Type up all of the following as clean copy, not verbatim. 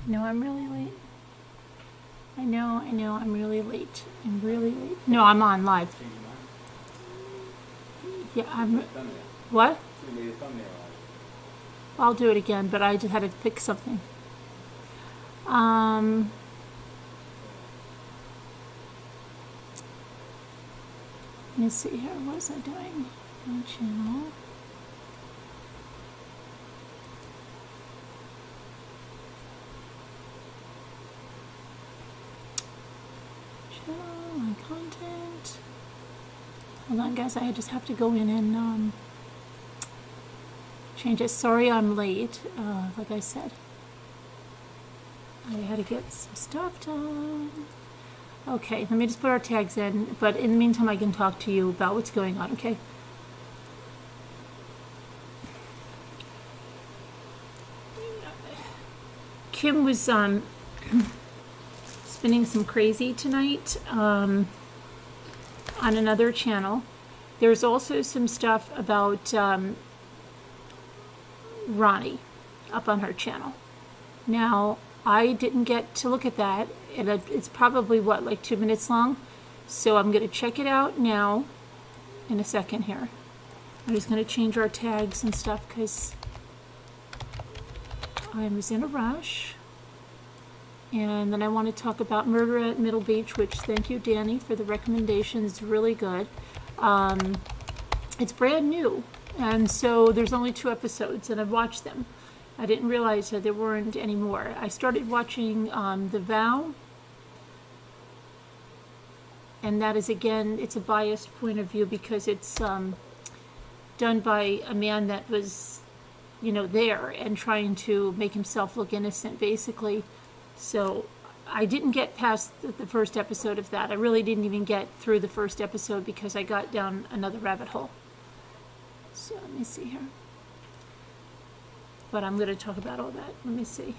No, I'm really late. I know, I'm really late. I'm really late. No, I'm on live. Yeah, I'm. What? I'll do it again, but I just had to pick something. Let me see here. What was I doing? My channel. My content. Hold on, guys. I just have to go in and change it. Sorry, I'm late. Like I said, I had to get some stuff done. Okay, let me just put our tags in. But in the meantime, I can talk to you about what's going on. Okay. Kim was spinning some crazy tonight on another channel. There's also some stuff about Ronnie up on her channel. Now, I didn't get to look at that. It's probably, what, like 2 minutes long? So I'm going to check it out now in a second here. I'm just going to change our tags and stuff because I was in a rush. And then I want to talk about Murder at Middle Beach, which, thank you, Danny, for the recommendation. It's really good. It's brand new, and so there's only 2 episodes, and I've watched them. I didn't realize that there weren't any more. I started watching The Vow, and that is, again, it's a biased point of view because it's done by a man that was, there and trying to make himself look innocent, basically. So I didn't get past the first episode of that. I really didn't even get through the first episode because I got down another rabbit hole. So let me see here. But I'm going to talk about all that. Let me see.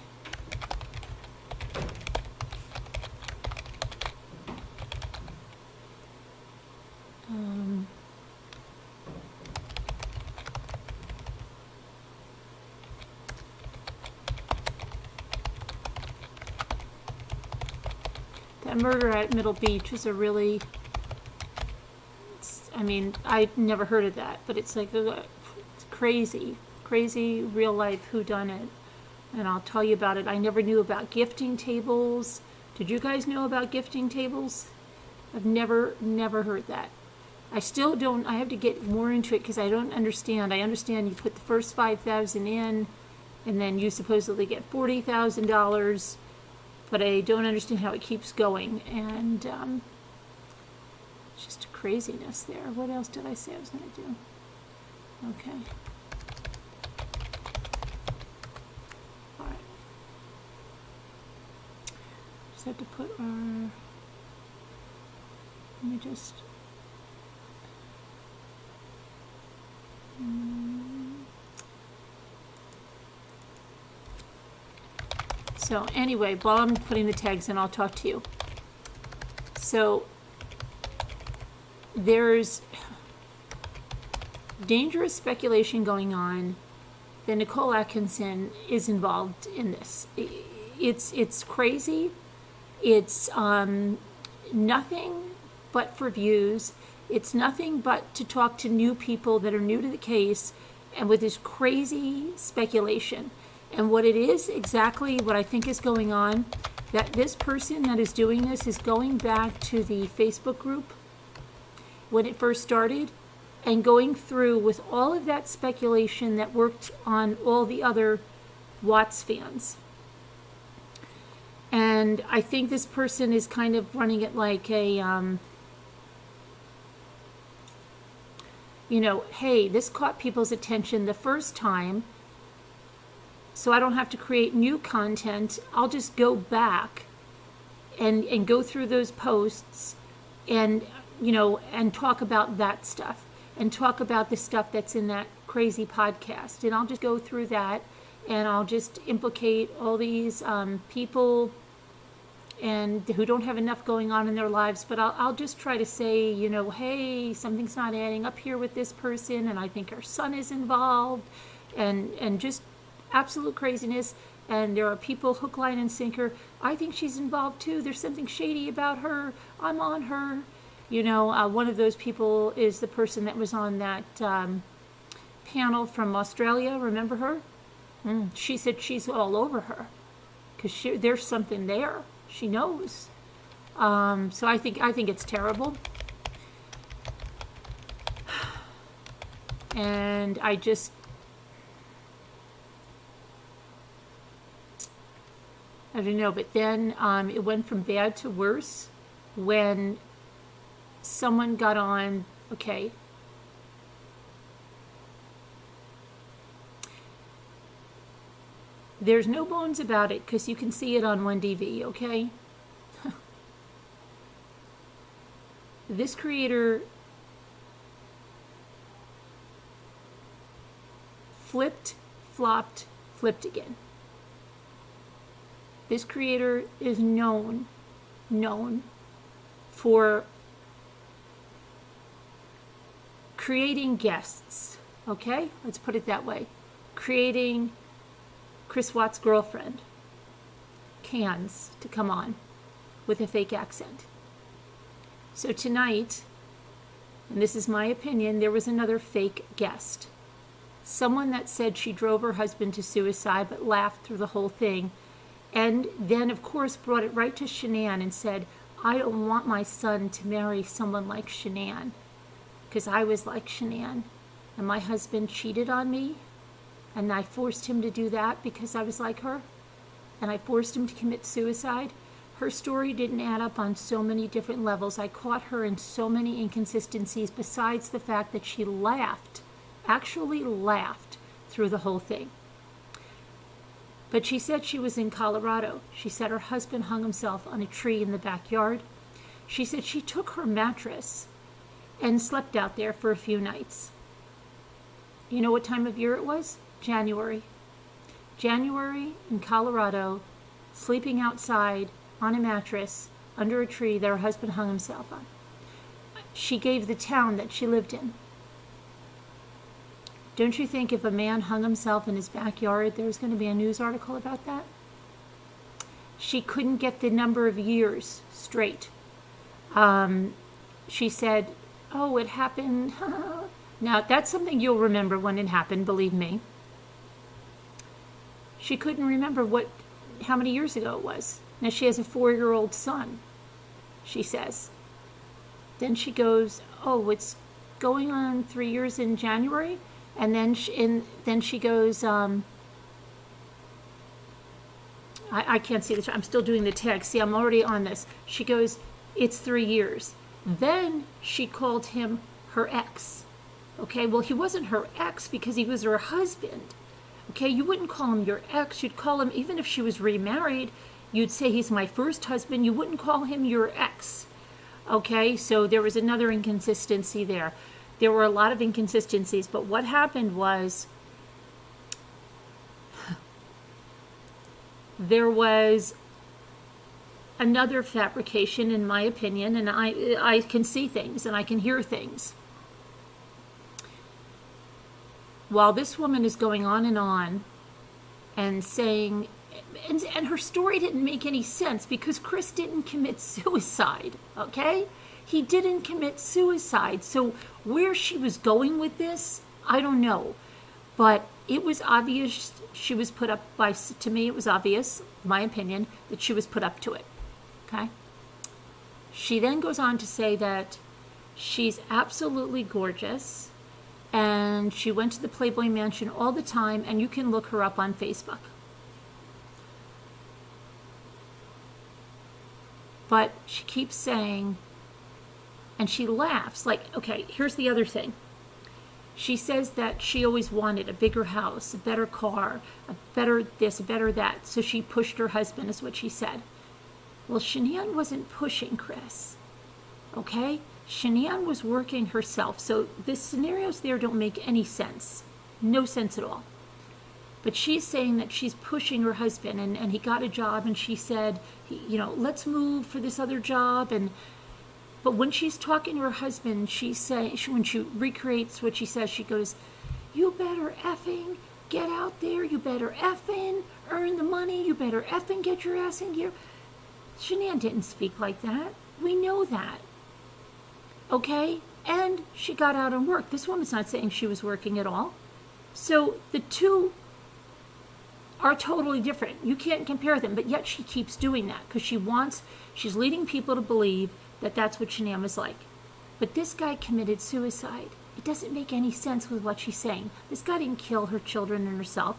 That Murder at Middle Beach is a really, I mean, I'd never heard of that, but it's like a crazy real life whodunit, and I'll tell you about it. I never knew about gifting tables. Did you guys know about gifting tables? I've never heard that. I still don't. I have to get more into it because I don't understand. I understand you put the first $5,000 in, and then you supposedly get $40,000. But I don't understand how it keeps going, and it's just craziness there. What else did I say I was going to do? Okay. All right. Just have to put our, let me just, So anyway, while I'm putting the tags in, I'll talk to you. So there's dangerous speculation going on that Nicole Atkinson is involved in this. It's crazy. It's nothing but for views. It's nothing but to talk to new people that are new to the case, and with this crazy speculation. And what it is, exactly what I think is going on, that this person that is doing this is going back to the Facebook group when it first started and going through with all of that speculation that worked on all the other Watts fans. And I think this person is kind of running it like a, hey, this caught people's attention the first time, so I don't have to create new content. I'll just go back and go through those posts and, and talk about that stuff and talk about the stuff that's in that crazy podcast. And I'll just go through that and I'll just implicate all these people and who don't have enough going on in their lives. But I'll just try to say, hey, something's not adding up here with this person, and I think her son is involved, and just absolute craziness. and there are people hook, line, and sinker. I think she's involved too. There's something shady about her. I'm on her. You know, one of those people is the person that was on that panel from Australia. Remember her? She said she's all over her because there's something there. She knows. So I think it's terrible. And I don't know, but then it went from bad to worse when someone got on, okay, there's no bones about it because you can see it on 1DV, okay? This creator flipped, flopped, flipped again. This creator is known for creating guests, okay? Let's put it that way. Creating Chris Watts' girlfriend, Cans, to come on with a fake accent. So tonight, and this is my opinion, there was another fake guest. Someone that said she drove her husband to suicide but laughed through the whole thing. And then, of course, brought it right to Shanann and said, I don't want my son to marry someone like Shanann because I was like Shanann. And my husband cheated on me. And I forced him to do that because I was like her. And I forced him to commit suicide. Her story didn't add up on so many different levels. I caught her in so many inconsistencies besides the fact that she laughed, actually laughed through the whole thing. But she said she was in Colorado. She said her husband hung himself on a tree in the backyard. She said she took her mattress and slept out there for a few nights. You know what time of year it was? January. January in Colorado, sleeping outside on a mattress under a tree that her husband hung himself on. She gave the town that she lived in. Don't you think if a man hung himself in his backyard, there was going to be a news article about that? She couldn't get the number of years straight. She said, oh, it happened. Now, that's something you'll remember when it happened, believe me. She couldn't remember how many years ago it was. Now, she has a 4-year-old son, she says. Then she goes, oh, it's going on 3 years in January? And then she goes, I can't see the, I'm still doing the tag. See, I'm already on this. She goes, it's 3 years. Then she called him her ex. Okay, well, he wasn't her ex because he was her husband. Okay, you wouldn't call him your ex. You'd call him, even if she was remarried, you'd say he's my first husband. You wouldn't call him your ex. Okay, so there was another inconsistency there. There were a lot of inconsistencies, but what happened was there was another fabrication, in my opinion, and I can see things and I can hear things. While this woman is going on and saying, and her story didn't make any sense because Chris didn't commit suicide, okay? He didn't commit suicide. So where she was going with this, I don't know. But it was obvious she was put up by, to me it was obvious, my opinion, that she was put up to it, okay? She then goes on to say that she's absolutely gorgeous and she went to the Playboy Mansion all the time, and you can look her up on Facebook. But she keeps saying, and she laughs, like, okay, here's the other thing. She says that she always wanted a bigger house, a better car, a better this, a better that. So she pushed her husband, is what she said. Well, Shanann wasn't pushing Chris, okay? Shanann was working herself. So the scenarios there don't make any sense. No sense at all. But she's saying that she's pushing her husband, and he got a job, and she said, you know, let's move for this other job. But when she's talking to her husband, when she recreates what she says, she goes, you better effing get out there, you better effing earn the money, you better effing get your ass in gear. Shanann didn't speak like that. We know that. Okay? And she got out and worked. This woman's not saying she was working at all. So the two are totally different. You can't compare them, but yet she keeps doing that because she's leading people to believe that that's what Shanann was like. But this guy committed suicide. It doesn't make any sense with what she's saying. This guy didn't kill her children and herself.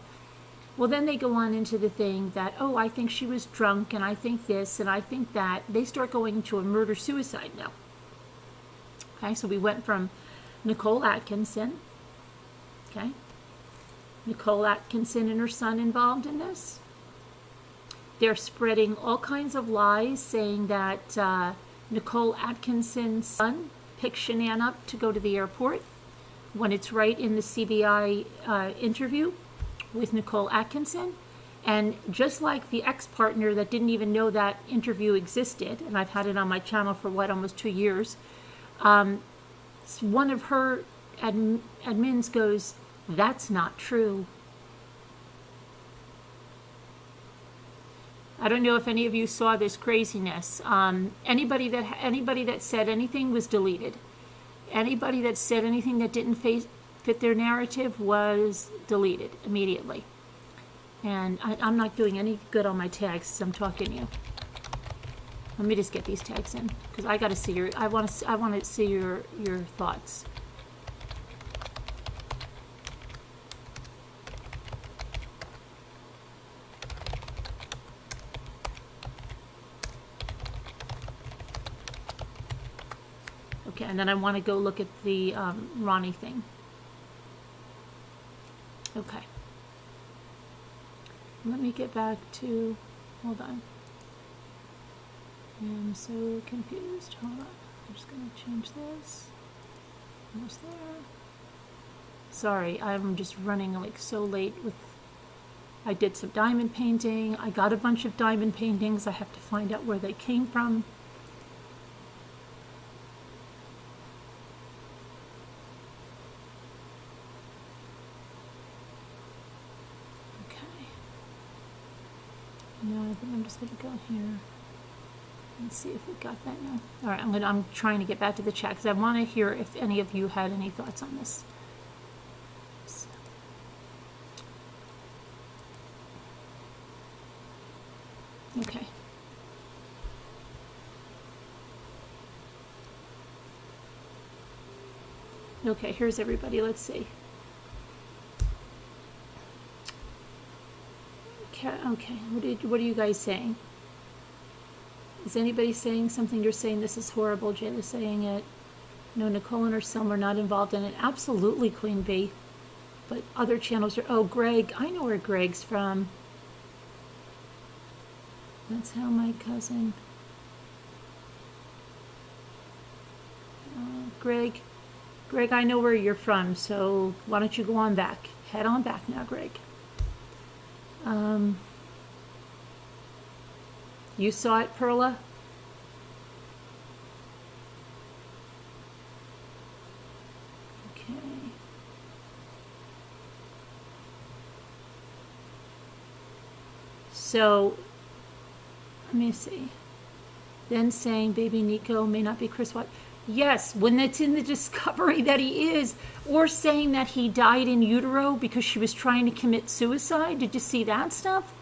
Well, then they go on into the thing that, oh, I think she was drunk, and I think this, and I think that. They start going into a murder-suicide now. Okay, so we went from Nicole Atkinson, okay? Nicole Atkinson and her son involved in this. They're spreading all kinds of lies saying that Nicole Atkinson's son picked Shanann up to go to the airport when it's right in the CBI interview with Nicole Atkinson. And just like the ex-partner that didn't even know that interview existed, and I've had it on my channel for almost 2 years, one of her admins goes, "That's not true." I don't know if any of you saw this craziness. Anybody that said anything was deleted. Anybody that said anything that didn't fit their narrative was deleted immediately. And I'm not doing any good on my tags as I'm talking to you. Let me just get these tags in because I got to see I want to see your thoughts. Okay, and then I want to go look at the Ronnie thing. Okay. Let me get back to, hold on. I'm so confused. Hold on. I'm just going to change this. Almost there. Sorry, I'm just running like so late with, I did some diamond painting. I got a bunch of diamond paintings. I have to find out where they came from. Okay. Now I think I'm just going to go here. Let's see if we got that now. All right, I'm trying to get back to the chat because I want to hear if any of you had any thoughts on this. So. Okay. Okay, here's everybody. Let's see. Okay, what are you guys saying? Is anybody saying something? You're saying this is horrible. Jayla's saying it. No, Nicole and her son were not involved in it. Absolutely, Queen Bee. But other channels are... Oh, Greg. I know where Greg's from. That's how my cousin... Greg, I know where you're from, so why don't you go on back? Head on back now, Greg. You saw it, Perla? Okay. So, let me see. Then saying baby Nico may not be Chris Watt. Yes, when it's in the discovery that he is, or saying that he died in utero because she was trying to commit suicide. Did you see that stuff?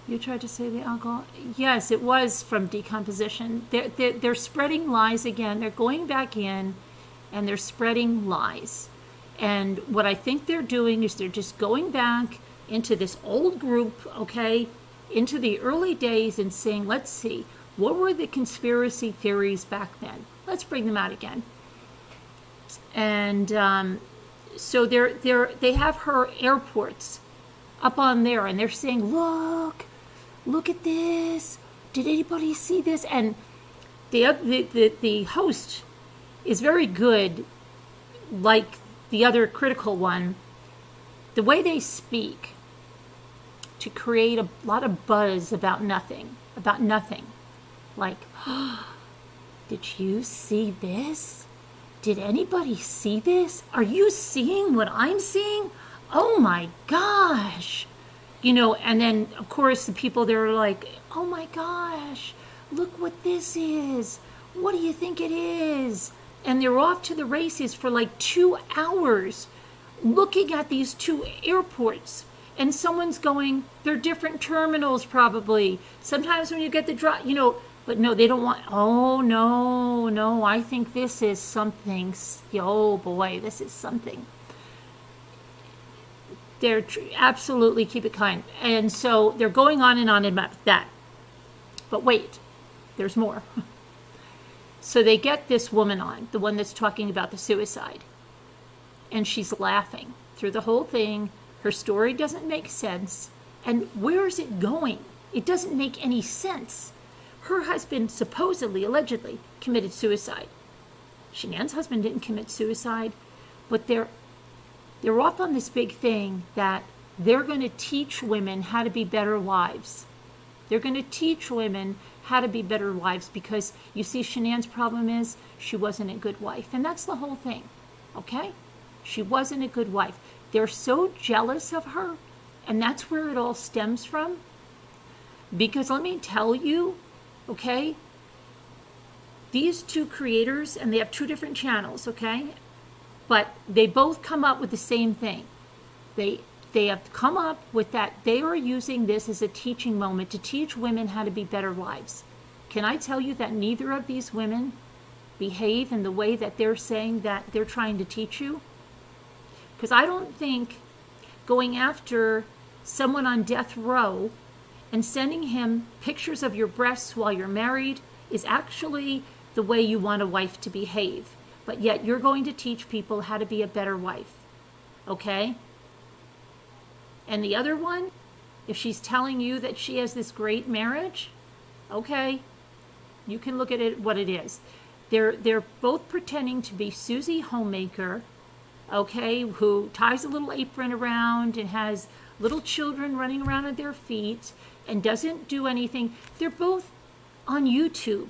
You tried to say the alcohol. Yes, it was from decomposition. They're spreading lies again. They're going back in and they're spreading lies. And what I think they're doing is they're just going back into this old group, okay, into the early days and saying, let's see, what were the conspiracy theories back then? Let's bring them out again. And so they have her airports up on there, and they're saying, look at this. Did anybody see this? And the host is very good, like the other critical one. The way they speak to create a lot of buzz about nothing. Like, oh, did you see this? did anybody see this? Are you seeing what I'm seeing? Oh my gosh. And then of course the people there are like, oh my gosh, look what this is. What do you think it is? And they're off to the races for like 2 hours looking at these two airports. And someone's going, they're different terminals probably. Sometimes when you get the drop, but no, they don't want, oh no, I think this is something. Oh boy, this is something. They're absolutely keep it kind. And so they're going on and on about that. But wait, there's more. So they get this woman on, the one that's talking about the suicide. And she's laughing through the whole thing. Her story doesn't make sense. And where is it going? It doesn't make any sense. Her husband supposedly, allegedly, committed suicide. Shanann's husband didn't commit suicide, but they're off on this big thing that they're going to teach women how to be better wives. They're going to teach women how to be better wives because, you see, Shanann's problem is she wasn't a good wife. And that's the whole thing, okay? She wasn't a good wife. They're so jealous of her, and that's where it all stems from. Because let me tell you, okay, these two creators, and they have two different channels, okay? But they both come up with the same thing. They have come up with that they are using this as a teaching moment to teach women how to be better wives. Can I tell you that neither of these women behave in the way that they're saying that they're trying to teach you? Because I don't think going after someone on death row and sending him pictures of your breasts while you're married is actually the way you want a wife to behave. But yet you're going to teach people how to be a better wife. Okay? And the other one, if she's telling you that she has this great marriage, okay, you can look at it what it is. They're both pretending to be Susie Homemaker, okay, who ties a little apron around and has little children running around at their feet and doesn't do anything. They're both on YouTube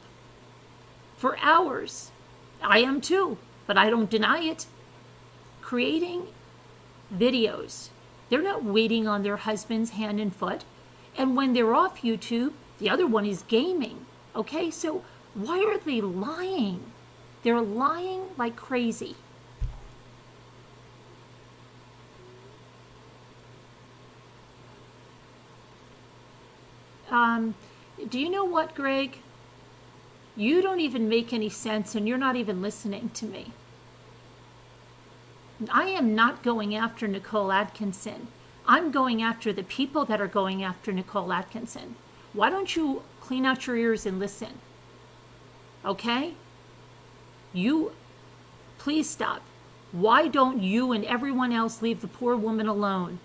for hours. I am too, but I don't deny it. Creating videos. They're not waiting on their husband's hand and foot. And when they're off YouTube, the other one is gaming. Okay, so why are they lying? They're lying like crazy. Do you know what, Greg? You don't even make any sense, and you're not even listening to me. I am not going after Nicole Atkinson. I'm going after the people that are going after Nicole Atkinson. Why don't you clean out your ears and listen? Okay? You, please stop. Why don't you and everyone else leave the poor woman alone?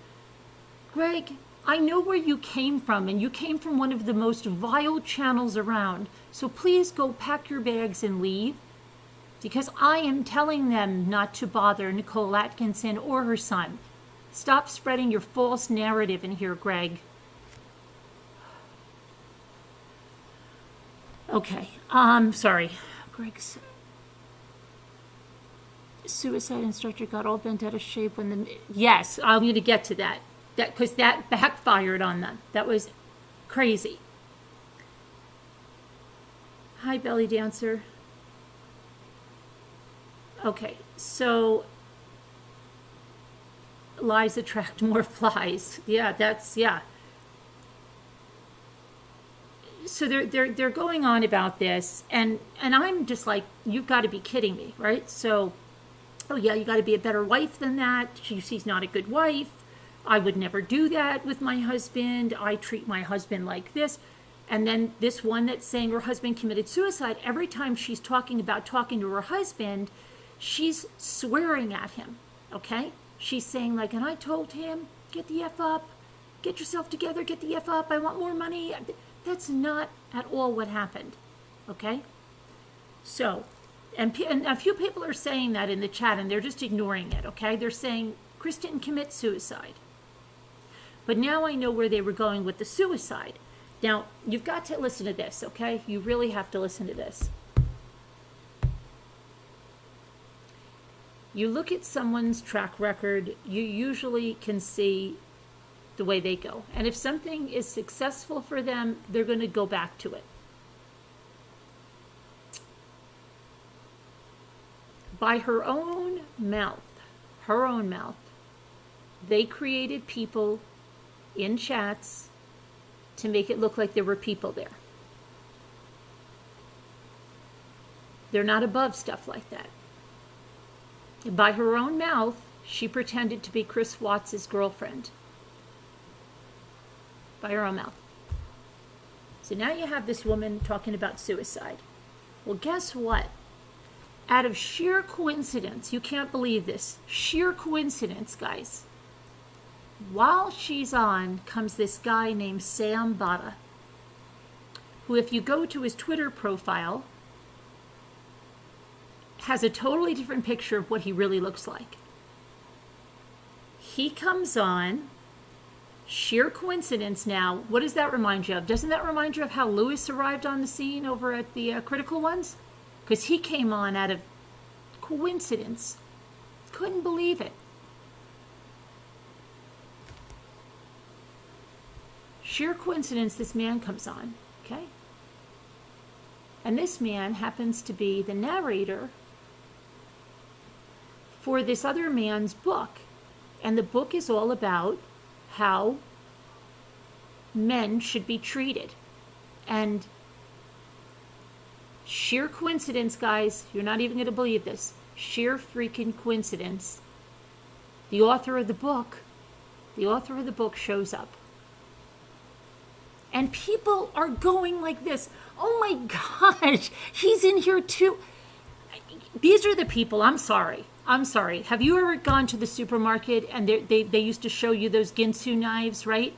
Greg, I know where you came from, and you came from one of the most vile channels around. So please go pack your bags and leave. Because I am telling them not to bother Nicole Atkinson or her son. Stop spreading your false narrative in here, Greg. Okay, sorry. Greg's suicide instructor got all bent out of shape when the... Yes, I'm going to get to that. Because that backfired on them. That was crazy. Hi, Belly Dancer. Okay, so lies attract more flies. Yeah, yeah. So they're going on about this, and I'm just like, you've got to be kidding me, right? So, oh yeah, you got to be a better wife than that. She's not a good wife. I would never do that with my husband. I treat my husband like this. And then this one that's saying her husband committed suicide, every time she's talking about talking to her husband, she's swearing at him, okay? She's saying like, and I told him, get the F up, get yourself together, get the F up, I want more money. That's not at all what happened, okay? So, and a few people are saying that in the chat, and they're just ignoring it, okay? They're saying Chris didn't commit suicide. But now I know where they were going with the suicide. Now, you've got to listen to this, okay? You really have to listen to this. You look at someone's track record, you usually can see the way they go. And if something is successful for them, they're going to go back to it. By her own mouth, they created people in chats to make it look like there were people there. They're not above stuff like that. By her own mouth, she pretended to be Chris Watts' girlfriend. By her own mouth. So now you have this woman talking about suicide. Well, guess what? Out of sheer coincidence, you can't believe this, sheer coincidence, guys. While she's on comes this guy named Sam Bada, who, if you go to his Twitter profile, has a totally different picture of what he really looks like. He comes on, sheer coincidence now. What does that remind you of? Doesn't that remind you of how Lewis arrived on the scene over at the Critical Ones? Because he came on out of coincidence. Couldn't believe it. Sheer coincidence, this man comes on, okay? And this man happens to be the narrator for this other man's book. And the book is all about how men should be treated. And sheer coincidence, guys, you're not even going to believe this. Sheer freaking coincidence. The author of the book shows up. And people are going like this. Oh my gosh, he's in here too. These are the people, I'm sorry. Have you ever gone to the supermarket and they used to show you those Ginsu knives, right?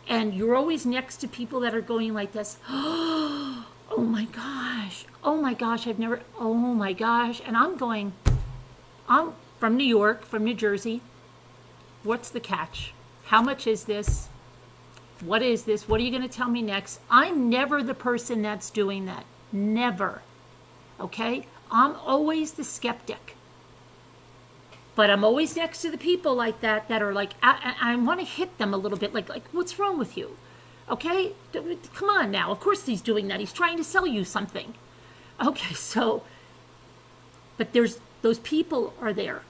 And you're always next to people that are going like this. Oh my gosh, oh my gosh. And I'm from New York, from New Jersey. What's the catch? How much is this? What is this? What are you going to tell me next? I'm never the person that's doing that. Never. Okay? I'm always the skeptic. But I'm always next to the people like that are like, I want to hit them a little bit. Like, what's wrong with you? Okay? Come on now. Of course he's doing that. He's trying to sell you something. Okay, so, but those people are there.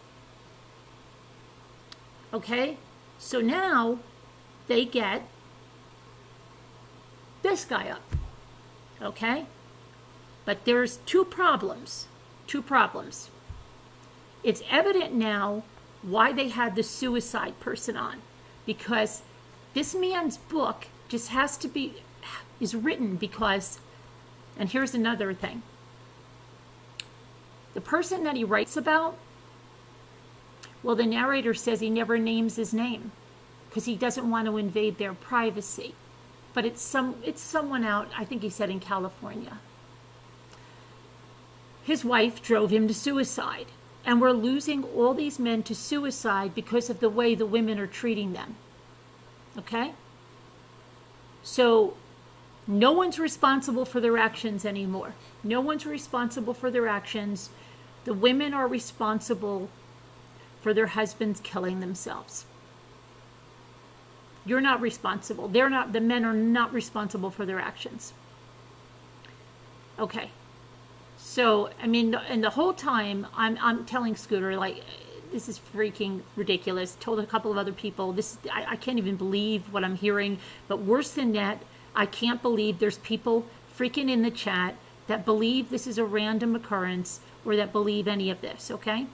Okay? So now they get this guy up. Okay? But there's two problems. It's evident now why they had the suicide person on. Because this man's book just is written because, and here's another thing. The person that he writes about, well, the narrator says he never names his name because he doesn't want to invade their privacy. But it's someone out, I think he said in California. His wife drove him to suicide. And we're losing all these men to suicide because of the way the women are treating them. Okay? So no one's responsible for their actions anymore. No one's responsible for their actions. The women are responsible for their husbands killing themselves. You're not responsible. The men are not responsible for their actions. Okay. So, I mean, and the whole time I'm telling Scooter, like, this is freaking ridiculous. Told a couple of other people, I can't even believe what I'm hearing. But worse than that, I can't believe there's people freaking in the chat that believe this is a random occurrence or that believe any of this, okay?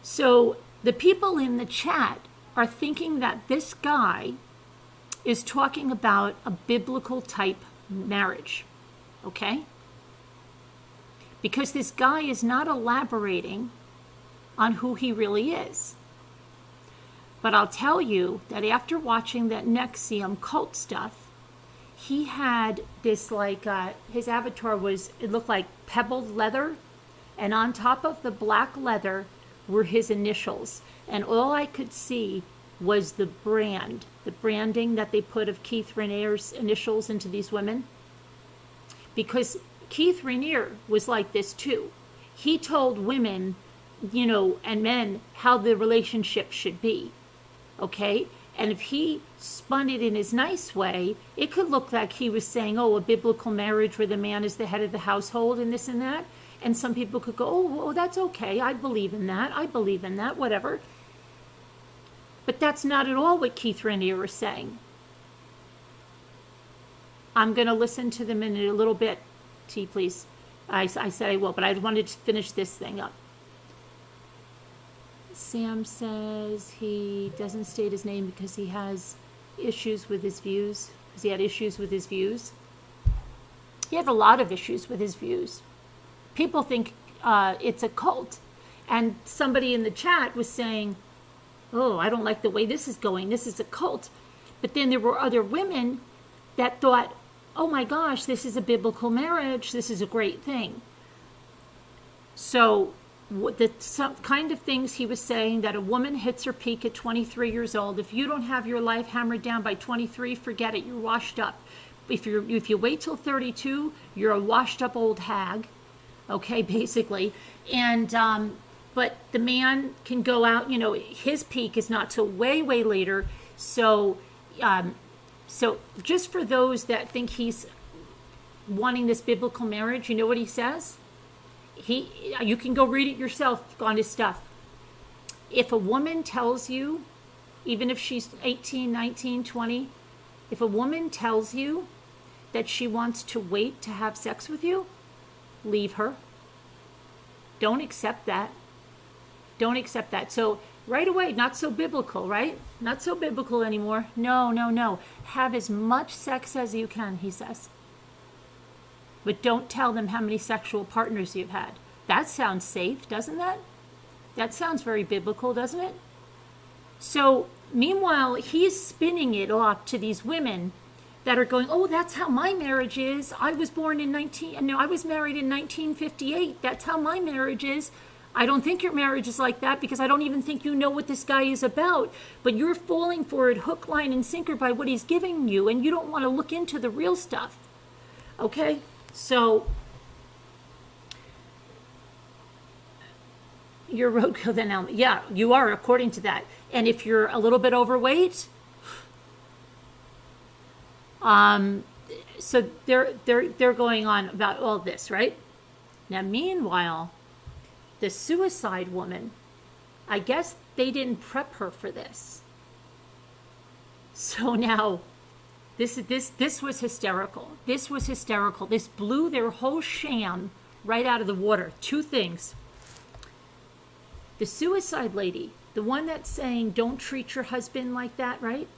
So the people in the chat are thinking that this guy is talking about a biblical type marriage, okay? Because this guy is not elaborating on who he really is. But I'll tell you that after watching that NXIVM cult stuff, he had this his avatar it looked like pebbled leather, and on top of the black leather were his initials. And all I could see was the branding that they put of Keith Raniere's initials into these women. Because Keith Rainier was like this too. He told women, you know, and men how the relationship should be. Okay? And if he spun it in his nice way, it could look like he was saying, oh, a biblical marriage where the man is the head of the household and this and that. And some people could go, oh, well, that's okay. I believe in that. I believe in that, whatever. But that's not at all what Keith Rainier was saying. I'm going to listen to them in a little bit. T, please. I said I will, but I wanted to finish this thing up. Sam says he doesn't state his name because he has issues with his views. Because he had issues with his views. He had a lot of issues with his views. People think it's a cult. And somebody in the chat was saying, oh, I don't like the way this is going. This is a cult. But then there were other women that thought, oh my gosh, this is a biblical marriage. This is a great thing. So some kind of things he was saying, that a woman hits her peak at 23 years old. If you don't have your life hammered down by 23, forget it. You're washed up. If you wait till 32, you're a washed up old hag. Okay, basically. And but the man can go out, you know, his peak is not till way, way later. So so just for those that think he's wanting this biblical marriage, you know what he says? You can go read it yourself on his stuff. If a woman tells you, even if she's 18, 19, 20, if a woman tells you that she wants to wait to have sex with you, leave her. Don't accept that. Don't accept that. So right away, not so biblical, right? Not so biblical anymore. No, no, no. Have as much sex as you can, he says. But don't tell them how many sexual partners you've had. That sounds safe, doesn't that? That sounds very biblical, doesn't it? So meanwhile, he's spinning it off to these women that are going, oh, that's how my marriage is. I was married in 1958. That's how my marriage is. I don't think your marriage is like that because I don't even think you know what this guy is about. But you're falling for it hook, line, and sinker by what he's giving you, and you don't want to look into the real stuff. Okay? So, your road code then, yeah, you are according to that. And if you're a little bit overweight, so they're going on about all this, right? Now, meanwhile, the suicide woman, I guess they didn't prep her for this. So now, this was hysterical. This was hysterical. This blew their whole sham right out of the water. Two things. The suicide lady, the one that's saying don't treat your husband like that, right?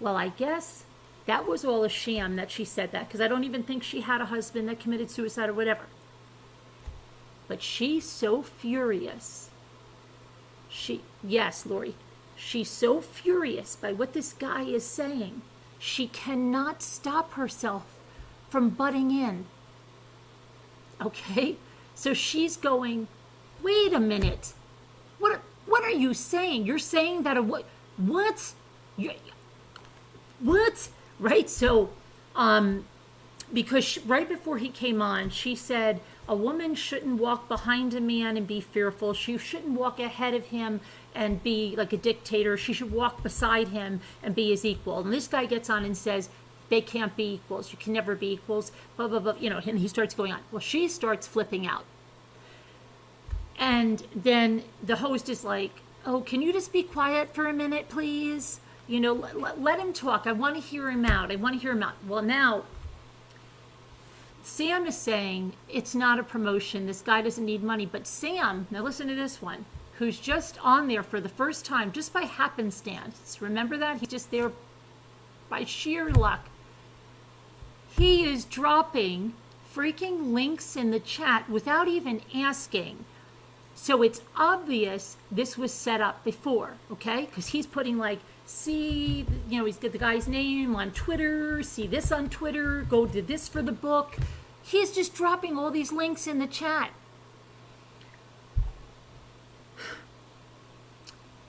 Well, I guess that was all a sham that she said that, because I don't even think she had a husband that committed suicide or whatever. But she's so furious. Yes, Lori, she's so furious by what this guy is saying. She cannot stop herself from butting in. Okay? So she's going, wait a minute. What are you saying? You're saying that what? What? Right? So, because right before he came on, she said a woman shouldn't walk behind a man and be fearful. She shouldn't walk ahead of him and be like a dictator. She should walk beside him and be his equal. And this guy gets on and says, they can't be equals. You can never be equals. Blah, blah, blah. You know, and he starts going on. Well, she starts flipping out. And then the host is like, oh, can you just be quiet for a minute, please? You know, let him talk. I want to hear him out. Well, now, Sam is saying it's not a promotion. This guy doesn't need money. But Sam, now listen to this one, who's just on there for the first time, just by happenstance. Remember that? He's just there by sheer luck. He is dropping freaking links in the chat without even asking. So it's obvious this was set up before, okay? Because he's putting like, see, you know, he's got the guy's name on Twitter, see this on Twitter, go to this for the book. He's just dropping all these links in the chat.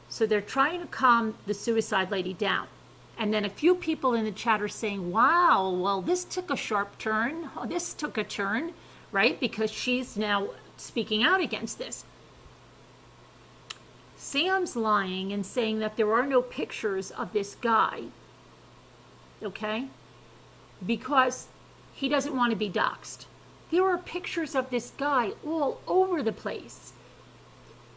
So they're trying to calm the suicide lady down. And then a few people in the chat are saying, wow, well, this took a sharp turn. Oh, this took a turn. right? Because she's now speaking out against this. Sam's lying and saying that there are no pictures of this guy, okay? Because he doesn't want to be doxxed. There are pictures of this guy all over the place.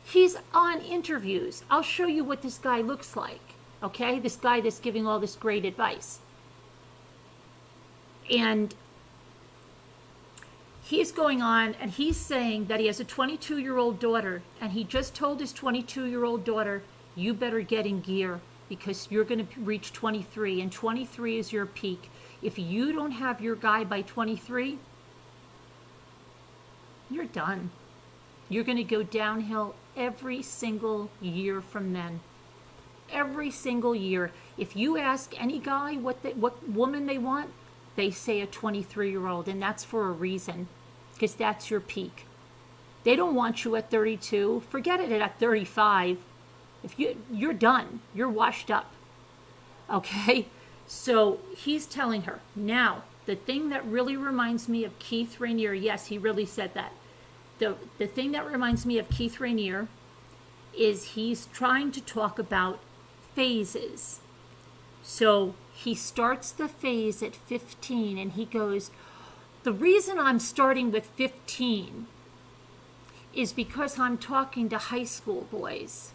He's on interviews. I'll show you what this guy looks like, okay? This guy that's giving all this great advice. And he's going on and he's saying that he has a 22-year-old daughter, and he just told his 22-year-old daughter, you better get in gear because you're going to reach 23, and 23 is your peak. If you don't have your guy by 23, you're done. You're going to go downhill every single year from then. Every single year. If you ask any guy what woman they want, they say a 23-year-old, and that's for a reason, because that's your peak. They don't want you at 32. Forget it at 35. If you're done. You're washed up. Okay? So he's telling her. Now, the thing that really reminds me of Keith Rainier, yes, he really said that. The thing that reminds me of Keith Rainier is he's trying to talk about phases. So he starts the phase at 15 and he goes, the reason I'm starting with 15 is because I'm talking to high school boys.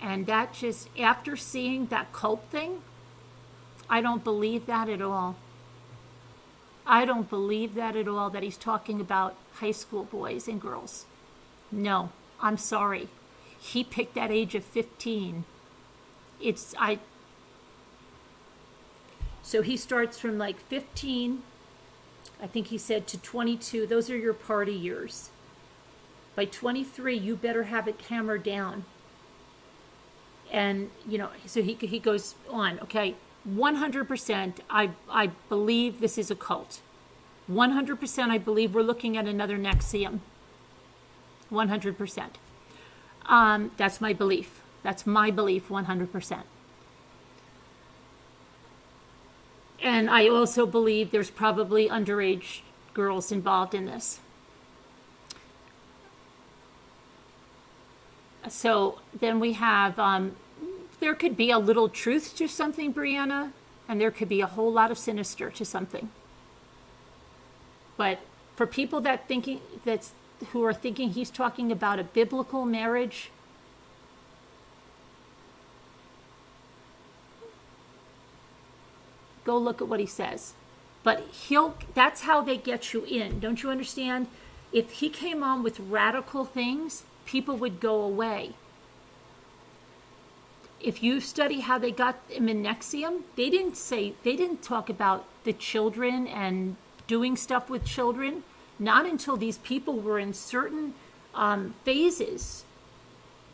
And that just, after seeing that cult thing, I don't believe that at all. I don't believe that at all, that he's talking about high school boys and girls. No, I'm sorry. He picked that age of 15. So he starts from like 15, I think he said, to 22. Those are your party years. By 23, you better have it hammered down. And, so he goes on, okay, 100%, I believe this is a cult. 100% I believe we're looking at another Nexium. 100%. That's my belief. That's my belief, 100%. And I also believe there's probably underage girls involved in this. So then we have, there could be a little truth to something, Brianna, and there could be a whole lot of sinister to something. But for people who are thinking he's talking about a biblical marriage, go look at what he says. But that's how they get you in. Don't you understand? If he came on with radical things, people would go away. If you study how they got him in Nexium, they didn't talk about the children and doing stuff with children, not until these people were in certain phases.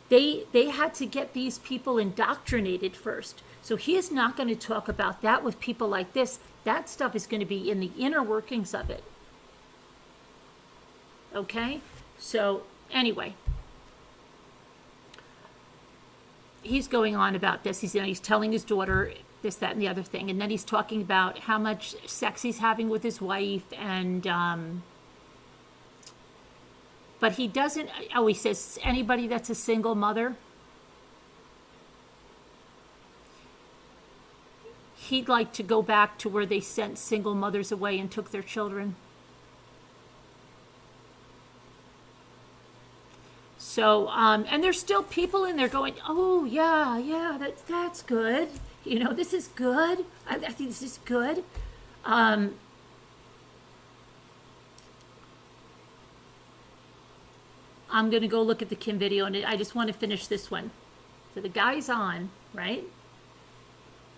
They had to get these people indoctrinated first. So he is not going to talk about that with people like this. That stuff is going to be in the inner workings of it. Okay? So, anyway. He's going on about this. He's telling his daughter this, that, and the other thing. And then he's talking about how much sex he's having with his wife. And, but he doesn't, he says, anybody that's a single mother, he'd like to go back to where they sent single mothers away and took their children. So, and there's still people in there going, oh, yeah, that's good. This is good. I think this is good. I'm going to go look at the Kim video, and I just want to finish this one. So the guy's on, right?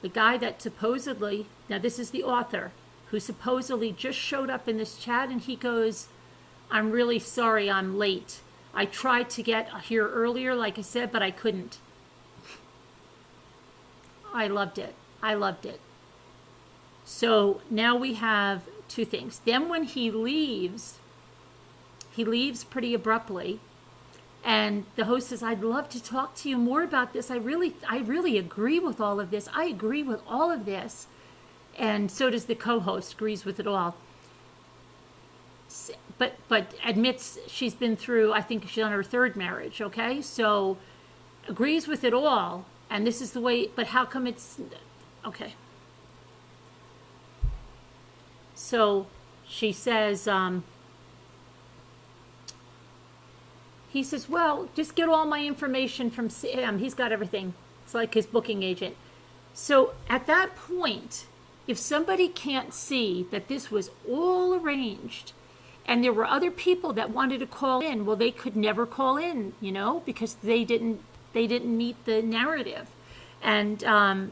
The guy that supposedly, now this is the author, who supposedly just showed up in this chat, and he goes, I'm really sorry I'm late. I tried to get here earlier, like I said, but I couldn't. I loved it. So now we have two things. Then when he leaves pretty abruptly. And the host says, I'd love to talk to you more about this. I really agree with all of this. I agree with all of this. And so does the co-host, agrees with it all. but admits she's been through, I think she's on her third marriage, okay? So agrees with it all, and this is the way, but how come it's, okay. So she says, he says, well, just get all my information from Sam. He's got everything. It's like his booking agent. So at that point, if somebody can't see that this was all arranged and there were other people that wanted to call in, well, they could never call in, you know, because they didn't meet the narrative. And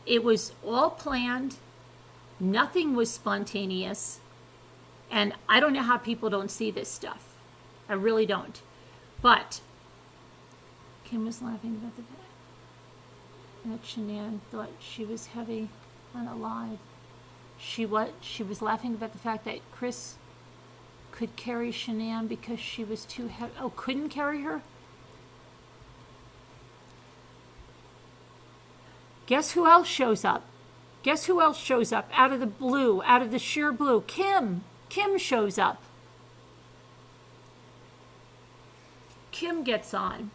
it was all planned. Nothing was spontaneous. And I don't know how people don't see this stuff. I really don't. But Kim was laughing about the fact that Shanann thought she was heavy and alive. She was laughing about the fact that Chris could carry Shanann because she was too heavy. Oh, couldn't carry her? Guess who else shows up? Guess who else shows up out of the blue, out of the sheer blue? Kim. Kim shows up. Kim gets on.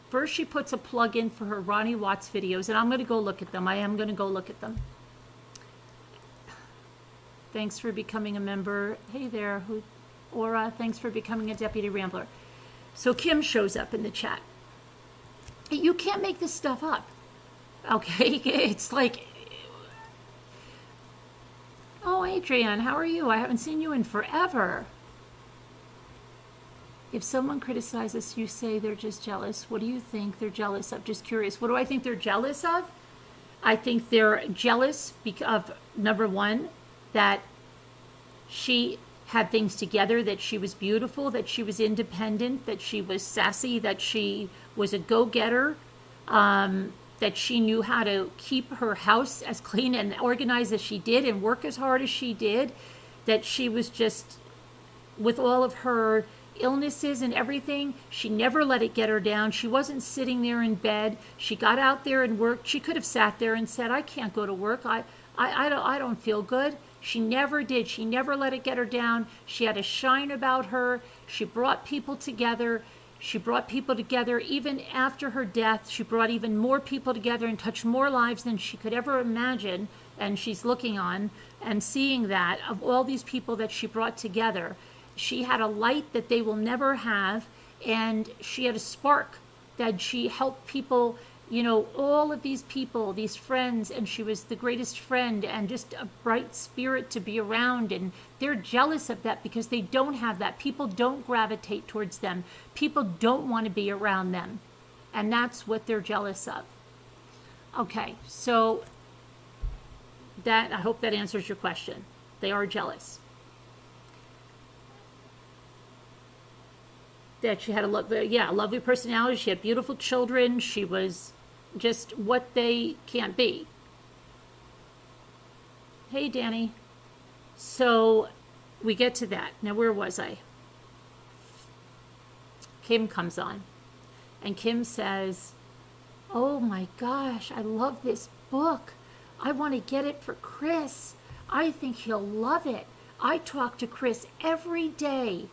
First, she puts a plug in for her Ronnie Watts videos, and I'm going to go look at them. I am going to go look at them. Thanks for becoming a member. Hey there, Aura, thanks for becoming a Deputy Rambler. So Kim shows up in the chat. You can't make this stuff up. Okay, it's like, oh, Adrienne, how are you? I haven't seen you in forever. If someone criticizes, you say they're just jealous. What do you think they're jealous of? Just curious. What do I think they're jealous of? I think they're jealous of, number one, that she had things together, that she was beautiful, that she was independent, that she was sassy, that she was a go-getter, that she knew how to keep her house as clean and organized as she did and work as hard as she did, that she was just, with all of her illnesses and everything, she never let it get her down. She wasn't sitting there in bed. She got out there and worked. She could have sat there and said, I can't go to work. I don't feel good. She never did. She never let it get her down. She had a shine about her. She brought people together. She brought people together even after her death. She brought even more people together and touched more lives than she could ever imagine. And she's looking on and seeing that of all these people that she brought together. She had a light that they will never have, and she had a spark that she helped people, you know, all of these people, these friends, and she was the greatest friend and just a bright spirit to be around. And they're jealous of that because they don't have that. People don't gravitate towards them. People don't want to be around them. And that's what they're jealous of. Okay, so that, I hope that answers your question. They are jealous. That she had a lovely personality. She had beautiful children. She was just what they can't be. Hey, Danny. So we get to that. Now, where was I? Kim comes on. And Kim says, oh my gosh, I love this book. I want to get it for Chris. I think he'll love it. I talk to Chris every day.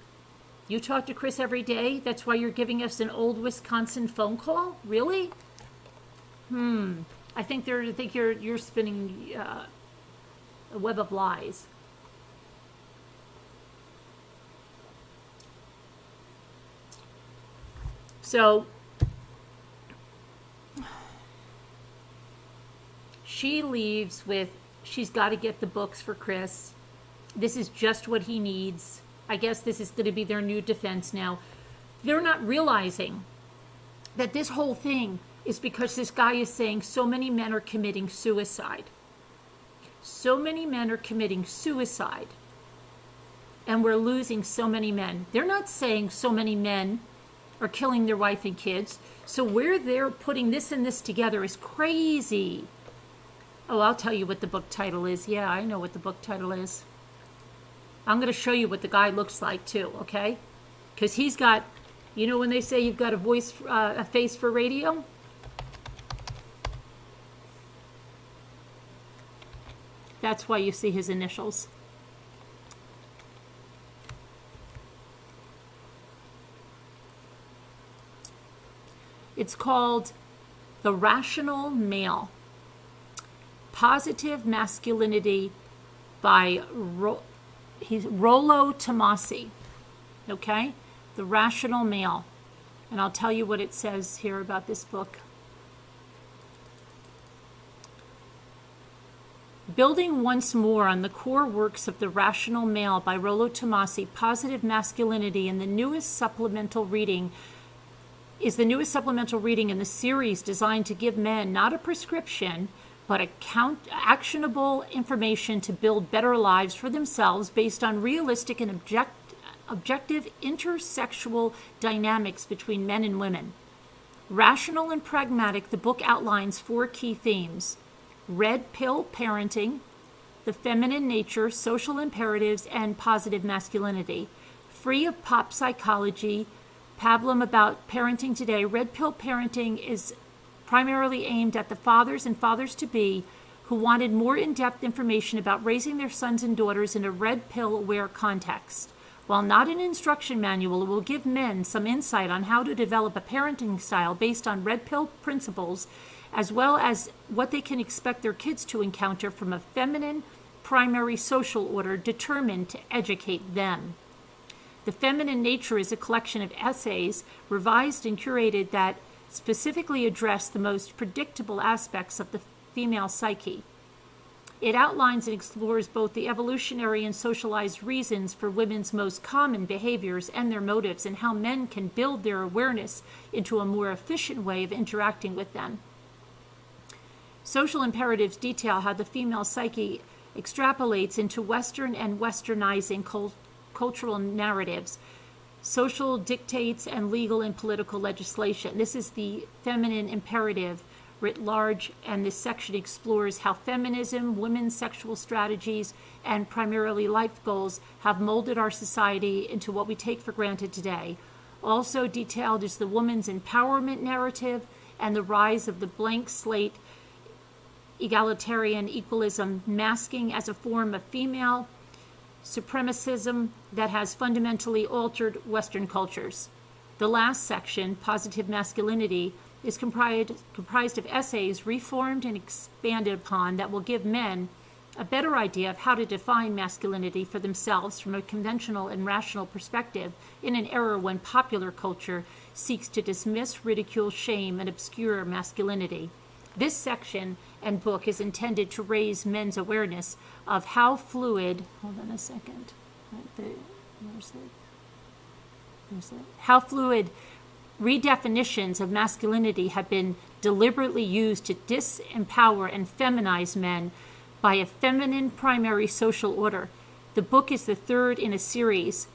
You talk to Chris every day? That's why you're giving us an old Wisconsin phone call? Really? I think you're spinning a web of lies. So she leaves with, she's got to get the books for Chris. This is just what he needs. I guess this is going to be their new defense now. They're not realizing that this whole thing is because this guy is saying so many men are committing suicide. So many men are committing suicide. And we're losing so many men. They're not saying so many men are killing their wife and kids. So where they're putting this and this together is crazy. Oh, I'll tell you what the book title is. Yeah, I know what the book title is. I'm going to show you what the guy looks like too, okay? Because he's got, you know when they say you've got a face for radio? That's why you see his initials. It's called The Rational Male, Positive Masculinity by Rollo Tomasi. Okay? The Rational Male. And I'll tell you what it says here about this book. Building once more on the core works of The Rational Male by Rollo Tomasi, Positive Masculinity in the newest supplemental reading is the newest supplemental reading in the series designed to give men not a prescription, but actionable information to build better lives for themselves based on realistic and objective intersexual dynamics between men and women. Rational and pragmatic, the book outlines 4 key themes: red pill parenting, the feminine nature, social imperatives, and positive masculinity. Free of pop psychology, pablum about parenting today, red pill parenting is primarily aimed at the fathers and fathers-to-be who wanted more in-depth information about raising their sons and daughters in a red pill-aware context. While not an instruction manual, it will give men some insight on how to develop a parenting style based on red pill principles, as well as what they can expect their kids to encounter from a feminine primary social order determined to educate them. The Feminine Nature is a collection of essays, revised and curated, that specifically address the most predictable aspects of the female psyche. It outlines and explores both the evolutionary and socialized reasons for women's most common behaviors and their motives, and how men can build their awareness into a more efficient way of interacting with them. Social imperatives detail how the female psyche extrapolates into Western and westernizing cultural narratives, social dictates, and legal and political legislation. This is the feminine imperative writ large, and this section explores how feminism, women's sexual strategies, and primarily life goals have molded our society into what we take for granted today. Also detailed is the woman's empowerment narrative and the rise of the blank slate egalitarian equalism, masking as a form of female supremacism that has fundamentally altered Western cultures. The last section, Positive Masculinity, is comprised of essays reformed and expanded upon that will give men a better idea of how to define masculinity for themselves from a conventional and rational perspective in an era when popular culture seeks to dismiss, ridicule, shame, and obscure masculinity. This section and book is intended to raise men's awareness of how fluid, how fluid redefinitions of masculinity have been deliberately used to disempower and feminize men by a feminine primary social order. The book is the third in a series,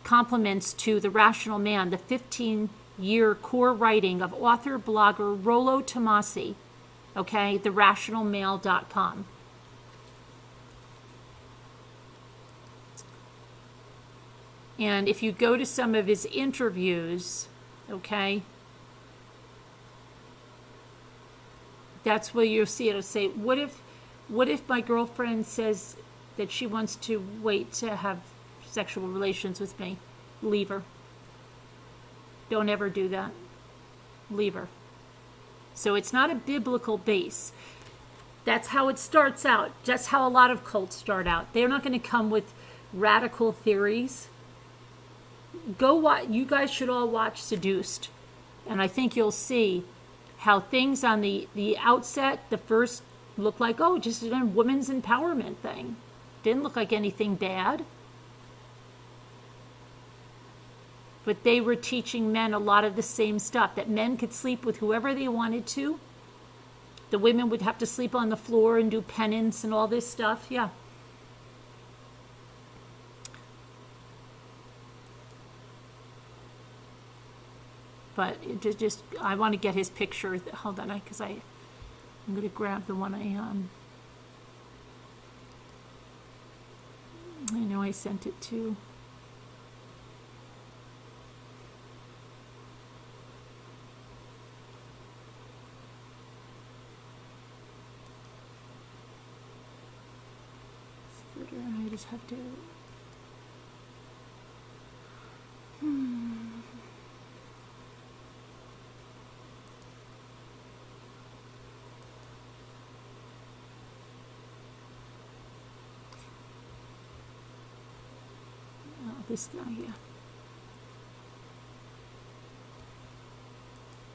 complements to The Rational Man, the 15-year core writing of author, blogger Rollo Tomasi, okay, therationalmale.com. And if you go to some of his interviews, okay, that's where you'll see it'll say, what if my girlfriend says that she wants to wait to have sexual relations with me? Leave her. Don't ever do that. Leave her. So it's not a biblical base. That's how it starts out. Just how a lot of cults start out. They're not going to come with radical theories. Go watch. You guys should all watch Seduced. And I think you'll see how things on the outset, the first, look like, oh, just a women's empowerment thing. Didn't look like anything bad. But they were teaching men a lot of the same stuff, that men could sleep with whoever they wanted to. The women would have to sleep on the floor and do penance and all this stuff. Yeah. But it just I want to get his picture. Hold on, because I'm going to grab the one I know I sent it to. I just have to. this guy here.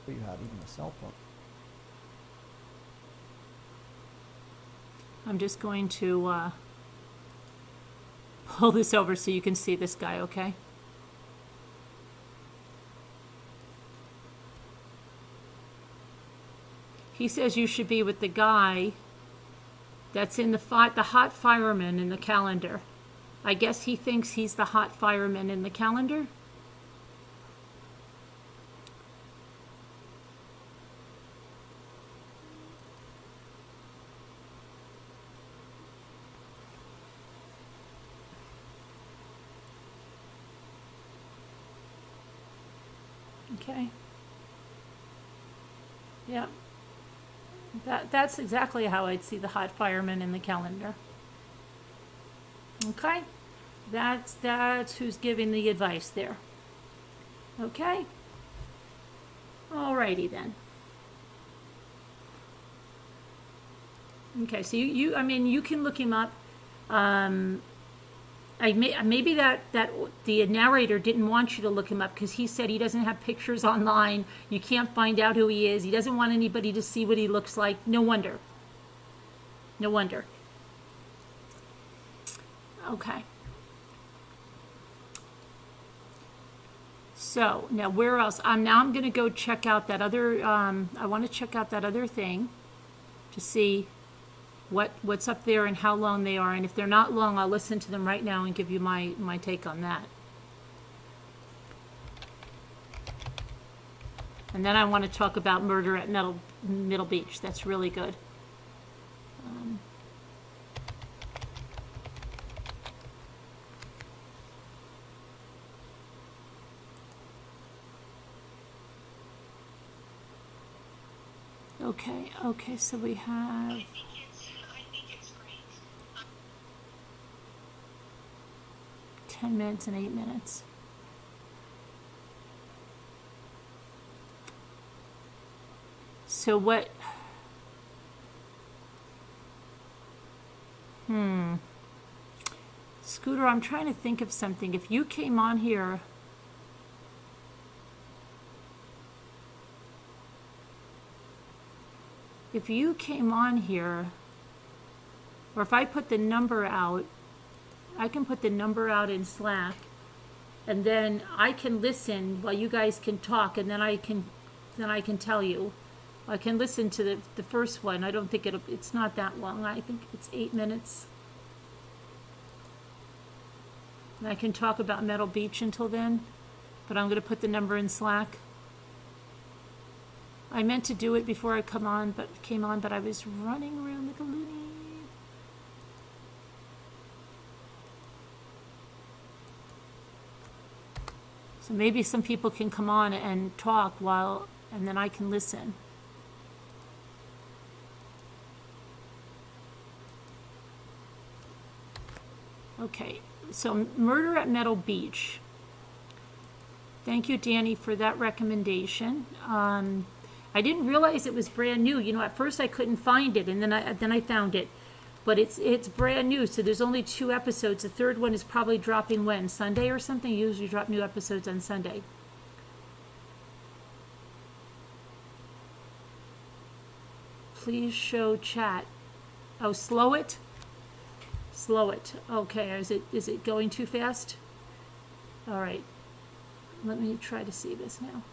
You have even a cell phone. I'm just going to pull this over so you can see this guy, okay? He says you should be with the guy that's in the hot fireman in the calendar. I guess he thinks he's the hot fireman in the calendar. Okay. Yeah. That's exactly how I'd see the hot fireman in the calendar. Okay? That's who's giving the advice there. Okay? Alrighty then. Okay, so I mean, you can look him up. Maybe that the narrator didn't want you to look him up because he said he doesn't have pictures online. You can't find out who he is. He doesn't want anybody to see what he looks like. No wonder. No wonder. Okay. So now where else? Now I'm going to go check out that other. I want to check out that other thing to see what's up there and how long they are, and if they're not long, I'll listen to them right now and give you my take on that. And then I want to talk about Murder at Middle Beach. That's really good. Okay, so we have 10 minutes and 8 minutes. So what? Scooter, I'm trying to think of something. If you came on here, or if I put the number out, I can put the number out in Slack, and then I can listen while you guys can talk, and then I can tell you. I can listen to the first one. I don't think it's not that long. I think it's 8 minutes. And I can talk about Metal Beach until then, but I'm going to put the number in Slack. I meant to do it before I came on, but I was running around like a loony. So maybe some people can come on and talk and then I can listen. Okay, so Murder at Meadow Beach. Thank you, Danny, for that recommendation. I didn't realize it was brand new. You know, at first I couldn't find it, and then I found it. But it's brand new, so there's only 2 episodes. The third one is probably dropping when? Sunday or something? You usually drop new episodes on Sunday. Please show chat. Oh, slow it? Slow it. Okay, is it going too fast? All right. Let me try to see this now.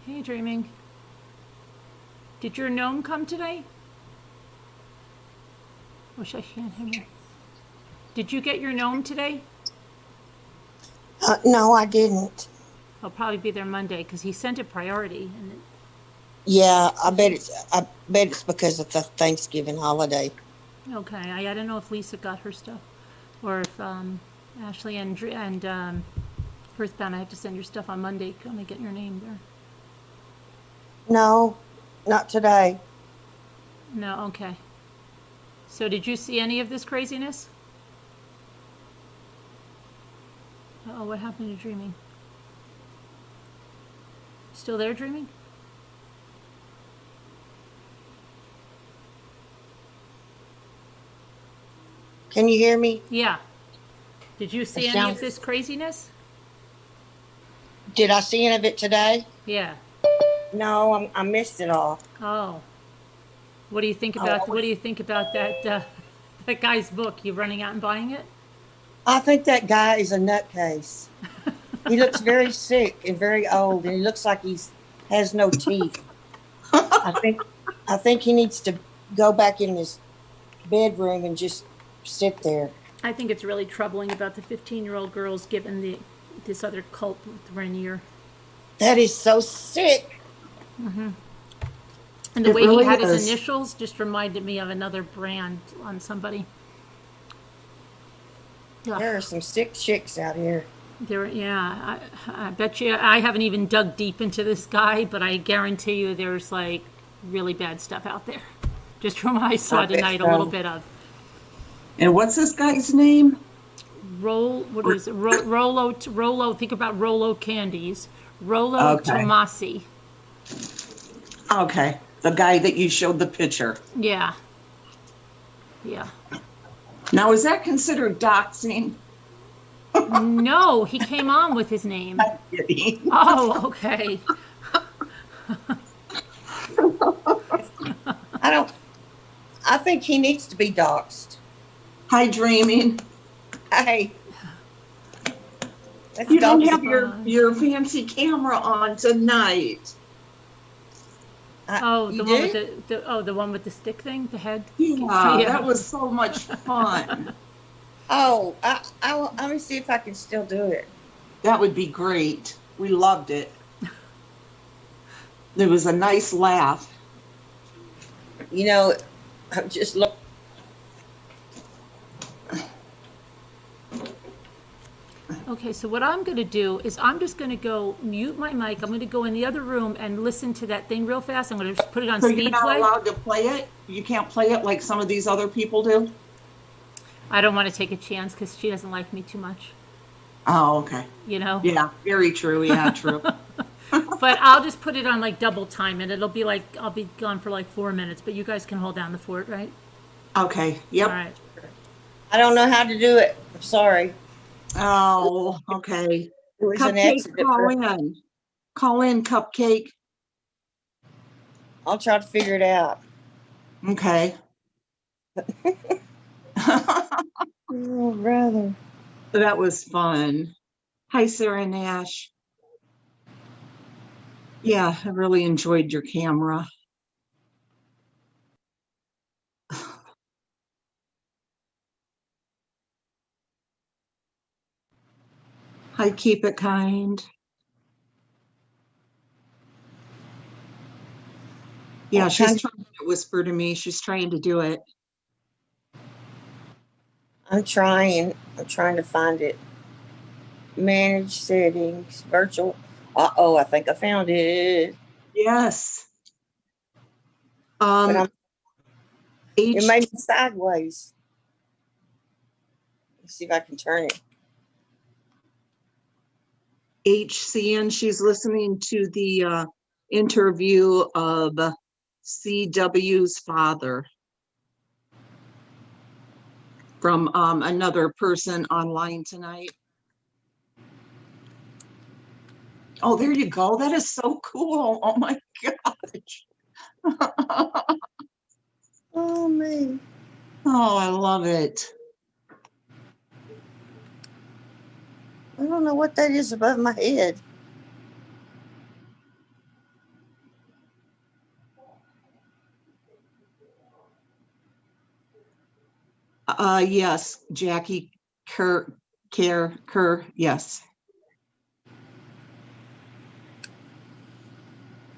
Hey, Dreaming. Did your gnome come today? Wish I can't hear. Did you get your gnome today? No, I didn't. I'll probably be there Monday because he sent it priority. And Yeah, I bet it's because of the Thanksgiving holiday. okay, I don't know if Lisa got her stuff or if Ashley and Earthbound. I have to send your stuff on Monday. Can I get your name there? No, not today. No, okay. So did you see any of this craziness? Oh, what happened to dreaming? Still there, dreaming? Can you hear me? Yeah. Did you It see any of sounds. this craziness? Did I see any of it today? Yeah. No, I missed it all. Oh. What do you think Oh, about what do you think about that that guy's book? You running out and buying it? I think that guy is a nutcase. He looks very sick and very old, and he looks like he's has no teeth. I think I think he needs to go back in his bedroom and just sit there. I think it's really troubling about the 15-year-old girls given the this other cult with Rainier. That is so sick. And the It way he really had his is. initials just reminded me of another brand on somebody. Yeah, There are some sick chicks out here. I bet you I haven't even dug deep into this guy, but I guarantee you there's like really bad stuff out there. Just from what I I saw bet tonight, a little so. bit of And what's this guy's name? roll. What is it? Rolo. Think about Rolo candies. Rolo Okay. Tomasi. Okay. The guy that you showed the picture. Yeah, yeah. Now, is that considered doxing? No, he came on with his name. I'm kidding. Oh, okay. I don't. I think he needs to be doxxed. Hi, Dreaming. Hey, let's You don't dox have him. your fancy camera on tonight. Oh, You the one with do? the one with the stick thing, the head. Yeah, Yeah. that was so much fun. Oh, let me see if I can still do it. That would be great. We loved it. There was a nice laugh. You know, I'm just look. Okay, so what I'm going to do is I'm just going to go mute my mic. I'm going to go in the other room and listen to that thing real fast. I'm going to just put it on So you're speed not play. allowed to play it? You can't play it like some of these other people do? I don't want to take a chance because she doesn't like me too much, Oh, okay. you know. Yeah, very true. Yeah, true. But I'll just put it on like double time, and it'll be like I'll be gone for like 4 minutes. But you guys can hold down the fort, right? Okay. All Yep. right. I don't know how to do it. I'm sorry. Oh, okay. It was an Cupcake, accident. call in. Call in, Cupcake. I'll try to figure it out. Okay. Oh, brother. That was fun. Hi, Sarah Nash. Yeah, I really enjoyed your camera. Hi, Keep It Kind. Yeah, What she's kind? trying to whisper to me. She's trying to do it. I'm trying. I'm trying to find it. Manage settings. Virtual. Oh, I think I found it. Yes. But it H made me sideways. Let's see if I can turn it. HCN. She's listening to the interview of CW's father from another person online tonight. Oh, there you go. That is so cool. Oh my gosh. Oh man. Oh, I love it. I don't know what that is above my head. Yes, Jackie Kerr, yes.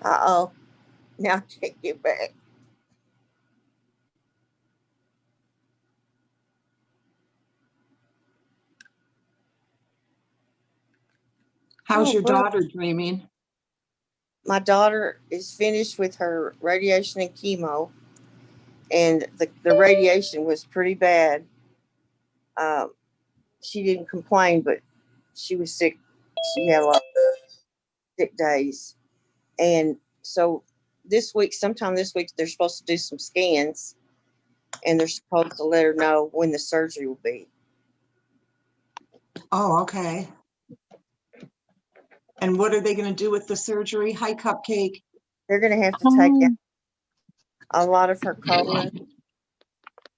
Uh-oh. Now I can't get back. How's Oh, your bro. daughter dreaming? My daughter is finished with her radiation and chemo, and the radiation was pretty bad. Um, she didn't complain, but she was sick. She had a lot of sick days. And so this week, sometime this week, they're supposed to do some scans, and they're supposed to let her know when the surgery will be. Oh, okay. And what are they going to do with the surgery? Hi, Cupcake. They're going to have to take out Um, a lot of her colon,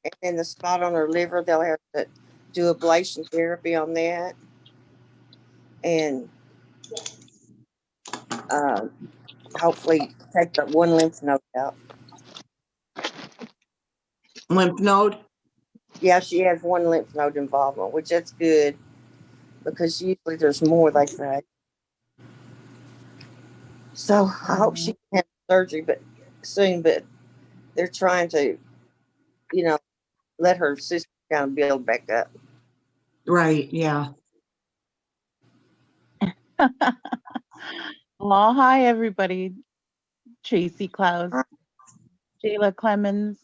and then the spot on her liver, they'll have to do ablation therapy on that. And uh, hopefully take that one lymph node out. Lymph node? Yeah, she has one lymph node involvement, which that's good because usually there's more, they say. So I hope she can have surgery, but soon. But they're trying to, you know, let her system kind of build back up. Right, yeah. well, hi everybody. Tracy Klaus, Hi. Jayla Clemens.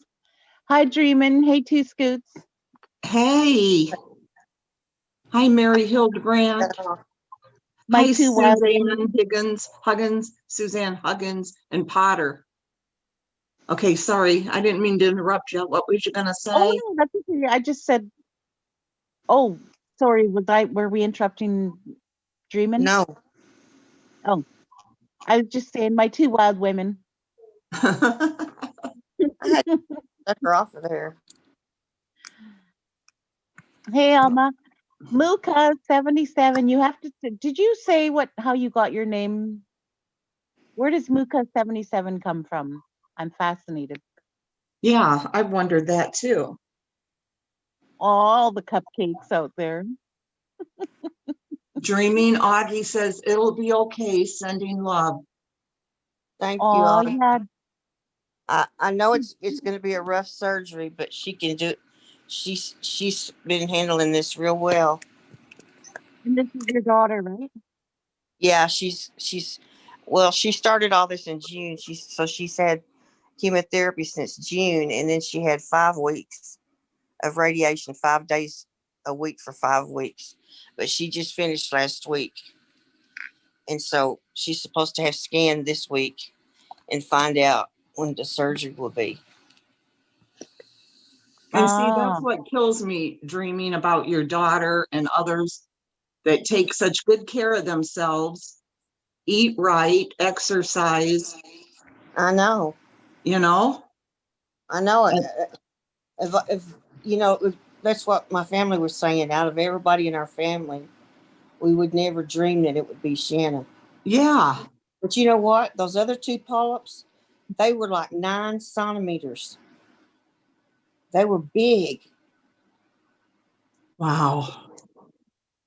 Hi Dreamin. Hey Two Scoots. Hey. Hi, Mary Hildgrant. My Hi, two wild Suzanne Huggins, Suzanne Huggins, and Potter. Okay, sorry, I didn't mean to interrupt you. What was you gonna Oh say? no, that's okay. I just said, oh, sorry, were we interrupting Dreamin? No, Oh, I was just saying my two wild women. I had to let her off of there. Hey Alma. Muka 77. You have to did you say how you got your name? Where does Muka 77 come from? I'm fascinated. Yeah, I wondered that too. All the cupcakes out there. Dreaming Augie says it'll be okay, sending love. Thank you, Oh all. yeah. I know it's going to be a rough surgery, but she can do it. She's been handling this real well. And this is your daughter, right? Yeah, she's well. She started all this in June. She's had chemotherapy since June, and then she had 5 weeks of radiation, 5 days a week for 5 weeks. But she just finished last week, and so she's supposed to have scanned this week and find out when the surgery will be. And see, that's Ah, what kills me, dreaming about your daughter and others that take such good care of themselves, eat right, exercise, I know, you know? I know. And If that's what my family was saying. Out of everybody in our family, we would never dream that it would be Shanna. yeah, But you know what? Those other two polyps, they were like 9 centimeters. They were big. wow.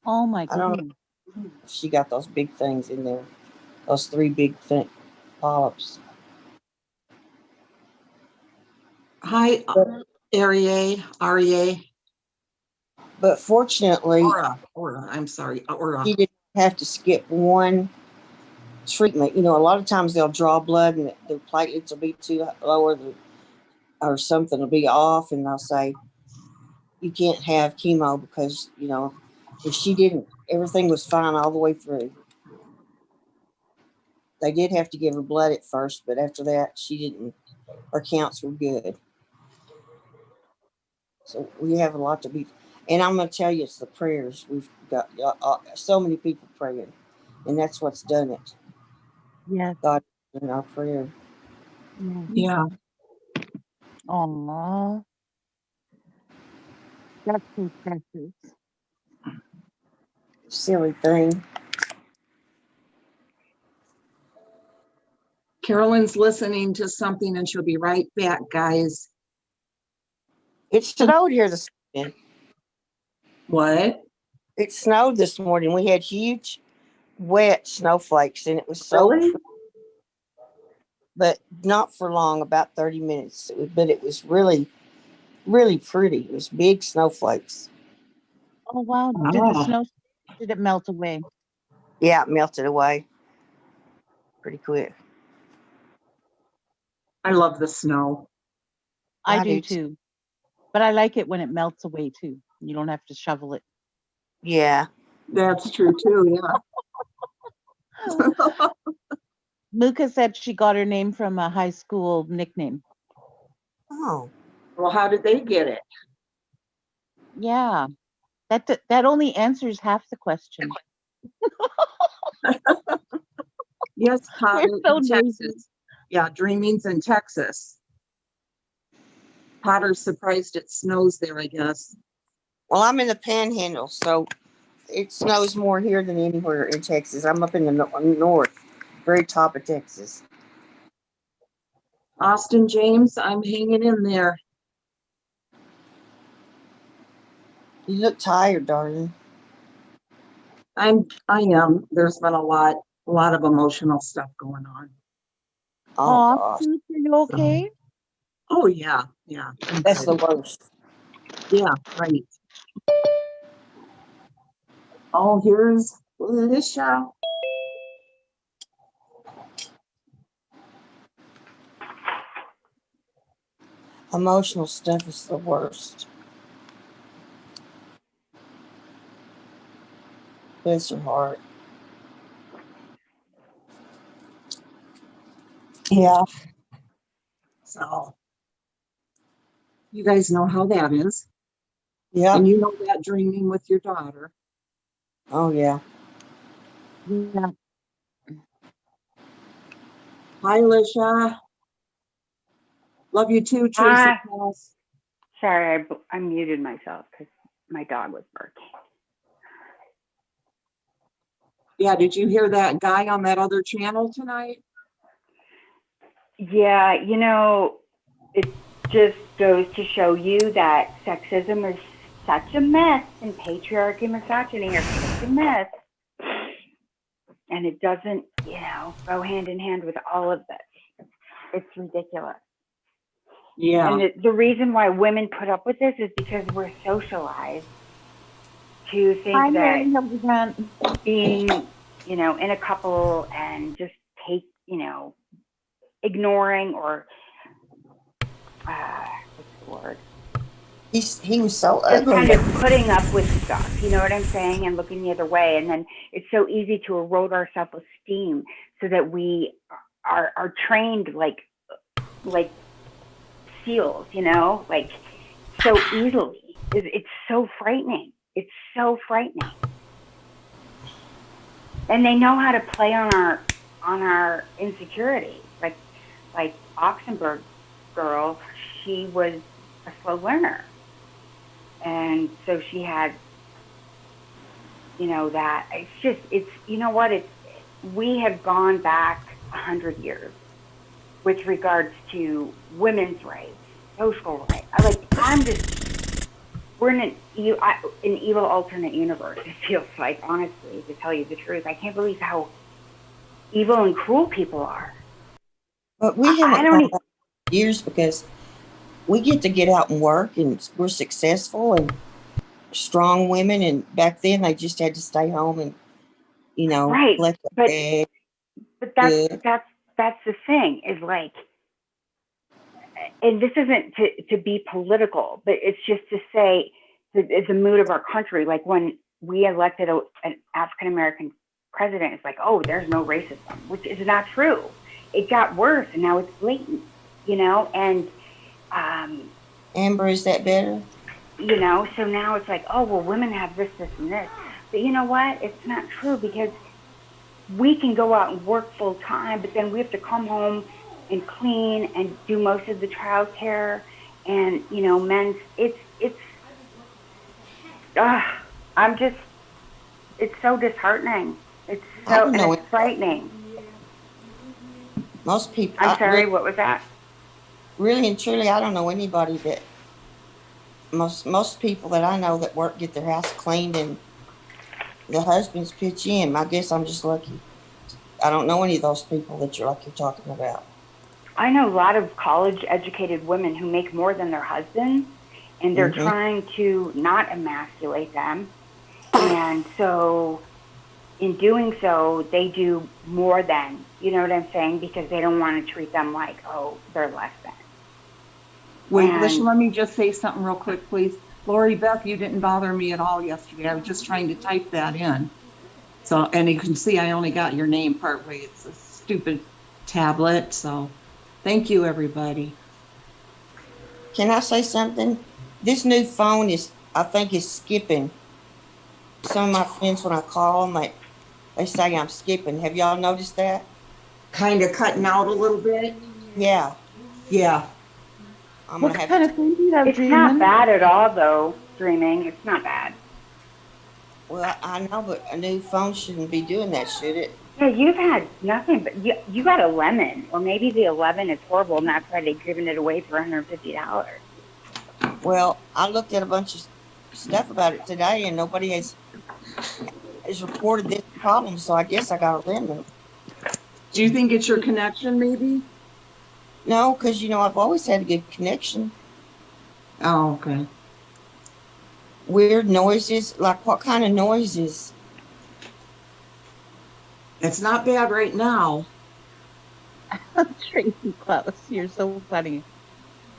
oh my I don't know goodness. if she got those big things in there. Those three big polyps. Hi, But, Aria, but fortunately, Aura, I'm sorry, Aura. she didn't have to skip one treatment. A lot of times they'll draw blood and the platelets will be too low or something will be off, and they'll say, you can't have chemo because, if she didn't, everything was fine all the way through. They did have to give her blood at first, but after that, she didn't, her counts were good. So we have a lot to be, and I'm going to tell you, it's the prayers. We've got so many people praying, and that's what's done it. Yes, God in our prayer. yes. Yeah, Aw, that's so precious. Silly thing. Carolyn's listening to something and she'll be right back, guys. It snowed here this morning. What? It snowed this morning. We had huge, wet snowflakes, and it was so Really? but not for long, about 30 minutes. But it was really, really pretty. It was big snowflakes. Oh, wow. Did the Oh, snow, did it melt away? Yeah, it melted away pretty quick. I love the snow. I I do do. too. But I like it when it melts away too. You don't have to shovel it. Yeah. That's true too, yeah. Muka said she got her name from a high school nickname. Oh, Well, how did they get it? Yeah. That only answers half the question. Yes, We're Potter so in nosy. Texas. Yeah, Dreaming's in Texas. Potter's surprised it snows there, I guess. well, I'm in the Panhandle, so it snows more here than anywhere in Texas. I'm up in the north, very top of Texas. Austin James, I'm hanging in there. You look tired, darling. I am. There's been a lot of emotional stuff going on. Oh Aw, gosh, Suze, are you okay? Oh yeah, yeah. I'm that's the good. worst. Yeah, right. Oh, here's Lisha. Emotional stuff is the worst. Bless your heart. Yeah. So you guys know how that is. And Yep. you know that dreaming with your daughter. Oh yeah. Yeah. Hi, Lisha. Love you too, Teresa. Hi. Sorry, I muted myself because my dog was barking. Yeah, did you hear that guy on that other channel tonight? Yeah, it just goes to show you that sexism is such a mess and patriarchy and misogyny are such a mess. And it doesn't, go hand in hand with all of this. It's ridiculous. Yeah. And the reason why women put up with this is because we're socialized to think Hi, that Mary Hildebrand. being, in a couple and just ignoring or what's the word? He was so Just kind ugly. of putting up with stuff, you know what I'm saying, and looking the other way. And then it's so easy to erode our self-esteem so that we are trained like seals, like so easily. It's so frightening. It's so frightening. And they know how to play on our insecurities. Like Oxenberg girl, she was a slow learner. And so she had, that it's, we have gone back 100 years with regards to women's rights, social rights. We're in an evil alternate universe, it feels like, honestly, to tell you the truth. I can't believe how evil and cruel people are. But we I haven't don't gone back years because we get to get out and work, and we're successful and strong women. And back then, they just had to stay home and right, collect but their egg. but Good. that's the thing is like, and this isn't to be political, but it's just to say that it's the mood of our country. Like when we elected an African American president, it's like, oh, there's no racism, which is not true. It got worse, and now it's blatant, and Amber, is that better? so now it's like, oh, well, women have this, this, and this. But you know what? It's not true because we can go out and work full time, but then we have to come home and clean and do most of the child care and, men's, I'm just, it's so disheartening. I And don't know. it's frightening. Most people. I'm sorry, what was that? Really and truly, I don't know anybody that. Most people that I know that work get their house cleaned and the husbands pitch in. I guess I'm just lucky. I don't know any of those people that you're talking about. I know a lot of college-educated women who make more than their husbands, and they're trying to not emasculate them. And so, in doing so, they do more than, you know what I'm saying? Because they don't want to treat them like, oh, they're less than. Wait, And- let me just say something real quick, please. Lori Beth, you didn't bother me at all yesterday. I was just trying to type that in. So, and you can see I only got your name partway. It's a stupid tablet. So thank you, everybody. Can I say something? This new phone I think is skipping. Some of my friends, when I call them, they say I'm skipping. Have y'all noticed that? Kind of cutting out a little bit. Yeah. Yeah. I'm What gonna have kind to, of phone do you have, It's Dreamin'? not bad at all, though, streaming. It's not bad. well, I know, but a new phone shouldn't be doing that, should it? Yeah, you've had nothing, but you got a lemon, or maybe the 11 is horrible, and that's why they've given it away for $150. Well, I looked at a bunch of stuff about it today, and nobody has reported this problem, so I guess I got a lemon. Do you think it's your connection, maybe? No, because I've always had a good connection. Oh, okay. Weird noises, like what kind of noises? It's not bad right now. Tracy Klaus, you're so funny.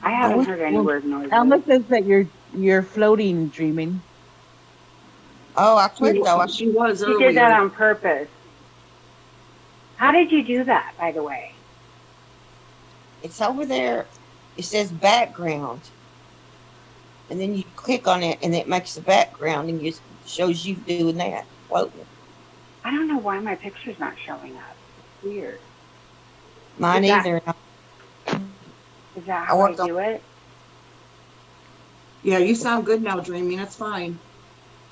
I haven't heard any weird noises. Alma says that you're floating, Dreaming. Oh, I quit though. She was She earlier. did that on purpose. How did you do that, by the way? It's over there. It says background, and then you click on it, and it makes the background, and it shows you doing that floating. I don't know why my picture's not showing up. It's weird. Mine Is that- either. Is that I how I worked on- do it? Yeah, you sound good now, Dreaming. It's fine.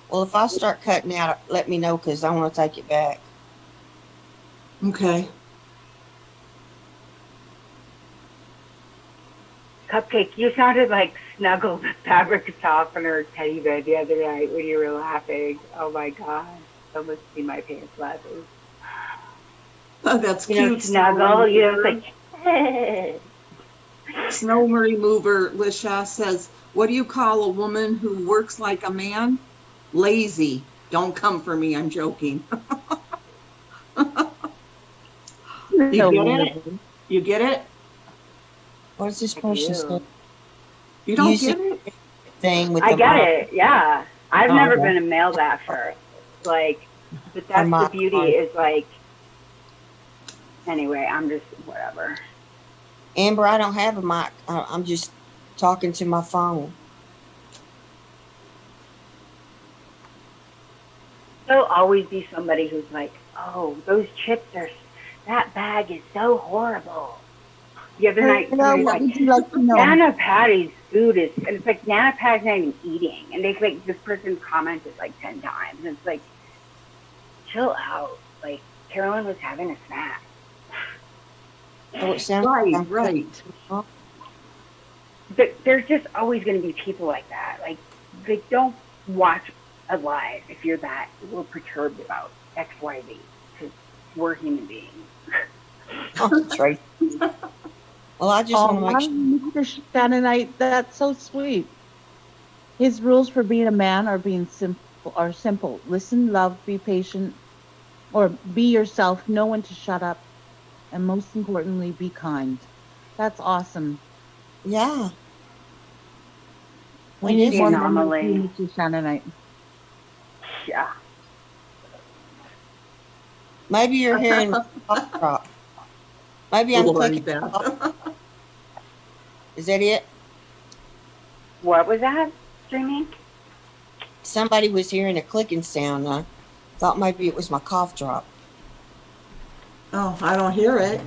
Well, if I start cutting out, let me know because I want to take it back. Okay. Cupcake, you sounded like Snuggle, the fabric softener teddy bear the other night when you were laughing. Oh my god. That must be my pants laughing. Oh, that's You know, cute. Snuggle, you know, it's like, Snow remover, Lisha says, what do you call a woman who works like a man? Lazy. Don't come for me. I'm joking. You get it? You get it? What is this person saying? You don't Use get it? Thing with I the get mom. it, yeah. I've Oh, never okay. been a male that first. Like, but that's the mock beauty on. is like, anyway, I'm just, whatever. Amber, I don't have a mic. I'm just talking to my phone. There'll always be somebody who's like, oh, those chips that bag is so horrible. The other night, somebody was what like, would you like to know? Nana Patty's food is, and it's like, Nana Patty's not even eating. And they like, this person commented like 10 times. And it's like, chill out. Like, Carolyn was having a snack. So it sounds Right, like right. But there's just always going to be people like that. Like, don't watch a live if you're that, we're perturbed about X, Y, Z. Because we're human beings. Tracy. Well, I just want to make sure. Mr. Shannonite, that's so sweet. His rules for being a man are simple. Listen, love, be patient, or be yourself, know when to shut up, and most importantly, be kind. That's awesome. Yeah. We It need is more the men like anomaly. you, Mr. Shannonite. Yeah. Maybe you're hearing my cough drop. Maybe I'm Lori clicking. Beth. Is that it? What was that, streaming? Somebody was hearing a clicking sound. I thought maybe it was my cough drop. Oh, I don't hear it.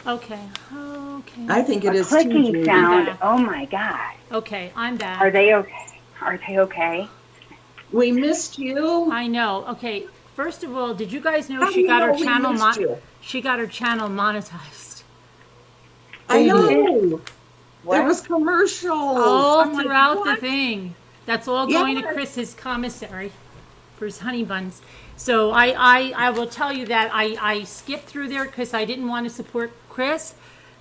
Okay. Okay. I think it A is too, clicking Judy. sound. Yeah. Oh my god. Okay, I'm back. Are they okay? Are they okay? We missed you. I know. Okay. First of all, did you guys know How do she you got know her we channel missed you? she got her channel monetized I know. What? There was commercials. all I'm like, throughout the what? thing. That's all going to Yes. Chris's commissary. for his honey buns. So I will tell you that I skipped through there because I didn't want to support Chris.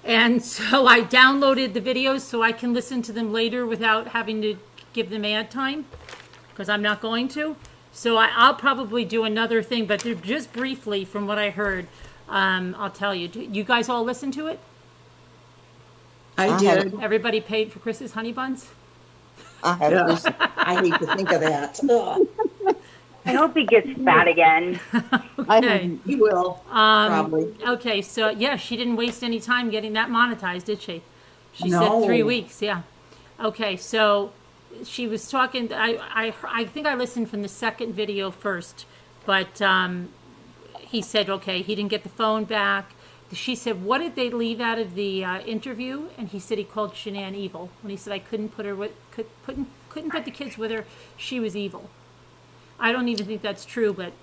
And so I downloaded the videos so I can listen to them later without having to give them ad time, because I'm not going to. So I'll probably do another thing, but just briefly from what I heard, I'll tell you. You guys all listen to it? I did. Everybody paid for Chris's honey buns? I have Yeah. listened. I hate to think of that. Ugh. I hope he gets fat again. I Okay. haven't. He will, probably. Okay, so yeah, she didn't waste any time getting that monetized, did she? She No. said 3 weeks, yeah. Okay, so she was talking. I think I listened from the second video first, but he said, okay, he didn't get the phone back. She said, what did they leave out of the interview? And he said he called Shanann evil. When he said I couldn't put her with, couldn't put the kids with her, she was evil. I don't even think that's true, but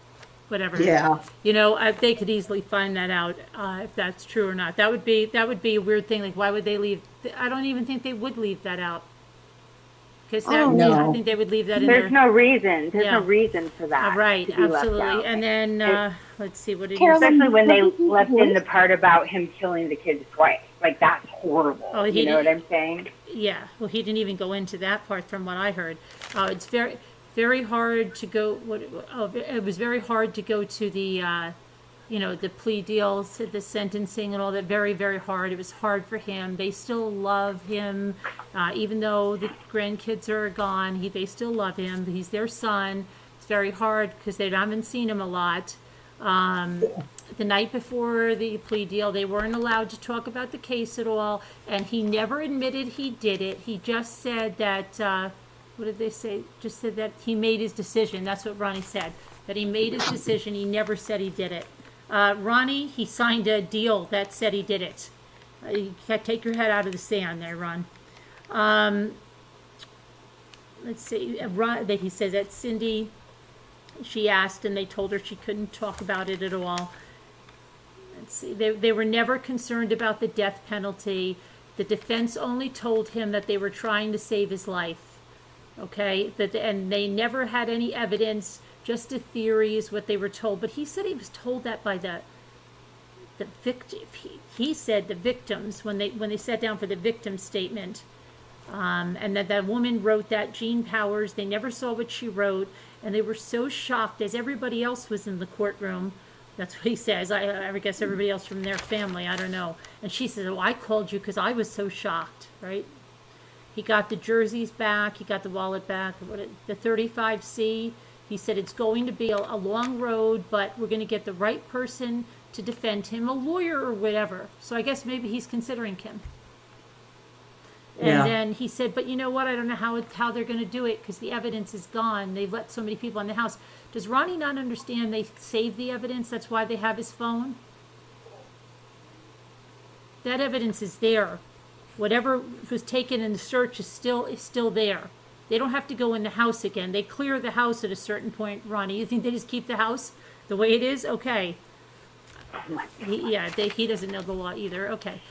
whatever. Yeah. You know, they could easily find that out if that's true or not. That would be a weird thing. Like, why would they leave? I don't even think they would leave that out. Because no. I think they would leave that in There's there. no reason. There's Yeah. no reason for that. Right, to be left absolutely. out. And then let's see, what did Carolyn, you say? Especially when they What did you left in voice? the part about him killing the kid's wife. Like, that's horrible. Oh, he you know did- what I'm saying? Yeah, well, he didn't even go into that part from what I heard. It's very hard to go. It was very hard to go to the, the plea deals, the sentencing, and all that. Very, very hard. It was hard for him. They still love him, even though the grandkids are gone. They still love him. He's their son. It's very hard because they haven't seen him a lot. The night before the plea deal, they weren't allowed to talk about the case at all, and he never admitted he did it. He just said that, what did they say? Just said that he made his decision. That's what Ronnie said, that he made his decision. He never said he did it. Ronnie, he signed a deal that said he did it. You can't take your head out of the sand there, Ron. Let's see. That he says that Cindy, she asked, and they told her she couldn't talk about it at all. Let's see. They were never concerned about the death penalty. The defense only told him that they were trying to save his life. Okay? And they never had any evidence, just a theory is what they were told. But he said he was told that by the victim. He said the victims, when they sat down for the victim statement, and that woman wrote that, Jean Powers, they never saw what she wrote, and they were so shocked, as everybody else was in the courtroom. That's what he says. I guess everybody else from their family, I don't know. And she says, oh, I called you because I was so shocked, right? He got the jerseys back. He got the wallet back. The 35C, he said it's going to be a long road, but we're going to get the right person to defend him, a lawyer or whatever. So I guess maybe he's considering Kim. And Yeah. then he said, but you know what? I don't know how they're going to do it because the evidence is gone. They've let so many people in the house. Does Ronnie not understand they saved the evidence? That's why they have his phone? That evidence is there. Whatever was taken in the search is still there. They don't have to go in the house again. They clear the house at a certain point, Ronnie. You think they just keep the house the way it is? Okay. He doesn't know the law either. Okay.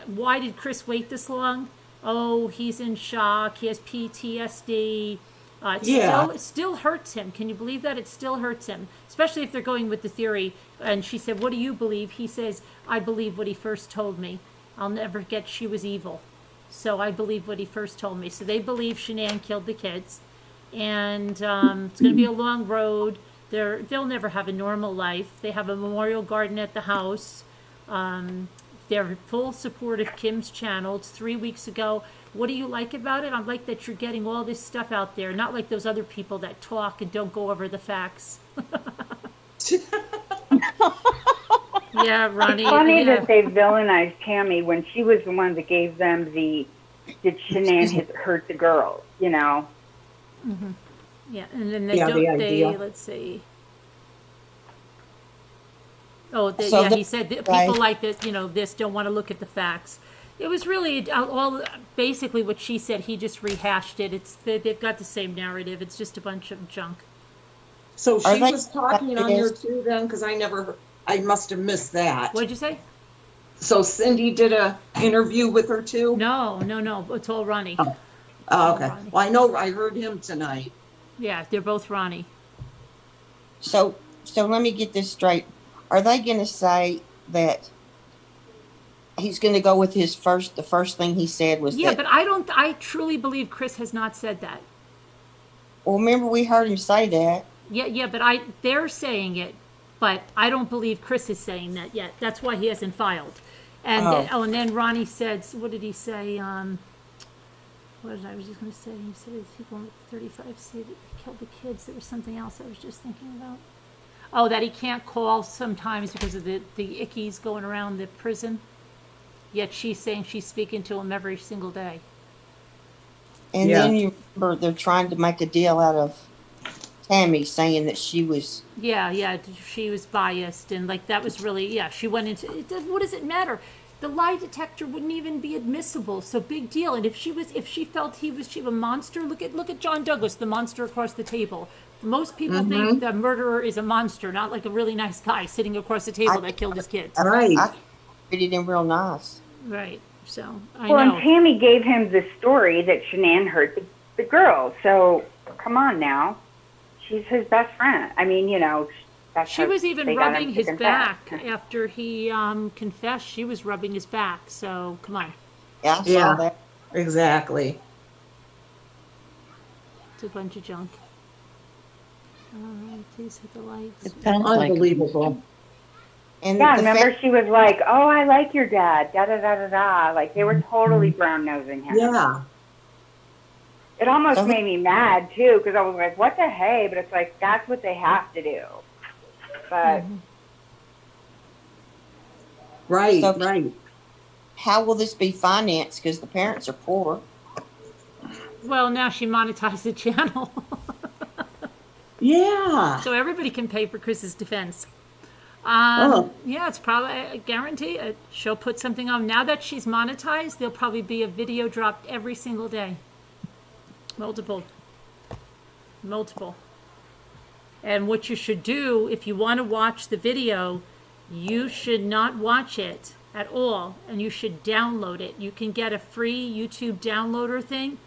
Why did Chris wait this long? Oh, he's in shock. He has PTSD. It still hurts him. Can you believe that? It still hurts him, especially if they're going with the theory. And she said, what do you believe? He says, I believe what he first told me. I'll never forget she was evil. So I believe what he first told me. So they believe Shanann killed the kids. And it's going to be a long road. They'll never have a normal life. They have a memorial garden at the house. They're full support of Kim's channel. It's 3 weeks ago. What do you like about it? I like that you're getting all this stuff out there, not like those other people that talk and don't go over the facts. Yeah, Ronnie. It's funny yeah. that they villainized Tammy when she was the one that gave them did Shanann hurt the girls, you know? Yeah, and then the idea. let's see. Oh, So he said that people like this, this don't want to look at the facts. It was really all basically what she said. He just rehashed it. They've got the same narrative. It's just a bunch of junk. So Are she they- was talking on there too then, because I must have missed that. What'd you say? So Cindy did a interview with her too? No. It's all Ronnie. Oh, okay. Ronnie. Well, I know I heard him tonight. Yeah, they're both Ronnie. So let me get this straight. Are they going to say that he's going to go with the first thing he said was Yeah, that? but I truly believe Chris has not said that. Well, remember we heard him say that. Yeah, but they're saying it, but I don't believe Chris is saying that yet. That's why he hasn't filed. And Oh. and then Ronnie said, what did he say? What did I was just going to say? He said people in 35 said killed the kids. There was something else I was just thinking about. Oh, that he can't call sometimes because of the ickies going around the prison. Yet she's saying she's speaking to him every single day. And Yeah. then you remember they're trying to make a deal out of Tammy saying that she was. Yeah, she was biased, and like that was really, yeah, she went into it. What does it matter? The lie detector wouldn't even be admissible, so big deal. And if she felt she was a monster, look at John Douglas, the monster across the table. Most people think the murderer is a monster, not like a really nice guy sitting across the table that killed his kids. Right. I treated him real nice. Right. So I Well, know. and Tammy gave him the story that Shanann hurt the girl. So come on now, she's his best friend. I mean, that's She how was even they got him rubbing to his confess. back after he confessed. She was rubbing his back. So come on, Yeah, I saw Yeah. that. Exactly. it's a bunch of junk. Please hit the likes. It sounds like Unbelievable. And Yeah, the remember she was like, "Oh, I like your dad." Da da da da da. Like they were totally brown nosing him. Yeah. It almost So- made me mad too because I was like, "What the hey?" But it's like that's what they have to do. But Right. So- Right. How will this be financed? Because the parents are poor. Well, now she monetized the channel, Yeah. so everybody can pay for Chris's defense. Oh. Yeah, it's probably I guarantee she'll put something on. Now that she's monetized, there'll probably be a video dropped every single day. Multiple. And what you should do, if you want to watch the video, you should not watch it at all, and you should download it. You can get a free YouTube downloader thing.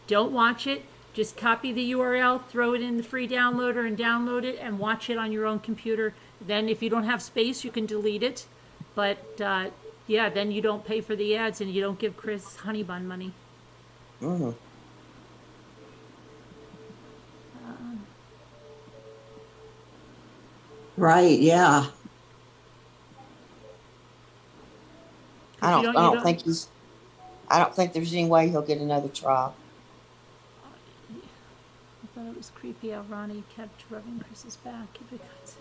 Don't watch it. Just copy the URL, throw it in the free downloader, and download it, and watch it on your own computer. Then, if you don't have space, you can delete it. But yeah, then you don't pay for the ads, and you don't give Chris honey bun money. Mm. Right. Yeah. I You don't. don't- I you don't don't- think he's. I don't think there's any way he'll get another trial. I thought it was creepy how Ronnie kept rubbing Chris's back because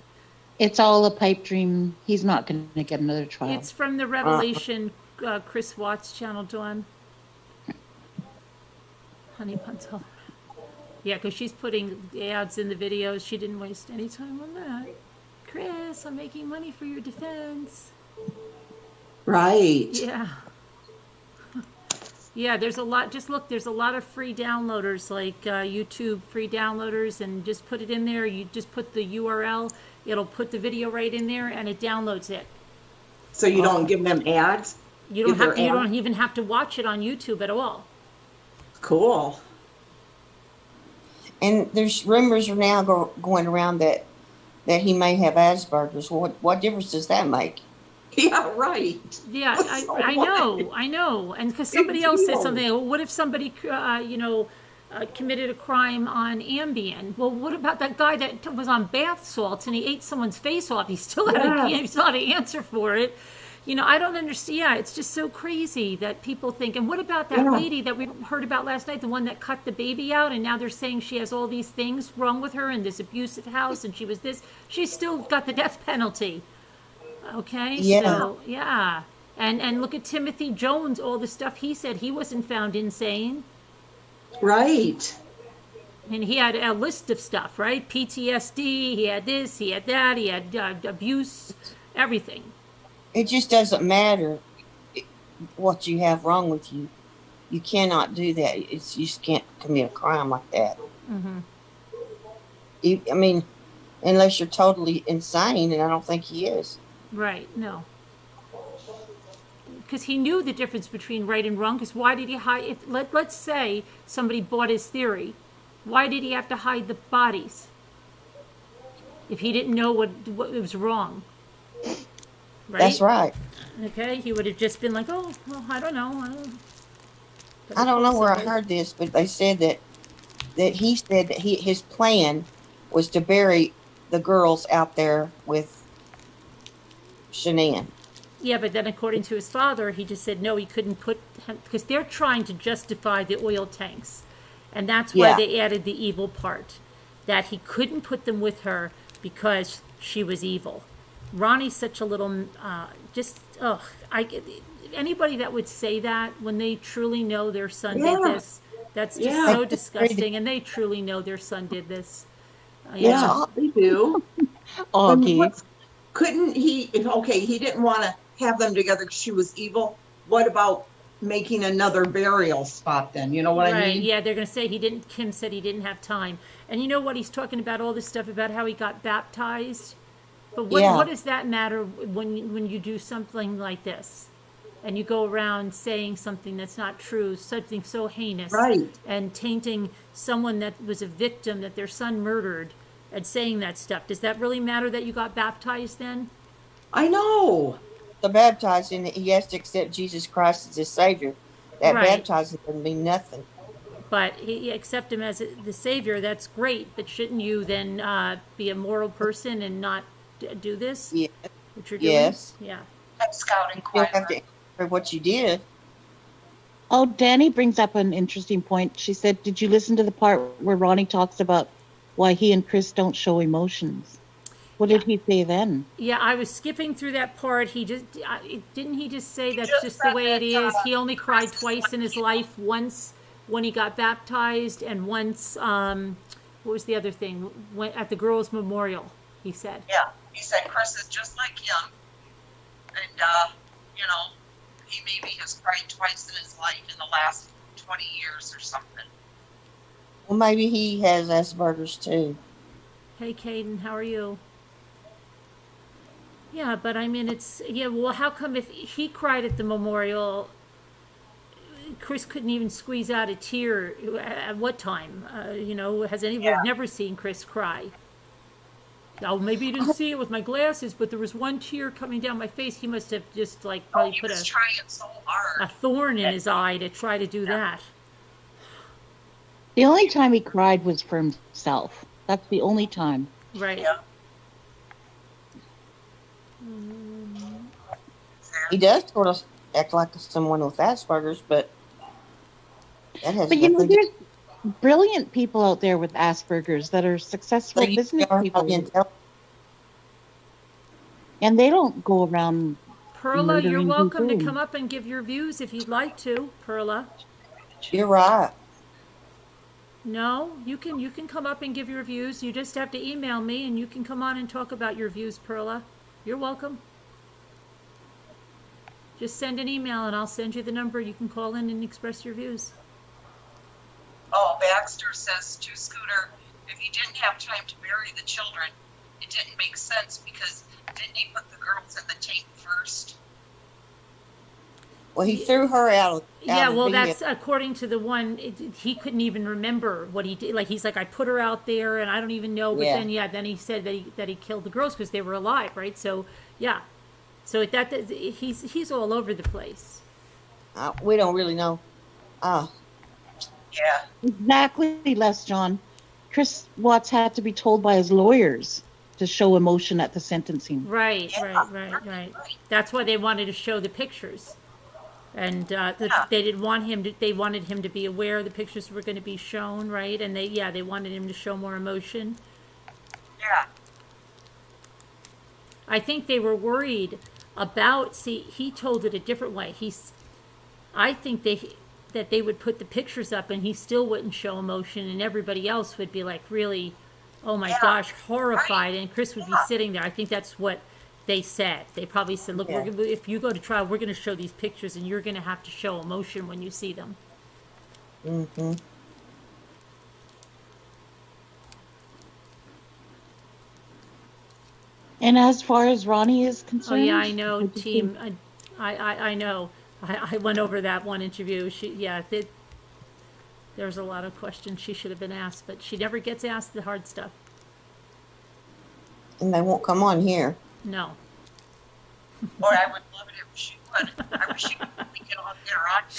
it's all a pipe dream. He's not going to get another trial. it's from the Revelation Chris Watts channel, Dawn. Honey buns all around. Yeah, because she's putting the ads in the videos. She didn't waste any time on that. Chris, I'm making money for your defense. Right. Yeah. Yeah, there's a lot. Just look, there's a lot of free downloaders, like YouTube free downloaders, and just put it in there. You just put the URL, it'll put the video right in there, and it downloads it. So you don't give them ads? You don't Is there have. You ads? don't even have to watch it on YouTube at all. Cool. And there's rumors are now going around that he may have Asperger's. What difference does that make? Yeah. Right. Yeah, So I know. And because somebody else said deal. something, well, what if somebody, committed a crime on Ambien? Well, what about that guy that was on bath salts and he ate someone's face off? He still had he still had an answer for it. I don't understand. Yeah, it's just so crazy that people think. And what about that lady that we heard about last night, the one that cut the baby out, and now they're saying she has all these things wrong with her in this abusive house, and she was this. She's still got the death penalty. Okay, Yeah. so yeah, and look at Timothy Jones, all the stuff he said. He wasn't found insane, Right. and he had a list of stuff, right? PTSD. He had this. He had that. He had abuse, everything. It just doesn't matter what you have wrong with you. You cannot do that. You just can't commit a crime like that. Mm-hmm. I mean, unless you're totally insane, and I don't think he is. Right? No, because he knew the difference between right and wrong. Because why did he hide? If let's say somebody bought his theory, why did he have to hide the bodies? if he didn't know what was wrong. Right? That's right. Okay, he would have just been like, oh, well, I don't know. I don't know where I heard this, but they said that he said that his plan was to bury the girls out there with Shanann. Yeah, but then according to his father, he just said no, he couldn't put, because they're trying to justify the oil tanks. And that's why Yeah. they added the evil part, that he couldn't put them with her because she was evil. Ronnie's such a little, anybody that would say that when they truly know their son did Yeah. this, that's just Yeah. so disgusting. And they truly know their son did this. Yeah, they do. Augie. What's- Couldn't he, okay, he didn't want to have them together because she was evil. What about making another burial spot then? You know what I Right, mean? yeah, they're going to say Kim said he didn't have time. And you know what? He's talking about all this stuff about how he got baptized. But Yeah. what does that matter when you do something like this? And you go around saying something that's not true, something so heinous. Right. And tainting someone that was a victim that their son murdered and saying that stuff. Does that really matter that you got baptized then? I know. The baptizing, he has to accept Jesus Christ as his Savior. That Right. baptizing doesn't mean nothing. But he accept him as the savior. That's great. But shouldn't you then be a moral person and not do this? Yeah. What you're doing? Yes. Yeah. Scouting You don't have to answer what you did. Oh, Danny brings up an interesting point. She said, did you listen to the part where Ronnie talks about why he and Chris don't show emotions? What did he say then? Yeah, I was skipping through that part. Didn't he just say that's just the way it is? He only cried twice in his life. Once when he got baptized, and once what was the other thing? At the girls' memorial, he said. Yeah, he said Chris is just like him, and you know, he maybe has cried twice in his life in the last 20 years or something. Well, maybe he has Asperger's too. Hey, Caden, how are you? Yeah, but I mean, well, how come if he cried at the memorial, Chris couldn't even squeeze out a tear at what time? Has anyone never seen Chris cry? Oh, maybe you didn't see it with my glasses, but there was one tear coming down my face. He must have just probably He put was a trying so hard. thorn in his eye to try to do that. The only time he cried was for himself. That's the only time. Right. Yeah. He does sort of act like someone with Asperger's, but that has But you know, nothing to there's brilliant people out there with Asperger's that are successful do business with people, intelligence. and they don't go around. Perla, you're Murdering welcome to people. come up and give your views if you'd like to, Perla. You're right. No, you can come up and give your views. You just have to email me and you can come on and talk about your views, Perla. You're welcome. Just send an email and I'll send you the number. You can call in and express your views. Oh, Baxter says to Scooter, if he didn't have time to bury the children, it didn't make sense because didn't he put the girls in the tank first? Well, he threw her out. Yeah, of well, the that's vehicle. according to the one. He couldn't even remember what he did. Like he's like, I put her out there, and I don't even know. But Yeah. then he said that he killed the girls because they were alive, right? So yeah, so he's all over the place. We don't really know. Yeah. Exactly, Les John. Chris Watts had to be told by his lawyers to show emotion at the sentencing. Right, Yeah. right. That's why they wanted to show the pictures, and they didn't want him to. They wanted him to be aware the pictures were going to be shown, right? And they wanted him to show more emotion. Yeah. I think they were worried about. See, he told it a different way. I think that they would put the pictures up and he still wouldn't show emotion, and everybody else would be like really, oh my gosh, horrified, and Chris would be sitting there. I think that's what they said. They probably said, look, Yeah. if you go to trial, we're going to show these pictures, and you're going to have to show emotion when you see them. Mm-hmm. And as far as Ronnie is Oh concerned, yeah, I know, what do you team. think? I know. I went over that one interview. There's a lot of questions she should have been asked, but she never gets asked the hard stuff. and they won't come on here. No. Boy, I would love it if she would. I wish she could get on here.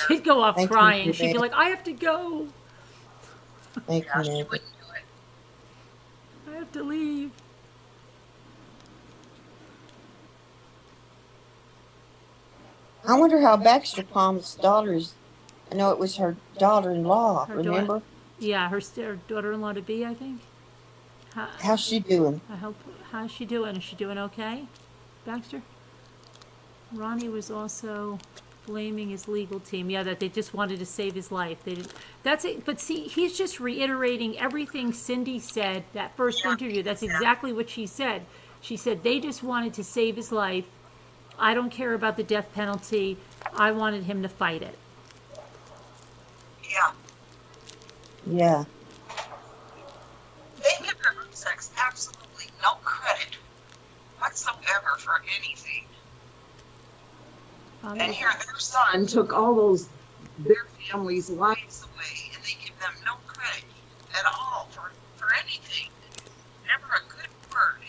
She'd go off Thank you, crying. She'd be Ruben. like, I have to go. Thank Yeah, you, she Nancy. wouldn't do it. I have to leave. I wonder how Baxter Palm's daughter's. I know it was her daughter-in-law. Her Remember? Yeah, her daughter-in-law to be, I think. How's she doing? I hope. How's she doing? Is she doing okay, Baxter? Ronnie was also blaming his legal team. Yeah, that they just wanted to save his life. They did. That's it. But see, he's just reiterating everything Cindy said that first interview. That's exactly what she said. She said they just wanted to save his life. I don't care about the death penalty. I wanted him to fight it. Yeah. Yeah. They give their sex absolutely no credit whatsoever for anything. And here their son took all their family's lives away, and they give them no credit at all for anything. Never a good word.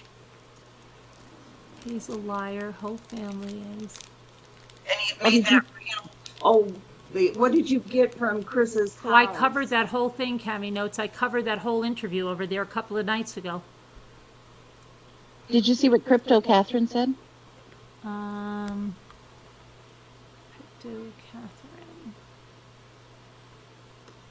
He's a liar. Whole family is. And he made that real. What did you get from Chris's house? Oh, I covered that whole thing, Cami Notes. I covered that whole interview over there a couple of nights ago. Did you see what Crypto Catherine said? Crypto Catherine.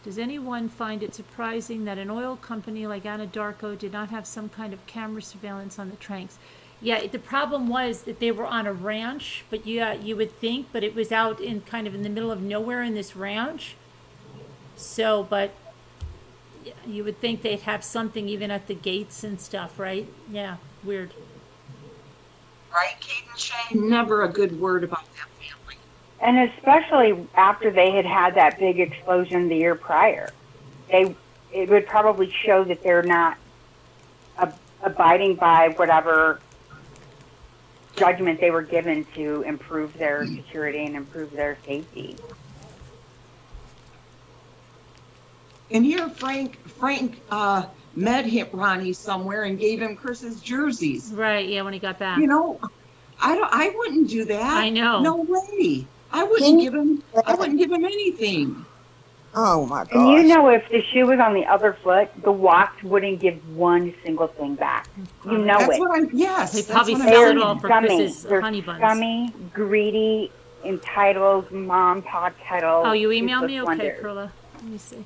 Does anyone find it surprising that an oil company like Anadarko did not have some kind of camera surveillance on the tanks? Yeah, the problem was that they were on a ranch, but yeah, you would think, but it was out in kind of in the middle of nowhere in this ranch. So, but you would think they'd have something even at the gates and stuff, right? Yeah, weird. Right, Kate and Shane? Never a good word about that family. And especially after they had had that big explosion the year prior, it would probably show that they're not abiding by whatever judgment they were given to improve their security and improve their safety. And here Frank met Ronnie somewhere and gave him Chris's jerseys. Right, yeah, when he got back. You know, I wouldn't do that. I know. No way. I wouldn't give him anything. Oh my gosh. And you know, if the shoe was on the other foot, the watch wouldn't give one single thing back. You know That's it. what yes. They that's probably what sell I'm it all saying. for Scummy. Chris's They're honey buns. scummy, greedy, entitled, mom, pop title. Oh, you emailed me? toothless Okay, wonders. Perla. Let me see.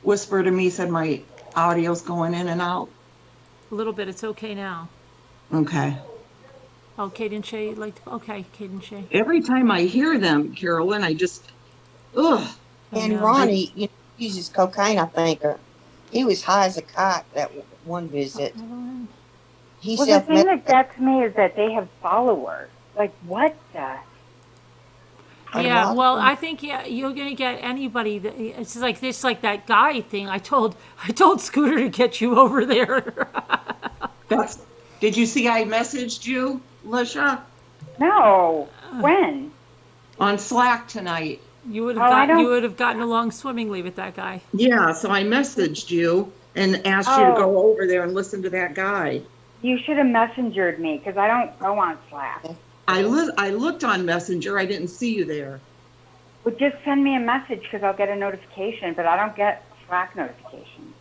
Whisper to me, said my audio's going in and out. A little bit. It's okay now. Okay. Oh, Kate and Shay, okay, Kate and Shay. Every time I hear them, Carolyn, I just, ugh. I And know. Ronnie, uses cocaine, I think. He was high as a kite that one visit. He Well, the self thing that gets me is that they have followers. Like, what the? Yeah, well, I think you're gonna get anybody. It's like this, like that guy thing. I told Scooter to get you over there. Did you see I messaged you, Lisha? No. When? On Slack tonight. You would Oh, I have don't- you would have gotten along swimmingly with that guy. Yeah, so I messaged you and asked you to go over there and listen to that guy. You should have messengered me because I don't go on Slack. I looked on Messenger. I didn't see you there. Well, just send me a message because I'll get a notification, but I don't get Slack notifications.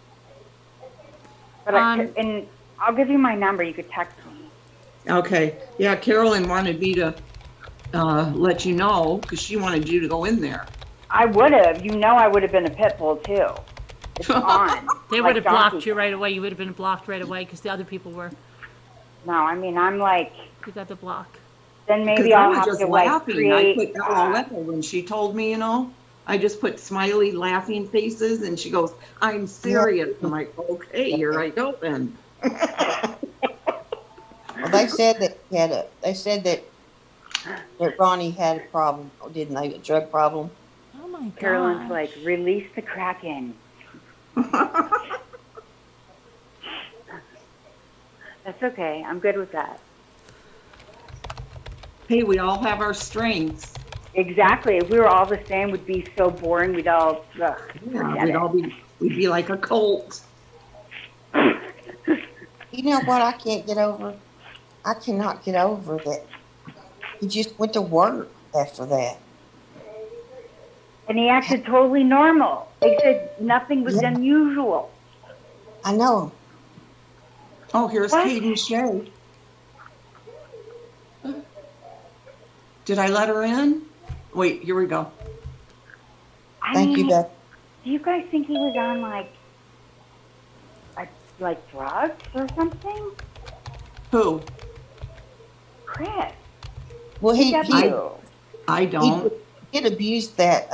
But and I'll give you my number. You could text me. Okay. Yeah, Carolyn wanted me to let you know because she wanted you to go in there. I would have. You know, I would have been a pit bull too. It's on. They Like would have blocked Donkey you Kong. right away. You would have been blocked right away because the other people were. No, I mean, I'm like, You got the block. then Because maybe I I'll was have just to like laughing. create. I put LOL when she told me, I just put smiley laughing faces and she goes, I'm serious. I'm like, okay, here I go then. Well, they said that Ronnie had a problem, didn't they? A drug problem. Oh my god. Carolyn's like, release the Kraken. That's okay. I'm good with that. Hey, we all have our strengths. Exactly. If we were all the same, we'd be so boring. We'd all, Yeah, we'd be like a cult. You know what I can't get over? I cannot get over that he just went to work after that. And he acted totally normal. They said nothing was Yeah, unusual. I know. Oh, here's What? Katie Shea. Did I let her in? Wait, here we go. I Thank you, mean, Beth. do you guys think he was on like drugs or something? Who? Chris, Well, CW. I he don't. did abuse that.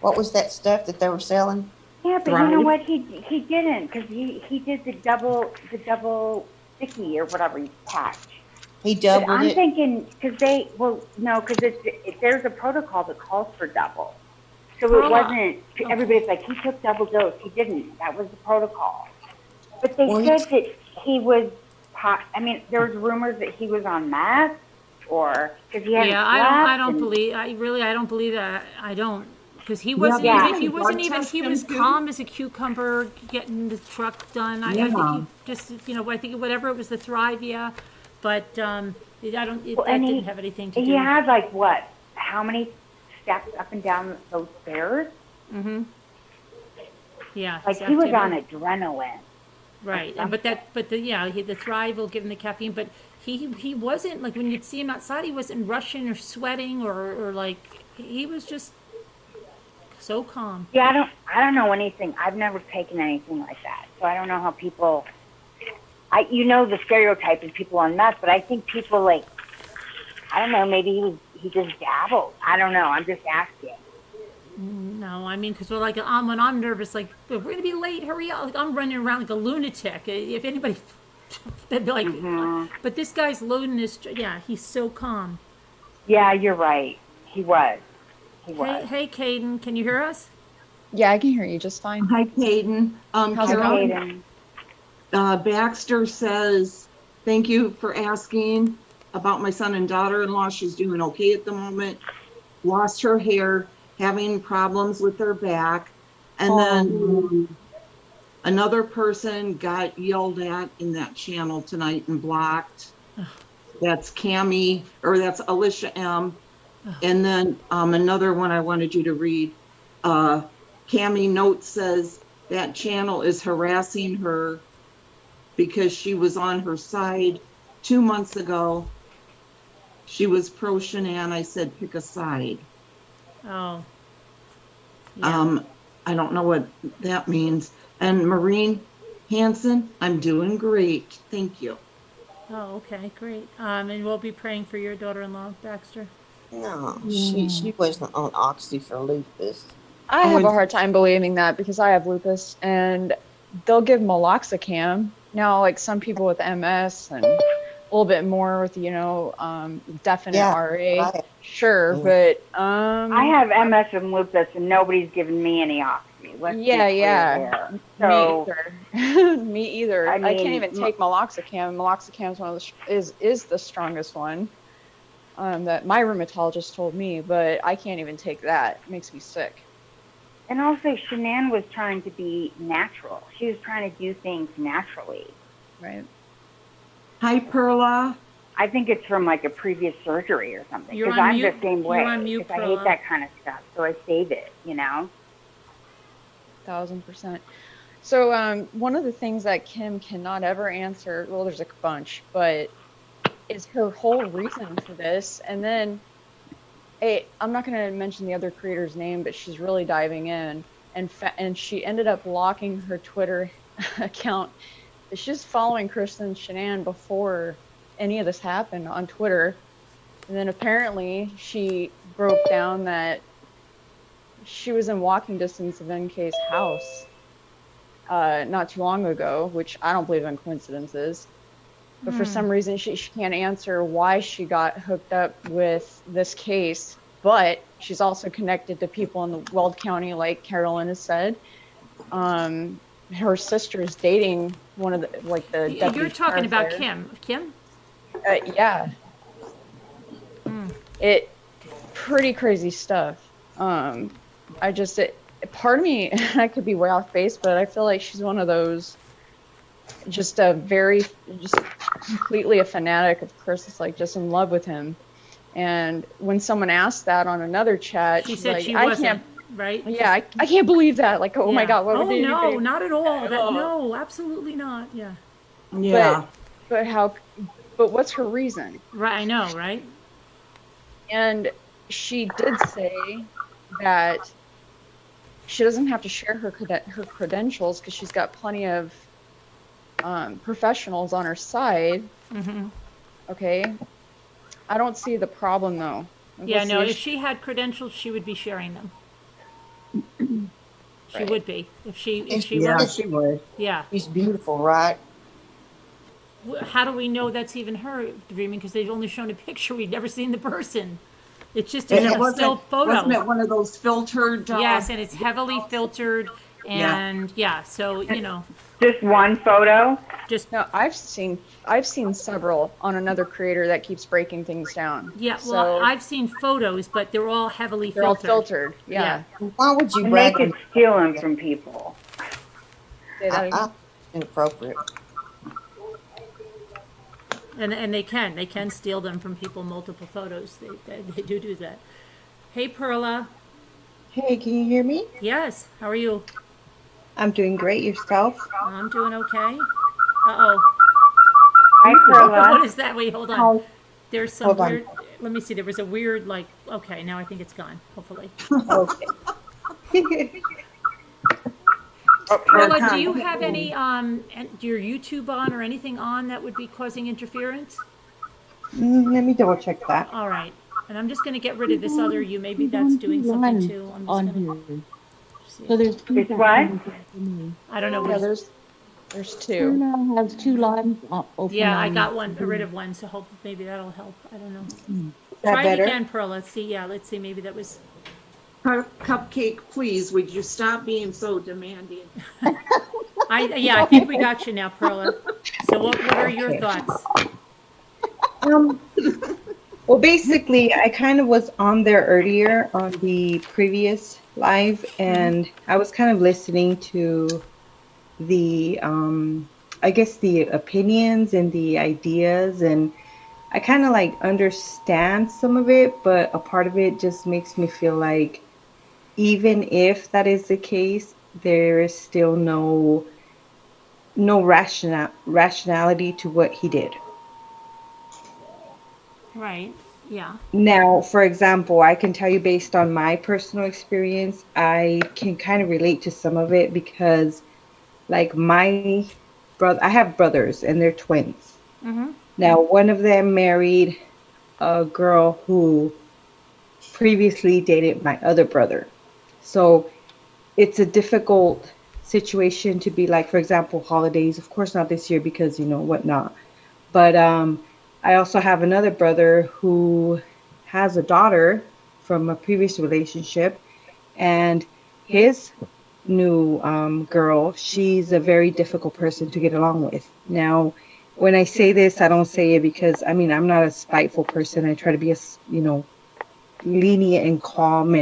What was that stuff that they were selling? Yeah, but you know Thrive? what? He didn't, because he did the double sticky or whatever patch. He But doubled I'm it. thinking because there's a protocol that calls for double. So it Carla. wasn't, everybody's like, he took double dose. He didn't. That was the protocol. But they Well, said that he was, I mean, there was rumors that he was on meth or because he hadn't Yeah, I don't believe. I don't believe that. I don't, because he wasn't. they Yeah. Even, he didn't wasn't blood even. test He him was too? calm as a cucumber, getting the truck done. I think Yeah. he just, I think whatever it was, the Thrive, yeah. But I don't. Well, That and didn't have anything to he do. had like what? How many steps up and down those stairs? Mm-hmm. Yeah. Like his he was on activity. adrenaline. Right, and the Thrive will give him the caffeine, but he wasn't like when you'd see him outside, he wasn't rushing or sweating or like he was just so calm. Yeah, I don't know anything. I've never taken anything like that, so I don't know how people. The stereotype is people on meth, but I think people like, I don't know, maybe he just dabbled. I don't know. I'm just asking. No, I mean, because when I'm nervous, like we're gonna be late, hurry up! Like I'm running around like a lunatic. If anybody, they'd be like, but this guy's loading his. Yeah, he's so calm. Yeah, you're right. He was. He was. Hey, Caden, can you hear us? Yeah, I can hear you just fine. Hi, Caden. How's it Carol, going? Baxter says, thank you for asking about my son and daughter-in-law. She's doing okay at the moment. Lost her hair, having problems with her back. And then another person got yelled at in that channel tonight and blocked. That's Cammie, or that's Alicia M. And then another one I wanted you to read. Cammie Note says that channel is harassing her because she was on her side 2 months ago. She was pro Shanann. I said, pick a side. Oh. Yeah. I don't know what that means. And Maureen Hanson, I'm doing great. Thank you. Oh, okay, great. And we'll be praying for your daughter-in-law, Baxter. No, she wasn't on oxy for lupus. I have a hard time believing that because I have lupus and they'll give meloxicam. Now, like some people with MS and a little bit more with, definite Yeah, RA. right. Sure, Mhm. but I have MS and lupus, and nobody's given me any oxy. Let's be clear there. So, me either. Me either. I I can't mean, even take meloxicam. Meloxicam is one of the is the strongest one. That my rheumatologist told me, but I can't even take that. It makes me sick. and also, Shanann was trying to be natural. She was trying to do things naturally. Right. Hi, Perla. I think it's from like a previous surgery or something. You're Because on I'm mute. the same way. You're on mute, 'cause I Perla. hate that kind of stuff, so I save it. 1000%. So one of the things that Kim cannot ever answer, well, there's a bunch, but is her whole reason for this. And then I'm not going to mention the other creator's name, but she's really diving in, and she ended up blocking her Twitter account. She's following Kristen and Shanann before any of this happened on Twitter. And then apparently she broke down that she was in walking distance of NK's house not too long ago, which I don't believe in coincidences. But for some reason, she can't answer why she got hooked up with this case. But she's also connected to people in the Weld County, like Carolyn has said. Her sister is dating one of the deputy You're talking sheriff about there. Kim. Kim? Yeah. It pretty crazy stuff. Part of me, I could be way off base, but I feel like she's one of those just completely a fanatic of Chris, is like just in love with him. And when someone asked that on another chat, She she's said like, she I wasn't, can't, right? yeah, I can't believe that. Like, oh my Yeah. God, what would Oh you no, do? not at all. That Oh. no, absolutely not. Yeah. Yeah. But but what's her reason? Right. I know. Right. And she did say that she doesn't have to share her credentials because she's got plenty of professionals on her side. Mm-hmm. Okay. I don't see the problem though. Like, Yeah. what's the No. If issue? she had credentials, she would be sharing them. She Right. would be if she Yeah, was. she would. Yeah. She's beautiful, right? How do we know that's even her dreaming? Because they've only shown a picture. We've never seen the person. It's just And a it still photo. wasn't it one of those filtered? Yes, and it's heavily filtered, Yeah. and yeah, so Just one photo. just No, I've seen several on another creator that keeps breaking things down. yeah. So Well, I've seen photos, but they're all heavily they're all filtered. filtered. Yeah. Why would you And they brag could on steal them from people. Say that again. inappropriate? And they can steal them from people. Multiple photos. They do that. Hey, Perla. Hey, can you hear me? Yes. How are you? I'm doing great. Yourself? I'm doing okay. Uh-oh. Hi, What Perla. is that? Wait, hold on. There's some Hold on. weird. Let me see. There was a weird Okay, now I think it's gone. Hopefully. Okay. Perla, do you have any your YouTube on or anything on that would be causing interference? Let me double check that. All right. And I'm just going to get rid of this other you. Maybe that's doing something too. I'm just on going here. to So there's two It's what? I don't know. Yeah, What there's Two two. now has two lines open. yeah, I on- got rid of one, so hope maybe that'll help. I don't know. That Try better? it again, Pearl. Let's see. Yeah, let's see. Maybe that was. Cupcake, please, would you stop being so demanding? I think we got you now, Perla. So what are your Okay. thoughts? Well, basically, I kind of was on there earlier on the previous live, and I was kind of listening to the, I guess, the opinions and the ideas, and I kind of like understand some of it, but a part of it just makes me feel like even if that is the case, there is still no rationality to what he did. Right. Yeah. Now, for example, I can tell you based on my personal experience, I can kind of relate to some of it because, like, my brother, I have brothers and they're twins. Mm-hmm. Now, one of them married a girl who previously dated my other brother. So it's a difficult situation to be like, for example, holidays, of course not this year because, whatnot. But I also have another brother who has a daughter from a previous relationship, and his new girl, she's a very difficult person to get along with. Now, when I say this, I don't say it because, I'm not a spiteful person. I try to be as, lenient and calm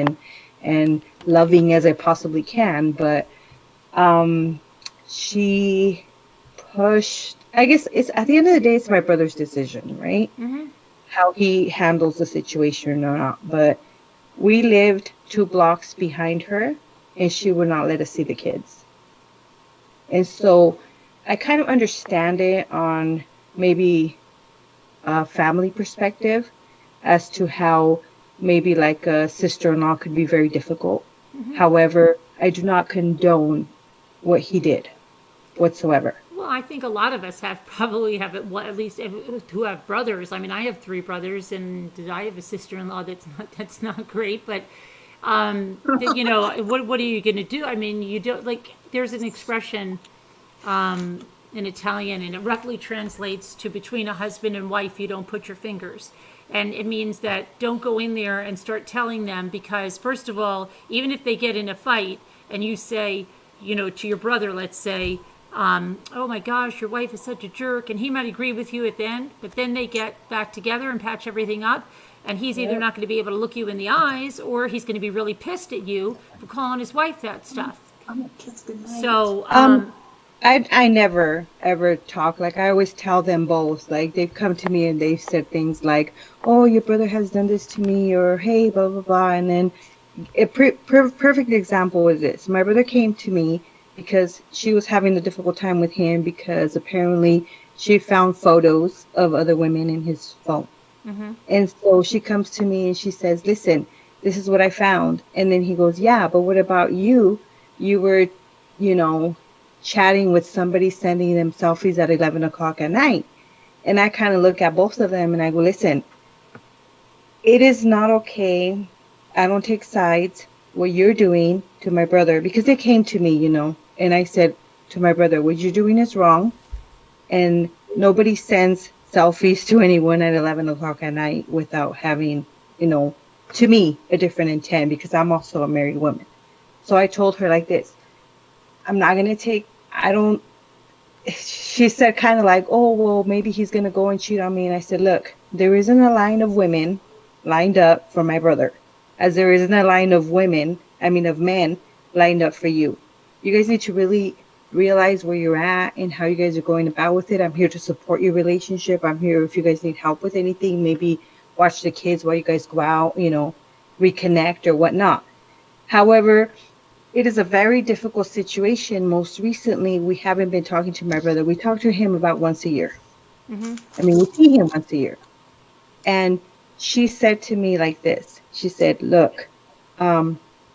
and loving as I possibly can, but she pushed, I guess it's at the end of the day, it's my brother's decision, right? Mm-hmm. How he handles the situation or not. But we lived 2 blocks behind her, and she would not let us see the kids. And so I kind of understand it on maybe a family perspective as to how maybe like a sister-in-law could be very difficult. Mm-hmm. However, I do not condone what he did whatsoever. Well, I think a lot of us probably have at least who have brothers. I mean, I have 3 brothers, and I have a sister-in-law that's not great. But what are you going to do? I mean, you don't like. There's an expression in Italian, and it roughly translates to between a husband and wife, you don't put your fingers. And it means that don't go in there and start telling them because, first of all, even if they get in a fight and you say, to your brother, let's say, oh my gosh, your wife is such a jerk, and he might agree with you at the end, but then they get back together and patch everything up, and he's either not going to be able to look you in the eyes or he's going to be really pissed at you for calling his wife that stuff. So, I never ever talk. Like I always tell them both. Like they've come to me and they've said things like, "Oh, your brother has done this to me," or "Hey, blah blah blah." And then perfect example is this: my brother came to me because she was having a difficult time with him because apparently she found photos of other women in his phone. And so she comes to me and she says, "Listen, this is what I found." And then he goes, "Yeah, but what about you? You were, you know, chatting with somebody, sending them selfies at 11 o'clock at night." And I kind of look at both of them and I go, "Listen, it is not okay. I don't take sides. What you're doing to my brother," because they came to me, and I said to my brother, "What you're doing is wrong. And nobody sends selfies to anyone at 11 o'clock at night without having, to me, a different intent because I'm also a married woman." So I told her like this: I'm not going to I don't, she said kind of like, "Oh, well, maybe he's going to go and cheat on me." And I said, "Look, there isn't a line of women lined up for my brother, as there isn't a line of of men lined up for you. You guys need to really realize where you're at and how you guys are going about with it. I'm here to support your relationship. I'm here if you guys need help with anything, maybe watch the kids while you guys go out, reconnect or whatnot. However, it is a very difficult situation. Most recently, we haven't been talking to my brother. We talk to him about once a year. We see him once a year. And she said to me like this. She said, "Look,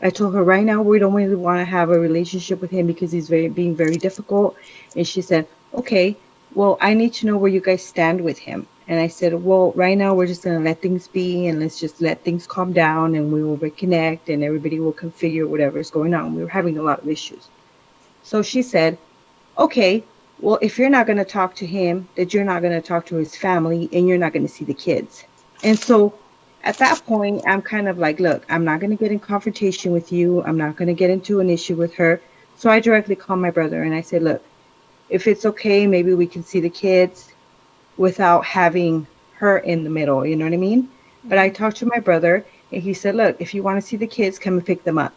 I told her right now we don't really want to have a relationship with him because he's being very difficult." And she said, "Okay, well, I need to know where you guys stand with him." And I said, "Well, right now we're just going to let things be and let's just let things calm down and we will reconnect and everybody will configure whatever is going on." We were having a lot of issues. So she said, "Okay, well, if you're not going to talk to him, that you're not going to talk to his family and you're not going to see the kids." And so at that point, I'm kind of like, "Look, I'm not going to get in confrontation with you. I'm not going to get into an issue with her." So I directly called my brother and I said, "Look, if it's okay, maybe we can see the kids without having her in the middle." You know what I mean? But I talked to my brother and he said, "Look, if you want to see the kids, come and pick them up.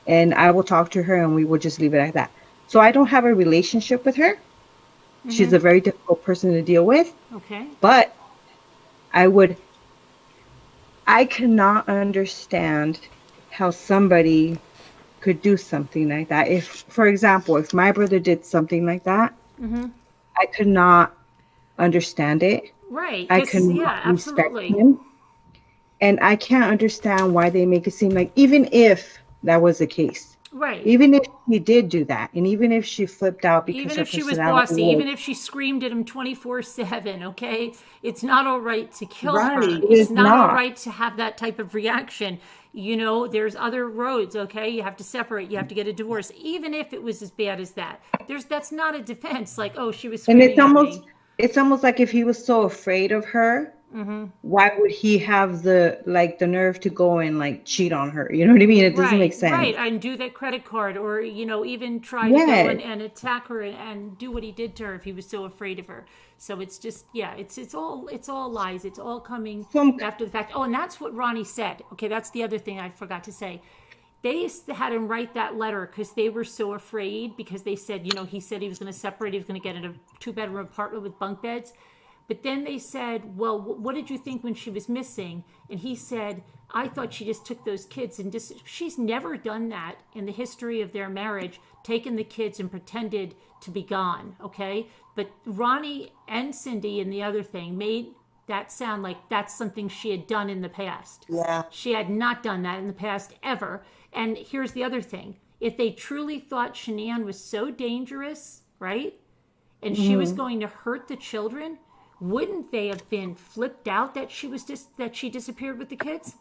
And I will talk to her and we will just leave it at that." So I don't have a relationship with her. She's a very difficult person to deal with. Okay. But I cannot understand how somebody could do something like that. If, for example, if my brother did something like that, I could not understand it. Right. I 'Cause, could yeah, not respect absolutely. him. And I can't understand why they make it seem like, even if that was the case, Right. even if he did do that, and even if she flipped out because Even her if she was personality bossy, was, even if she screamed at him 24/7, okay? It's not all right to kill her. Right. it It's is not all not. right to have that type of reaction. There's other roads, okay? You have to separate, you have to get a divorce, even if it was as bad as that. That's not a defense like, "Oh, she was And screaming at me." it's almost like if he was so afraid of her, why would he have the nerve to go and like cheat on her? You know what I mean? It doesn't make Right, right. sense. And do that credit card, or even try to go Yes. and attack her and do what he did to her if he was so afraid of her. So it's just, yeah, it's all lies. It's all coming Some after the fact. Oh, and that's what Ronnie said. Okay, that's the other thing I forgot to say. They had him write that letter because they were so afraid, because they said, he said he was going to separate, he was going to get in a 2-bedroom apartment with bunk beds. But then they said, "Well, what did you think when she was missing?" And he said, "I thought she just took those kids and she's never done that in the history of their marriage, taken the kids and pretended to be gone." Okay. But Ronnie and Cindy and the other thing made that sound like that's something she had done in the past. Yeah. She had not done that in the past ever. And here's the other thing. If they truly thought Shanann was so dangerous, right? And she was going to hurt the children, wouldn't they have been flipped out that she disappeared with the kids?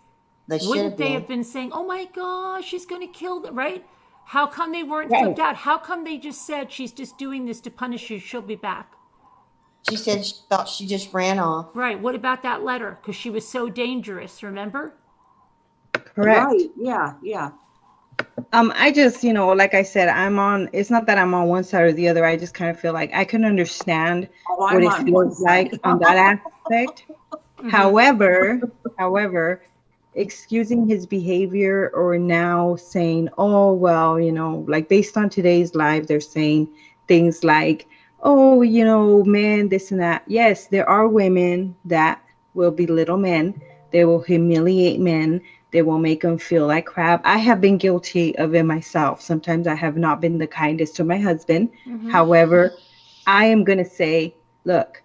They should Wouldn't have they been. have been saying, "Oh my gosh, she's going to kill them," right? How come they weren't right. flipped out? How come they just said, "She's just doing this to punish you, she'll be back"? She said she thought she just ran off. Right. What about that letter? Because she was so dangerous, remember? Correct. Right. Yeah. Yeah. I just, like I said, it's not that I'm on one side or the other. I just kind of feel like I can understand Oh, what I'm it on one feels like side. on that aspect. However, excusing his behavior or now saying, "Oh, well, like based on today's live, they're saying things like, oh, men, this and that. Yes, there are women that will belittle men. They will humiliate men. They will make them feel like crap. I have been guilty of it myself. Sometimes I have not been the kindest to my husband. However, I am going to say, look,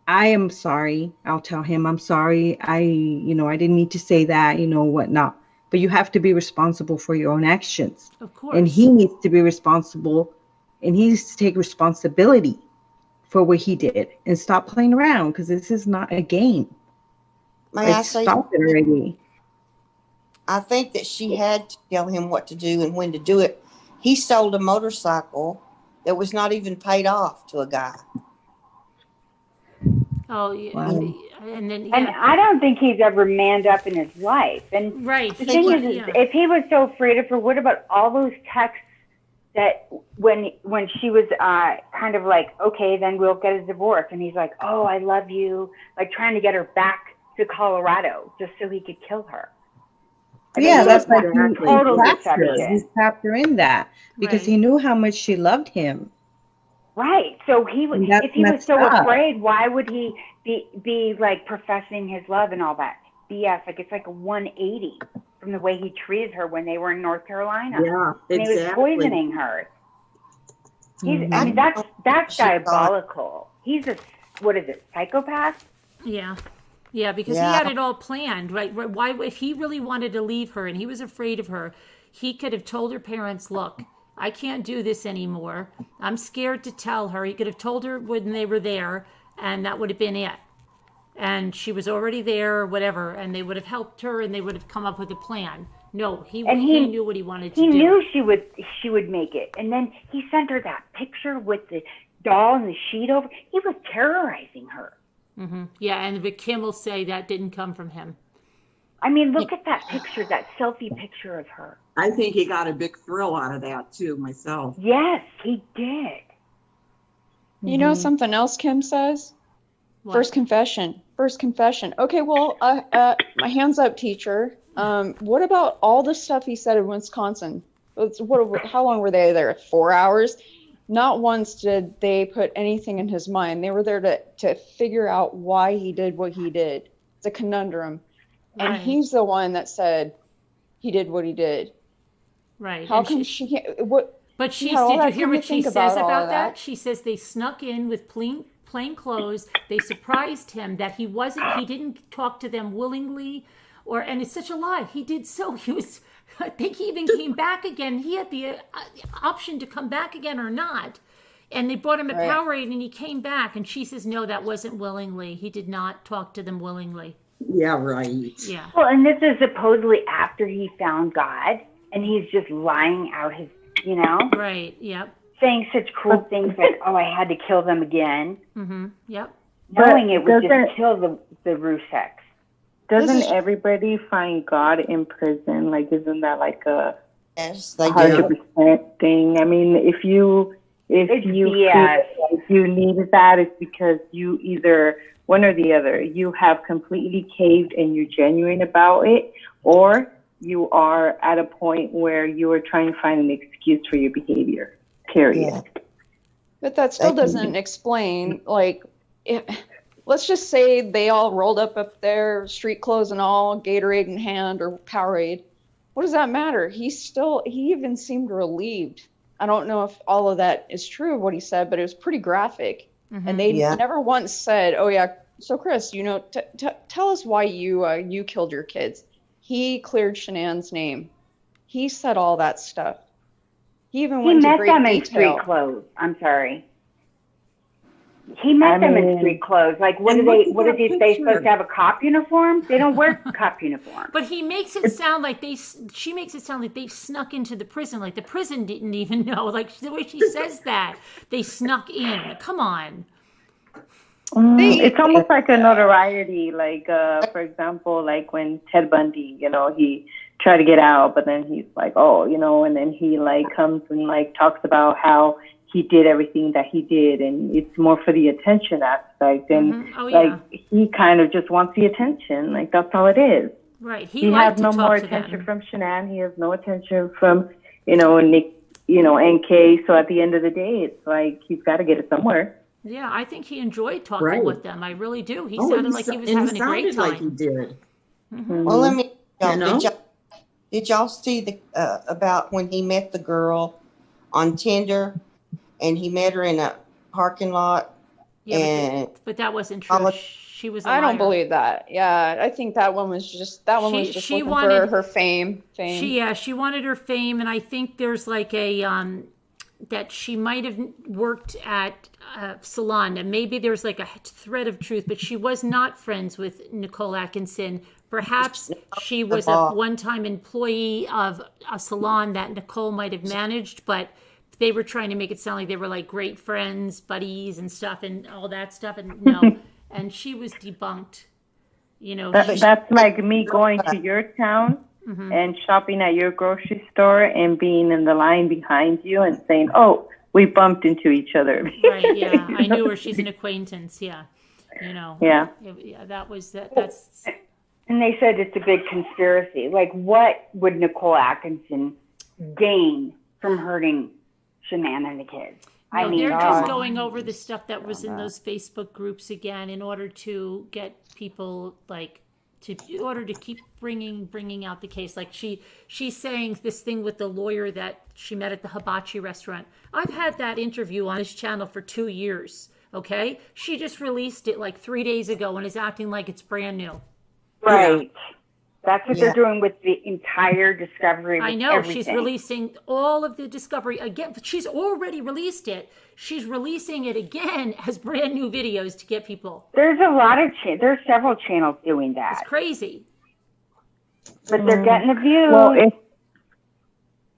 I am sorry. I'll tell him I'm sorry. I didn't need to say that, whatnot. But you have to be responsible for your own actions. Of course. And he needs to be responsible, and he needs to take responsibility for what he did and stop playing around, because this is not a game. May I say, stop it already. I think that she had to tell him what to do and when to do it. He sold a motorcycle that was not even paid off to a guy. Oh, yeah. Wow. And then, And I don't think he's ever manned up in his life. And right. the thing is, if he was so afraid of her, what about all those texts that when she was kind of like, okay, then we'll get a divorce, and he's like, oh, I love you, like trying to get her back to Colorado just so he could kill her. That's like total deception. He trapped her in that because he knew how much she loved him. Right. So if he was so afraid, why would he be like professing his love and all that BS? Like it's like a 180 from the way he treated her when they were in North Carolina. Yeah, and he was poisoning her. I mean, that's diabolical. He's psychopath? Yeah. Yeah, because he had it all planned, right? Why, if he really wanted to leave her and he was afraid of her, he could have told her parents, look, I can't do this anymore. I'm scared to tell her. He could have told her when they were there, and that would have been it. And she was already there or whatever, and they would have helped her and they would have come up with a plan. No, he knew what he wanted to do. He knew she would make it. And then he sent her that picture with the doll and the sheet over. He was terrorizing her. Mm-hmm. Yeah, and Kim will say that didn't come from him. I mean, look at that picture, that selfie picture of her. I think he got a big thrill out of that too, myself. Yes, he did. You know something else Kim says? What? First confession. Okay, well, my hands up, teacher. What about all the stuff he said in Wisconsin? How long were they there? 4 hours? Not once did they put anything in his mind. They were there to figure out why he did what he did. It's a conundrum. And he's the one that said he did what he did. Right. How come she can't? What? But did you hear what she says about that? She says they snuck in with plain clothes. They surprised him that he didn't talk to them willingly, and it's such a lie. He did so. I think he even came back again. He had the option to come back again or not. And they brought him a Powerade and he came back. And she says, no, that wasn't willingly. He did not talk to them willingly. Yeah, right. Yeah. Well, and this is supposedly after he found God, and he's just lying out his, Right, yep. saying such cruel things like, oh, I had to kill them again. Mm-hmm, yep. Knowing it would just kill the Ruseks. Doesn't everybody find God in prison? Like, isn't that like a Yes, they do. 100% thing? I mean, if you feel like you needed that, it's because you either one or the other. You have completely caved and you're genuine about it, or you are at a point where you are trying to find an excuse for your behavior. Period. Yeah. But that still doesn't explain, let's just say they all rolled up there, street clothes and all, Gatorade in hand or Powerade. What does that matter? He even seemed relieved. I don't know if all of that is true of what he said, but it was pretty graphic. Mm-hmm. And they never once said, oh yeah, so Chris, tell us why you killed your kids. He cleared Shanann's name. He said all that stuff. He even went to great detail. He met them in street clothes. I'm sorry. He met them in street clothes. Like, what are they supposed to have a cop uniform? They don't wear cop uniforms. But he makes it sound like she makes it sound like they snuck into the prison. Like the prison didn't even know. Like the way she says that, they snuck in. Come on. It's almost like a notoriety. Like, for example, like when Ted Bundy, he tried to get out, but then he's like, oh, and then he comes and talks about how he did everything that he did, and it's more for the attention aspect. And he kind of just wants the attention. Like, that's all it is. Right. He has no more attention from Shanann. He has no attention from, Nick NK. So at the end of the day, it's like he's got to get it somewhere. Yeah, I think he enjoyed talking Right. with them. I really do. He Oh, sounded like he was having a great sounded like he time. did. Well, let me. You know? Did y'all see the about when he met the girl on Tinder, and he met her in a parking lot? Yeah, and but that wasn't true. I'll- She was a I don't liar. believe that. Yeah, I think that one was just She looking wanted- for her fame. She wanted her fame, and I think there's like a that she might have worked at a salon, and maybe there's like a thread of truth, but she was not friends with Nicole Atkinson. Perhaps she was a one-time employee of a salon that Nicole might have managed, but they were trying to make it sound like they were like great friends, buddies, and stuff, and all that stuff, and no. And she was debunked. That's like me going to your town and shopping at your grocery store and being in the line behind you and saying, "Oh, we bumped into each other." Right? Yeah, I knew her. She's an acquaintance. Yeah, Yeah. Yeah, that was that. That's. And they said it's a big conspiracy. Like, what would Nicole Atkinson gain from hurting Shanann and the kids? No, they're just going over the stuff that was in those Facebook groups again in order to get people in order to keep bringing out the case. Like she's saying this thing with the lawyer that she met at the hibachi restaurant. I've had that interview on this channel for 2 years. Okay, she just released it like 3 days ago and is acting like it's brand new. Right. That's what they're doing with the entire Discovery. I know. Everything. She's releasing all of the Discovery again. She's already released it. She's releasing it again as brand new videos to get people. There's a lot of there's several channels doing that. It's crazy. But they're getting the views. Well,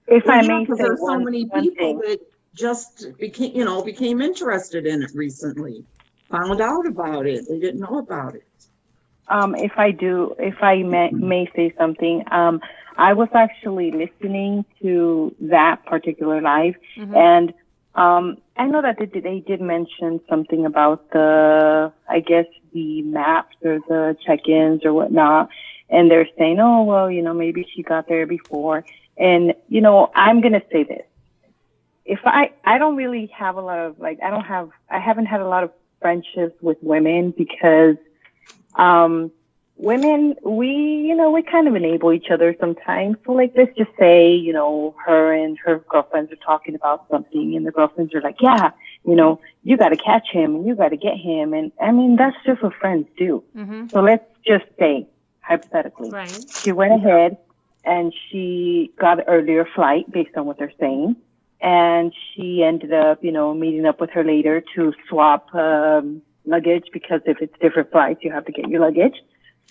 if I may say there's so many one people thing. that just became interested in it recently, found out about it. They didn't know about it. If I may say something, I was actually listening to that particular live, and I know that they did mention something about the maps or the check-ins or whatnot, and they're saying, oh, well, maybe she got there before, and I'm gonna say this: if I don't really have a lot of I haven't had a lot of friendships with women because. Women, we kind of enable each other sometimes. So let's just say, her and her girlfriends are talking about something and the girlfriends are like, yeah, you got to catch him and you got to get him. And I mean, that's just what friends do. So let's just say, hypothetically, she went ahead and she got an earlier flight based on what they're saying. And she ended up, meeting up with her later to swap, luggage, because if it's different flights, you have to get your luggage.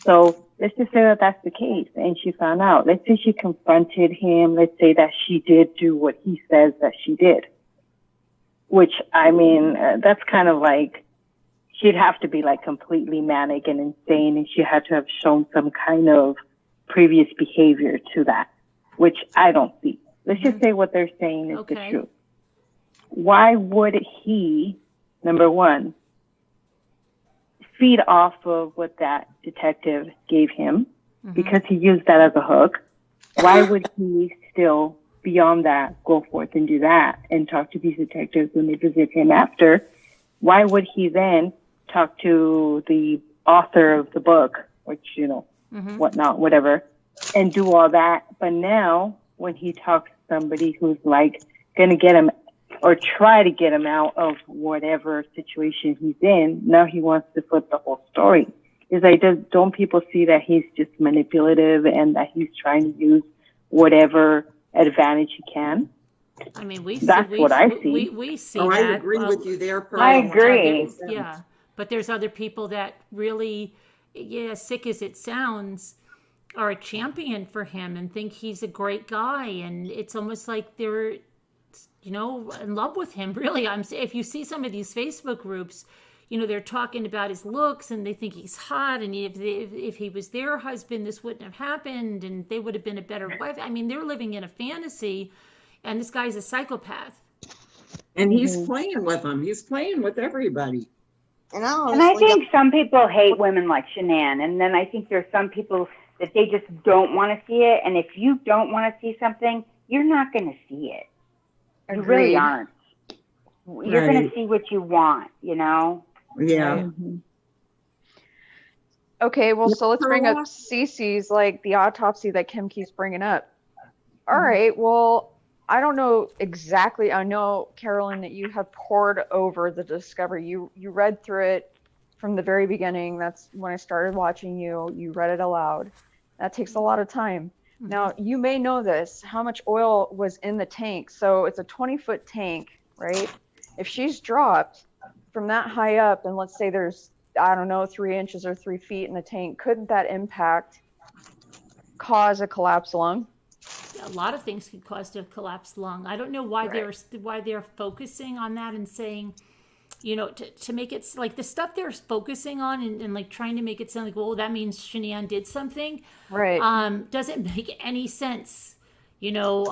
So let's just say that that's the case, and she found out. Let's say she confronted him. Let's say that she did do what he says that she did, which, I mean, that's kind of like, she'd have to be like completely manic and insane, and she had to have shown some kind of previous behavior to that, which I don't see. Let's just say what they're saying is the truth. Why would he, number one, feed off of what that detective gave him, because he used that as a hook? Why would he still, beyond that, go forth and do that and talk to these detectives when they visit him after? Why would he then talk to the author of the book, which, whatnot, whatever, and do all that? But now, when he talks to somebody who's like going to get him or try to get him out of whatever situation he's in, now he wants to flip the whole story. Is like, don't people see that he's just manipulative and that he's trying to use whatever advantage he can? I mean, we That's what I see. We see Oh, that. I agree with you there. I agree. Yeah, but there's other people that really, sick as it sounds, are a champion for him and think he's a great guy, and it's almost like they're in love with him. Really, if you see some of these Facebook groups, they're talking about his looks and they think he's hot, and if he was their husband, this wouldn't have happened, and they would have been a better wife. I mean, they're living in a fantasy, and this guy's a psychopath. And he's playing with them. He's playing with everybody. And I think some people hate women like Shanann, and then I think there's some people that they just don't want to see it, and if you don't want to see something, you're not going to see it. You really Agreed. aren't. You're going to Right. see what you want, you know? Yeah. Right. Okay, well, so let's bring up Carla? Cece's, like the autopsy that Kim keeps bringing up. All Mm-hmm. right, well, I don't know exactly. I know, Carolyn, that you have poured over the Discovery. You read through it from the very beginning. That's when I started watching you. You read it aloud. That takes a lot of time. Mm-hmm. Now, you may know this, how much oil was in the tank. So it's a 20-foot tank, right? If she's dropped from that high up, and let's say there's, I don't know, 3 inches or 3 feet in the tank, couldn't that impact cause a collapsed lung? A lot of things could cause a collapsed lung. I don't know why they're focusing on that and saying, you know, to make it like the stuff they're focusing on and like trying to make it sound like, well, that means Shanann did something. Right. Doesn't make any sense. You know,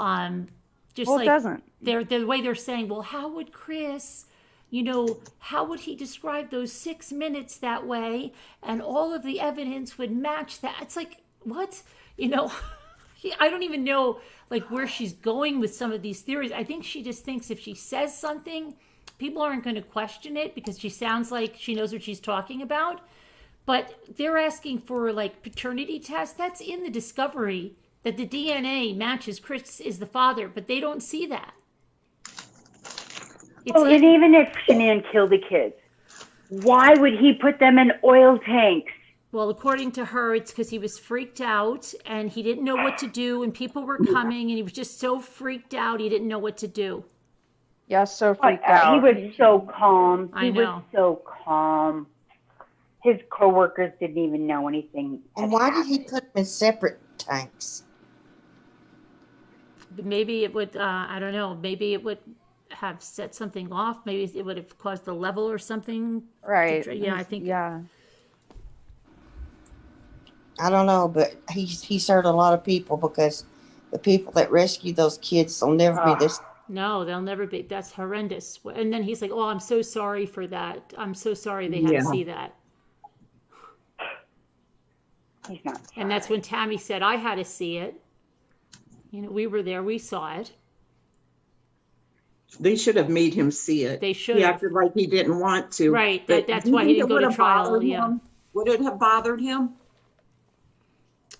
just Well, it like doesn't. the way they're saying, well, how would Chris, you know, how would he describe those 6 minutes that way? And all of the evidence would match that. It's like, what? You know, I don't even know like where she's going with some of these theories. I think she just thinks if she says something, people aren't going to question it because she sounds like she knows what she's talking about. But they're asking for like paternity tests. That's in the Discovery that the DNA matches Chris is the father, but they don't see that. Oh, and even if Shanann killed the kids, why would he put them in oil tanks? Well, according to her, it's because he was freaked out and he didn't know what to do, and people were coming, and he was just so freaked out he didn't know what to do. Yeah, so freaked out. He was so calm. I He know. was so calm. His coworkers didn't even know anything. And why did he put them in separate tanks? But maybe it would, I don't know, maybe it would have set something off. Maybe it would have caused the level or something. Right. Yeah, I think. Yeah. I don't know, but he's hurt a lot of people because the people that rescued those kids will never be this. No, they'll never be. That's horrendous. And then he's like, oh, I'm so sorry for that. I'm so sorry they had to see that. He's not. And that's when Tammy said, I had to see it. You know, we were there. We saw it. They should have made him see it. They should He have. acted like he didn't want to. Right. But That's do you why he think didn't it go would to have trial. bothered Yeah. him? Would it have bothered him?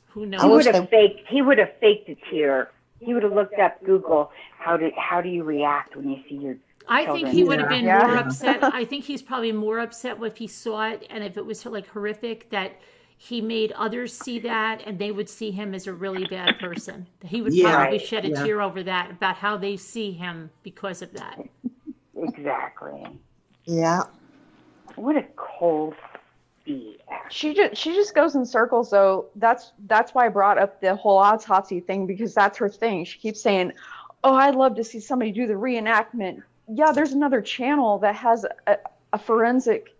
Who He knows? would have faked. He would have faked a tear. He would have looked up Google. How do you react when you see your I think children? he would have been Yeah. more upset. I think he's probably more upset if he saw it and if it was like horrific that he made others see that and they would see him as a really bad person. He would Yeah. probably shed a Yeah. tear over that, about how they see him because of that. Exactly. Yeah. What a cold BS. She just goes in circles though. That's why I brought up the whole autopsy thing, because that's her thing. She keeps saying, "Oh, I'd love to see somebody do the reenactment." Yeah, there's another channel that has a forensic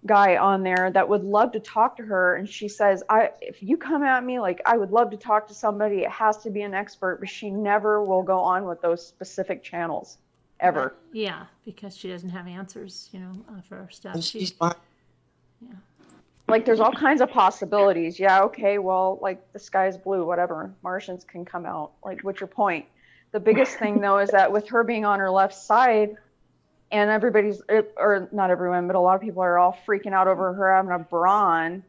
guy on there that would love to talk to her, and she says, if you come at me like I would love to talk to somebody, it has to be an expert, but she never will go on with those specific channels ever. Yeah, because she doesn't have answers, you know, for her stuff. And she's fine. Like there's all kinds of possibilities. Yeah, okay, well, like the sky's blue, whatever. Martians can come out. Like, what's your point? The biggest thing though is that with her being on her left side, and everybody's, or not everyone, but a lot of people are all freaking out over her having a bra on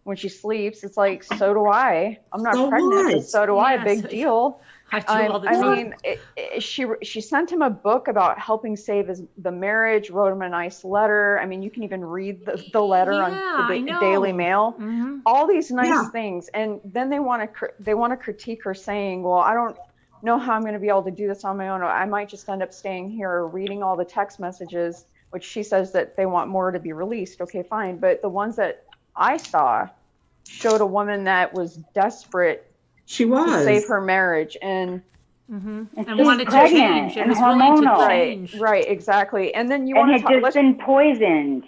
when she sleeps. It's like, so do I. I'm not So pregnant, what? but so do I. Yeah, Big so- deal. I do all the time. I mean, she sent him a book about helping save the marriage, wrote him a nice letter. I mean, you can even read the letter Yeah, on I the know. Daily Mail. Mhm. All these nice Yeah. things, and then they want to critique her, saying, "Well, I don't know how I'm going to be able to do this on my own. I might just end up staying here reading all the text messages," which she says that they want more to be released. Okay, fine, but the ones that I saw showed a woman that was desperate She to was. save her marriage, and And she was wanted to pregnant change. It and was willing to hormonal. change. right, exactly. And then you And want had to talk. just Let's, been poisoned.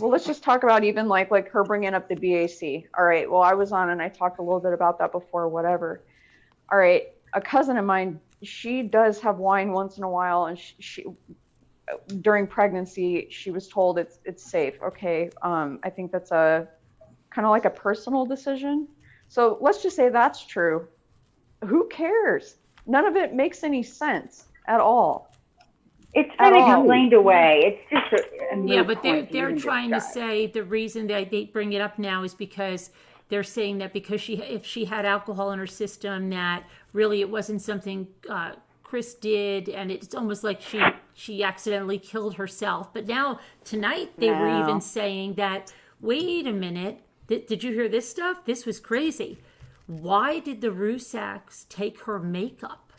well, let's just talk about even like her bringing up the BAC. All right. Well, I was on and I talked a little bit about that before. Whatever. All right. A cousin of mine, she does have wine once in a while, and she during pregnancy she was told it's safe. Okay. I think that's a kind of like a personal decision. So let's just say that's true. Who cares? None of it makes any sense at all. It's At been all. explained away. It's just a moot Yeah, but point to they're even trying to discuss. say the reason that they bring it up now is because they're saying that because if she had alcohol in her system, that really it wasn't something Chris did, and it's almost like she accidentally killed herself. But now tonight they were even No. saying that, wait a minute, did you hear this stuff? This was crazy. Why did the Rusaks take her makeup?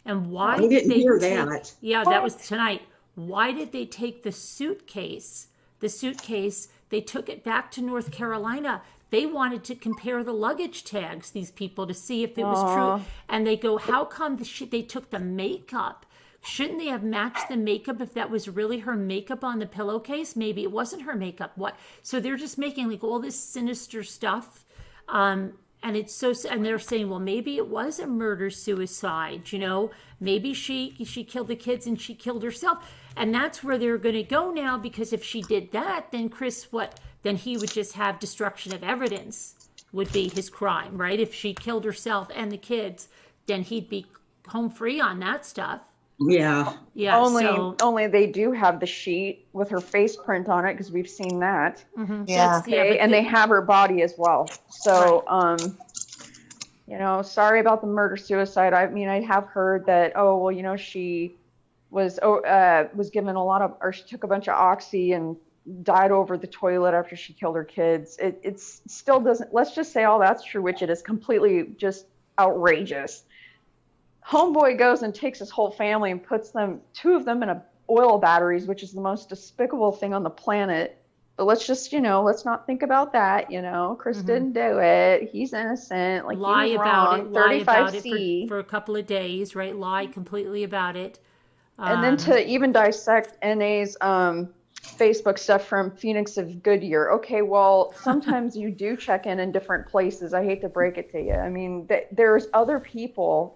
And why I did didn't they hear take, that. yeah, that was tonight. Why did they take the suitcase? The suitcase, they took it back to North Carolina. They wanted to compare the luggage tags, these people, to see if it was true. And they go, how come they took the makeup? Shouldn't they have matched the makeup if that was really her makeup on the pillowcase? Maybe it wasn't her makeup. What? So they're just making like all this sinister stuff. And it's so, and they're saying, well, maybe it was a murder suicide, maybe she killed the kids and she killed herself. And that's where they're going to go now, because if she did that, then then he would just have destruction of evidence would be his crime, right? If she killed herself and the kids, then he'd be home free on that stuff. Yeah. Yeah. Only they do have the sheet with her face print on it, because we've seen that. Yeah. Okay, and they have her body as well. So, sorry about the murder suicide. I mean, I have heard that. Oh, well, she was given she took a bunch of oxy and died over the toilet after she killed her kids. It still doesn't. Let's just say all that's true, which it is completely just outrageous. Homeboy goes and takes his whole family and puts two of them in oil batteries, which is the most despicable thing on the planet. But let's just, let's not think about that. Chris didn't do it. He's innocent. Like, lie he was about wrong. it. Lie about 35C. it for a couple of days, right? Lie completely about it. And then to even dissect NA's Facebook stuff from Phoenix of Goodyear. Okay, well, sometimes you do check in different places. I hate to break it to you. I mean, there's other people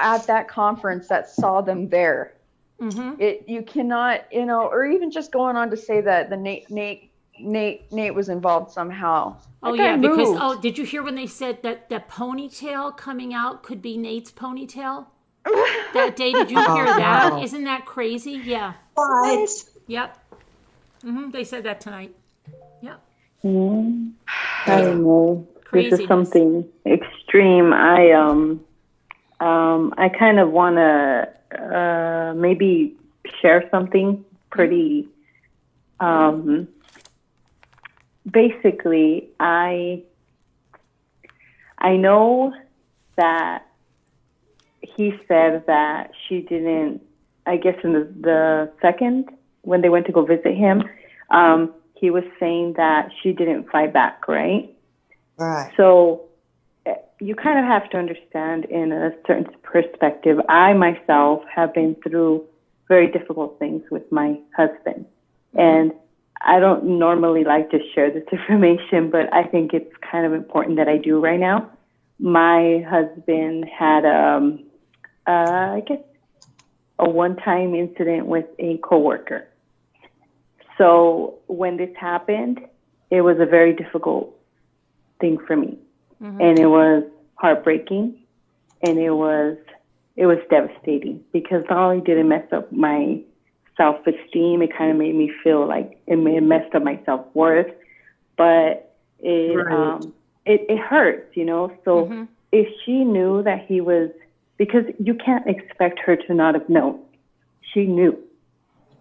at that conference that saw them there. You cannot, or even just going on to say that the Nate was involved somehow. Oh yeah, because did you hear when they said that ponytail coming out could be Nate's ponytail that day? Did you hear that? No. Isn't that crazy? Yeah. What? Yep. They said that tonight. Yep. I don't know. This Craziness. is something extreme. I kind of want to maybe share something pretty. Basically, I know that he said that she didn't. I guess in the second when they went to go visit him, he was saying that she didn't fight back, right? Right. So you kind of have to understand in a certain perspective. I myself have been through very difficult things with my husband. And I don't normally like to share this information, but I think it's kind of important that I do right now. My husband had, I guess, a one-time incident with a coworker. So when this happened, it was a very difficult thing for me. And it was heartbreaking, and it was devastating, because not only did it mess up my self-esteem, it kind of made me feel like it messed up my self-worth, but it hurts, So if she knew that he was, because you can't expect her to not have known, she knew.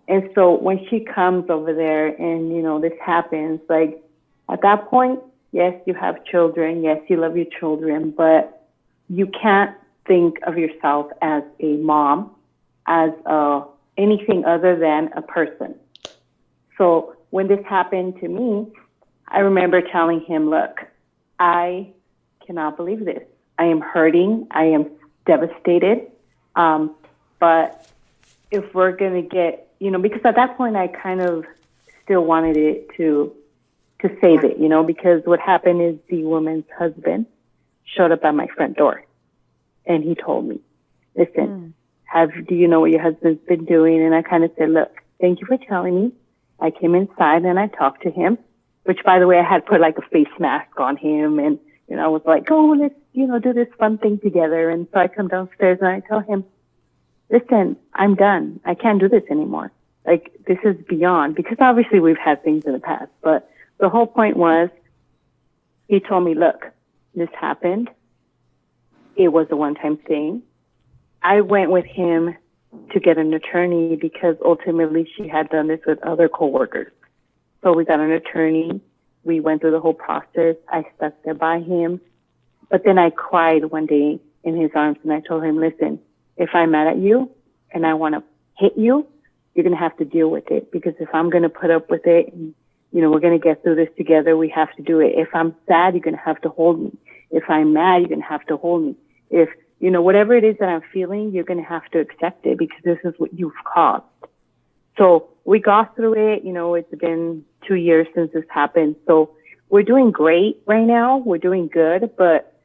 And so when she comes over there and, this happens, like at that point, yes, you have children. Yes, you love your children, but you can't think of yourself as a mom, as anything other than a person. So when this happened to me, I remember telling him, look, I cannot believe this. I am hurting. I am devastated. But if we're going to get, because at that point I kind of still wanted it to save it, because what happened is the woman's husband showed up at my front door and he told me, listen, do you know what your husband's been doing? And I kind of said, look, thank you for telling me. I came inside and I talked to him, which by the way, I had put like a face mask on him, and, I was like, oh, let's, do this fun thing together. And so I come downstairs and I tell him, listen, I'm done. I can't do this anymore. Like, this is beyond, because obviously we've had things in the past, but the whole point was, he told me, look, this happened. It was a one-time thing. I went with him to get an attorney because ultimately she had done this with other coworkers. So we got an attorney. We went through the whole process. I stuck there by him. But then I cried one day in his arms and I told him, listen, if I'm mad at you and I want to hit you, you're going to have to deal with it, because if I'm going to put up with it and, you know, we're going to get through this together, we have to do it. If I'm sad, you're going to have to hold me. If I'm mad, you're going to have to hold me. If, you know, whatever it is that I'm feeling, you're going to have to accept it, because this is what you've caused. So we got through it. You know, it's been 2 years since this happened. So we're doing great right now. We're doing good, but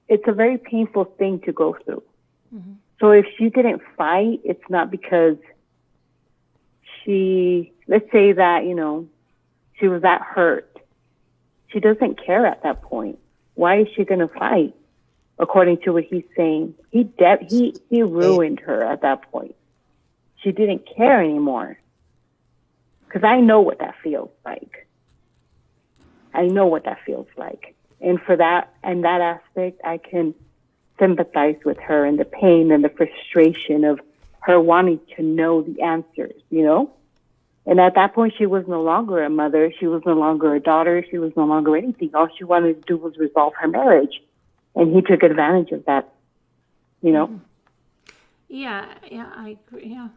it's a very painful thing to go through. Mm-hmm. So if she didn't fight, it's not because let's say that, you know, she was that hurt. She doesn't care at that point. Why is she going to fight? According to what he's saying, he ruined her at that point. She didn't care anymore. Because I know what that feels like. I know what that feels like. And for that, and that aspect, I can sympathize with her and the pain and the frustration of her wanting to know the answers, you know? And at that point, she was no longer a mother. She was no longer a daughter. She was no longer anything. All she wanted to do was resolve her marriage. And he took advantage of that, you know? Yeah, I agree. Yeah.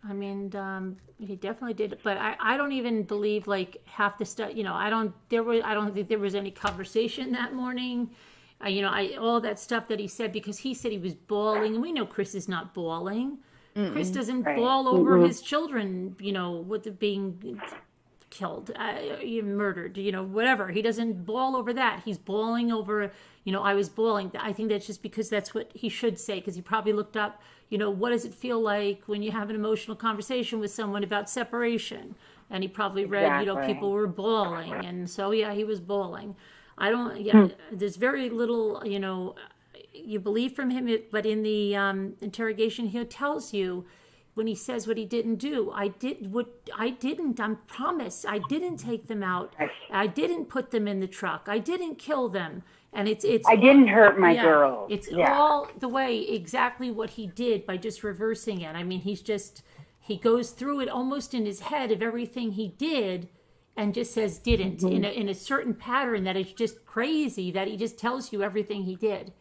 I mean, he definitely did, but I don't even believe like half the stuff, you know, I don't think there was any conversation that morning. You know, all that stuff that he said, because he said he was bawling, and we know Chris is not bawling. Mm-mm. Chris doesn't bawl over his children, you know, with it being killed, murdered, you know, whatever. He doesn't bawl over that. He's bawling over, you know, I was bawling. I think that's just because that's what he should say, because he probably looked up, you know, what does it feel like when you have an emotional conversation with someone about separation? And he probably read, you know, people were bawling. And so, yeah, he was bawling. There's very little, you know, you believe from him, but in the interrogation, he tells you, when he says what he didn't do, I promise, I didn't take them out. I didn't put them in the truck. I didn't kill them. And it's I didn't hurt my girls. It's all the way exactly what he did by just reversing it. I mean, he goes through it almost in his head of everything he did, and just says didn't, in a certain pattern that is just crazy, that he just tells you everything he did.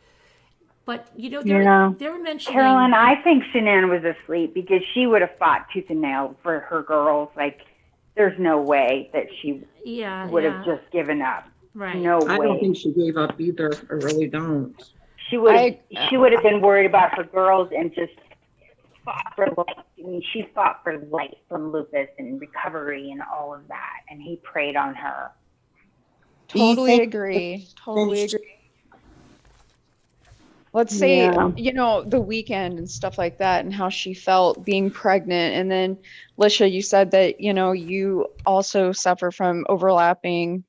But, you know, they're mentioning... Carolyn, I think Shanann was asleep, because she would have fought tooth and nail for her girls. Like, there's no way that she would have just given up. Right. No way. I don't think she gave up either. I really don't. She would have been worried about her girls and just fought for life. I mean, she fought for life from lupus and recovery and all of that. And he preyed on her. Totally agree. Let's say, you know, the weekend and stuff like that, and how she felt being pregnant. And then, Lisha, you said that, you know, you also suffer from overlapping,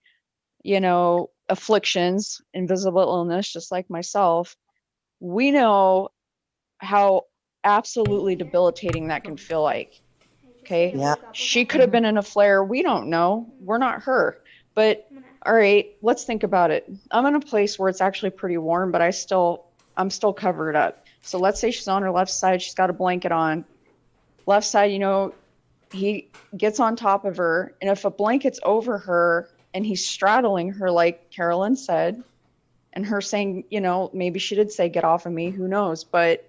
you know, afflictions, invisible illness, just like myself. We know how absolutely debilitating that can feel like. Okay. Yeah. She could have been in a flare. We don't know. We're not her. But all right, let's think about it. I'm in a place where it's actually pretty warm, but I'm still covered up. So let's say she's on her left side. She's got a blanket on. Left side, you know, he gets on top of her. And if a blanket's over her and he's straddling her, like Carolyn said, and her saying, you know, maybe she did say, get off of me, who knows? But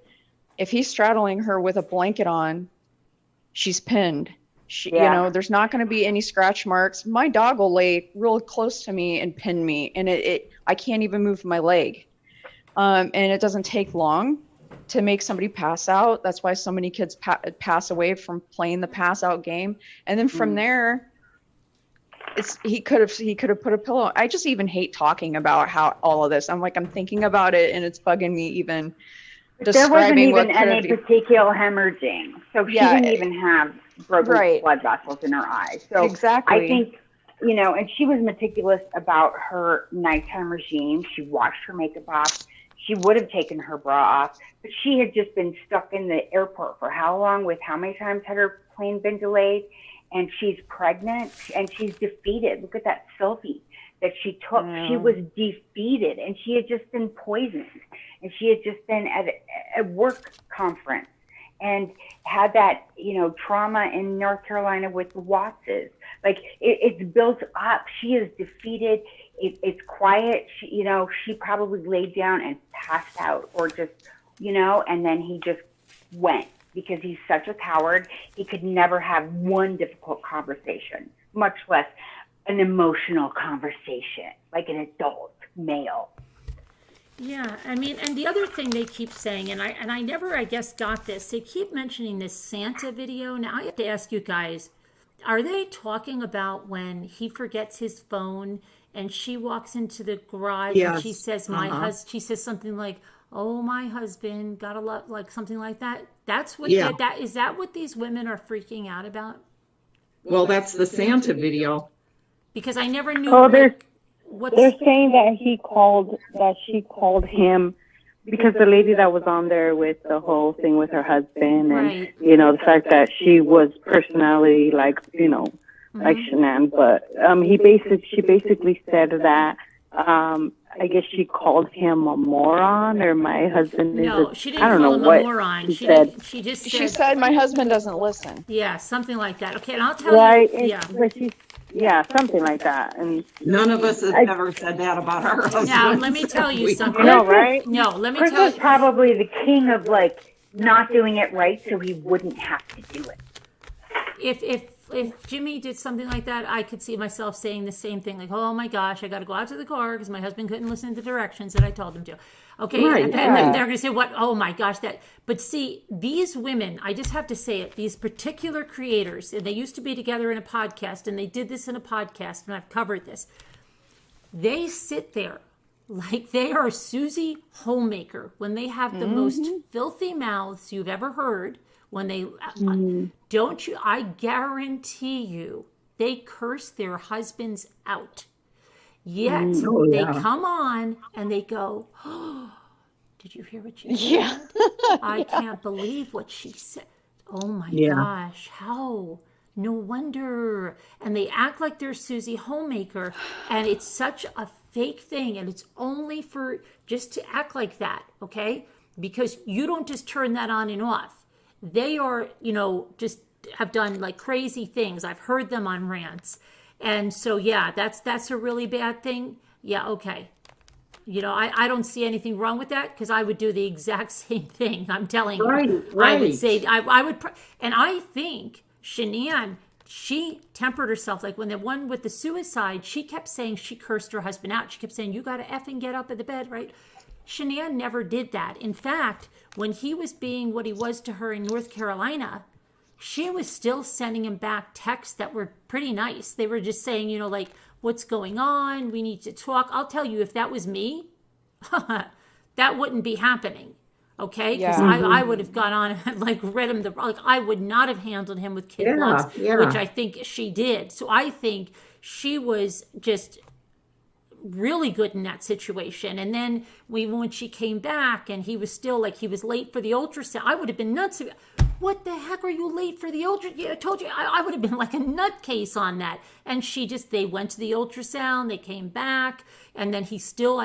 if he's straddling her with a blanket on, she's pinned. You know, there's not going to be any scratch marks. My dog will lay real close to me and pin me, and I can't even move my leg. And it doesn't take long to make somebody pass out. That's why so many kids pass away from playing the pass out game. And then from there, he could have put a pillow. I just even hate talking about how all of this. I'm thinking about it, and it's bugging me even. There wasn't even any particular hemorrhaging, so she didn't even have broken blood vessels in her eyes. So exactly. I think, you know, and she was meticulous about her nighttime regime. She washed her makeup off. she would have taken her bra off, but she had just been stuck in the airport for how long? With how many times had her plane been delayed? And she's pregnant and she's defeated. Look at that selfie that she took. She was defeated, and she had just been poisoned, and she had just been at a work conference and had that, trauma in North Carolina with the Wattses. Like it's built up. She is defeated. It's quiet. She probably laid down and passed out, or just, and then he just went, because he's such a coward. He could never have one difficult conversation, much less an emotional conversation, like an adult male. Yeah, I mean, and the other thing they keep saying, and I never, I guess, got this. They keep mentioning this Santa video. Now I have to ask you guys, are they talking about when he forgets his phone and she walks into the garage and she Yes. says, she says something like, "Oh, my husband, gotta love," like something like that. That's what Yeah. is that what these women are freaking out about? Well, that's the Santa video. Because I never knew. Oh, they're what's saying that she called him, because the lady that was on there with the whole thing with her husband, and Right. the fact that she was personality like like Shanann, but she basically said that I guess she called him a moron, or my husband No, is she I didn't don't call know him what a moron. she She said. she just She said my husband doesn't listen. yeah, something like that. Okay, and I'll tell Right? you. Yeah. But something like that. And None of us have ever said that about our husbands. Now, let me tell you We- something. I know, right? No, let me Chris tell was you. probably the king of like not doing it right, so he wouldn't have to do it. If Jimmy did something like that, I could see myself saying the same thing, like, "Oh my gosh, I got to go out to the car because my husband couldn't listen to the directions that I told him to." Okay, Right, and then right. they're going to say, "What? Oh my gosh, that." But see, these women, I just have to say it. These particular creators, and they used to be together in a podcast, and they did this in a podcast, and I've covered this. They sit there like they are Susie Homemaker when they have the most filthy mouths you've ever heard. When they don't you, I guarantee you, they curse their husbands out. Yet Oh, they yeah. come on and they go, "Oh, did you hear what she said? Yeah. I can't believe what she said. Oh my Yeah. gosh, how? No wonder." And they act like they're Susie Homemaker, and it's such a fake thing, and it's only for just to act like that, okay? Because you don't just turn that on and off. They are, just have done like crazy things. I've heard them on rants. And so, yeah, that's a really bad thing. Yeah, okay. I don't see anything wrong with that, because I would do the exact same thing. I'm telling you. Right, I would right. say, I would, and I think Shanann, she tempered herself. Like when the one with the suicide, she kept saying she cursed her husband out. She kept saying, "You got to effing get up at the bed," right? Shanann never did that. In fact, when he was being what he was to her in North Carolina, she was still sending him back texts that were pretty nice. They were just saying, like, "What's going on? We need to talk." I'll tell you, if that was me, that wouldn't be happening. Okay? Because Yeah. I would have gone on and like read him I would not have handled him with kid Yeah, gloves, yeah. which I think she did. So I think she was just really good in that situation. And then when she came back and he was still like, he was late for the ultrasound, I would have been nuts. What the heck are you late for the ultrasound? Yeah, I told you, I would have been like a nutcase on that. And they went to the ultrasound, they came back, and then he still,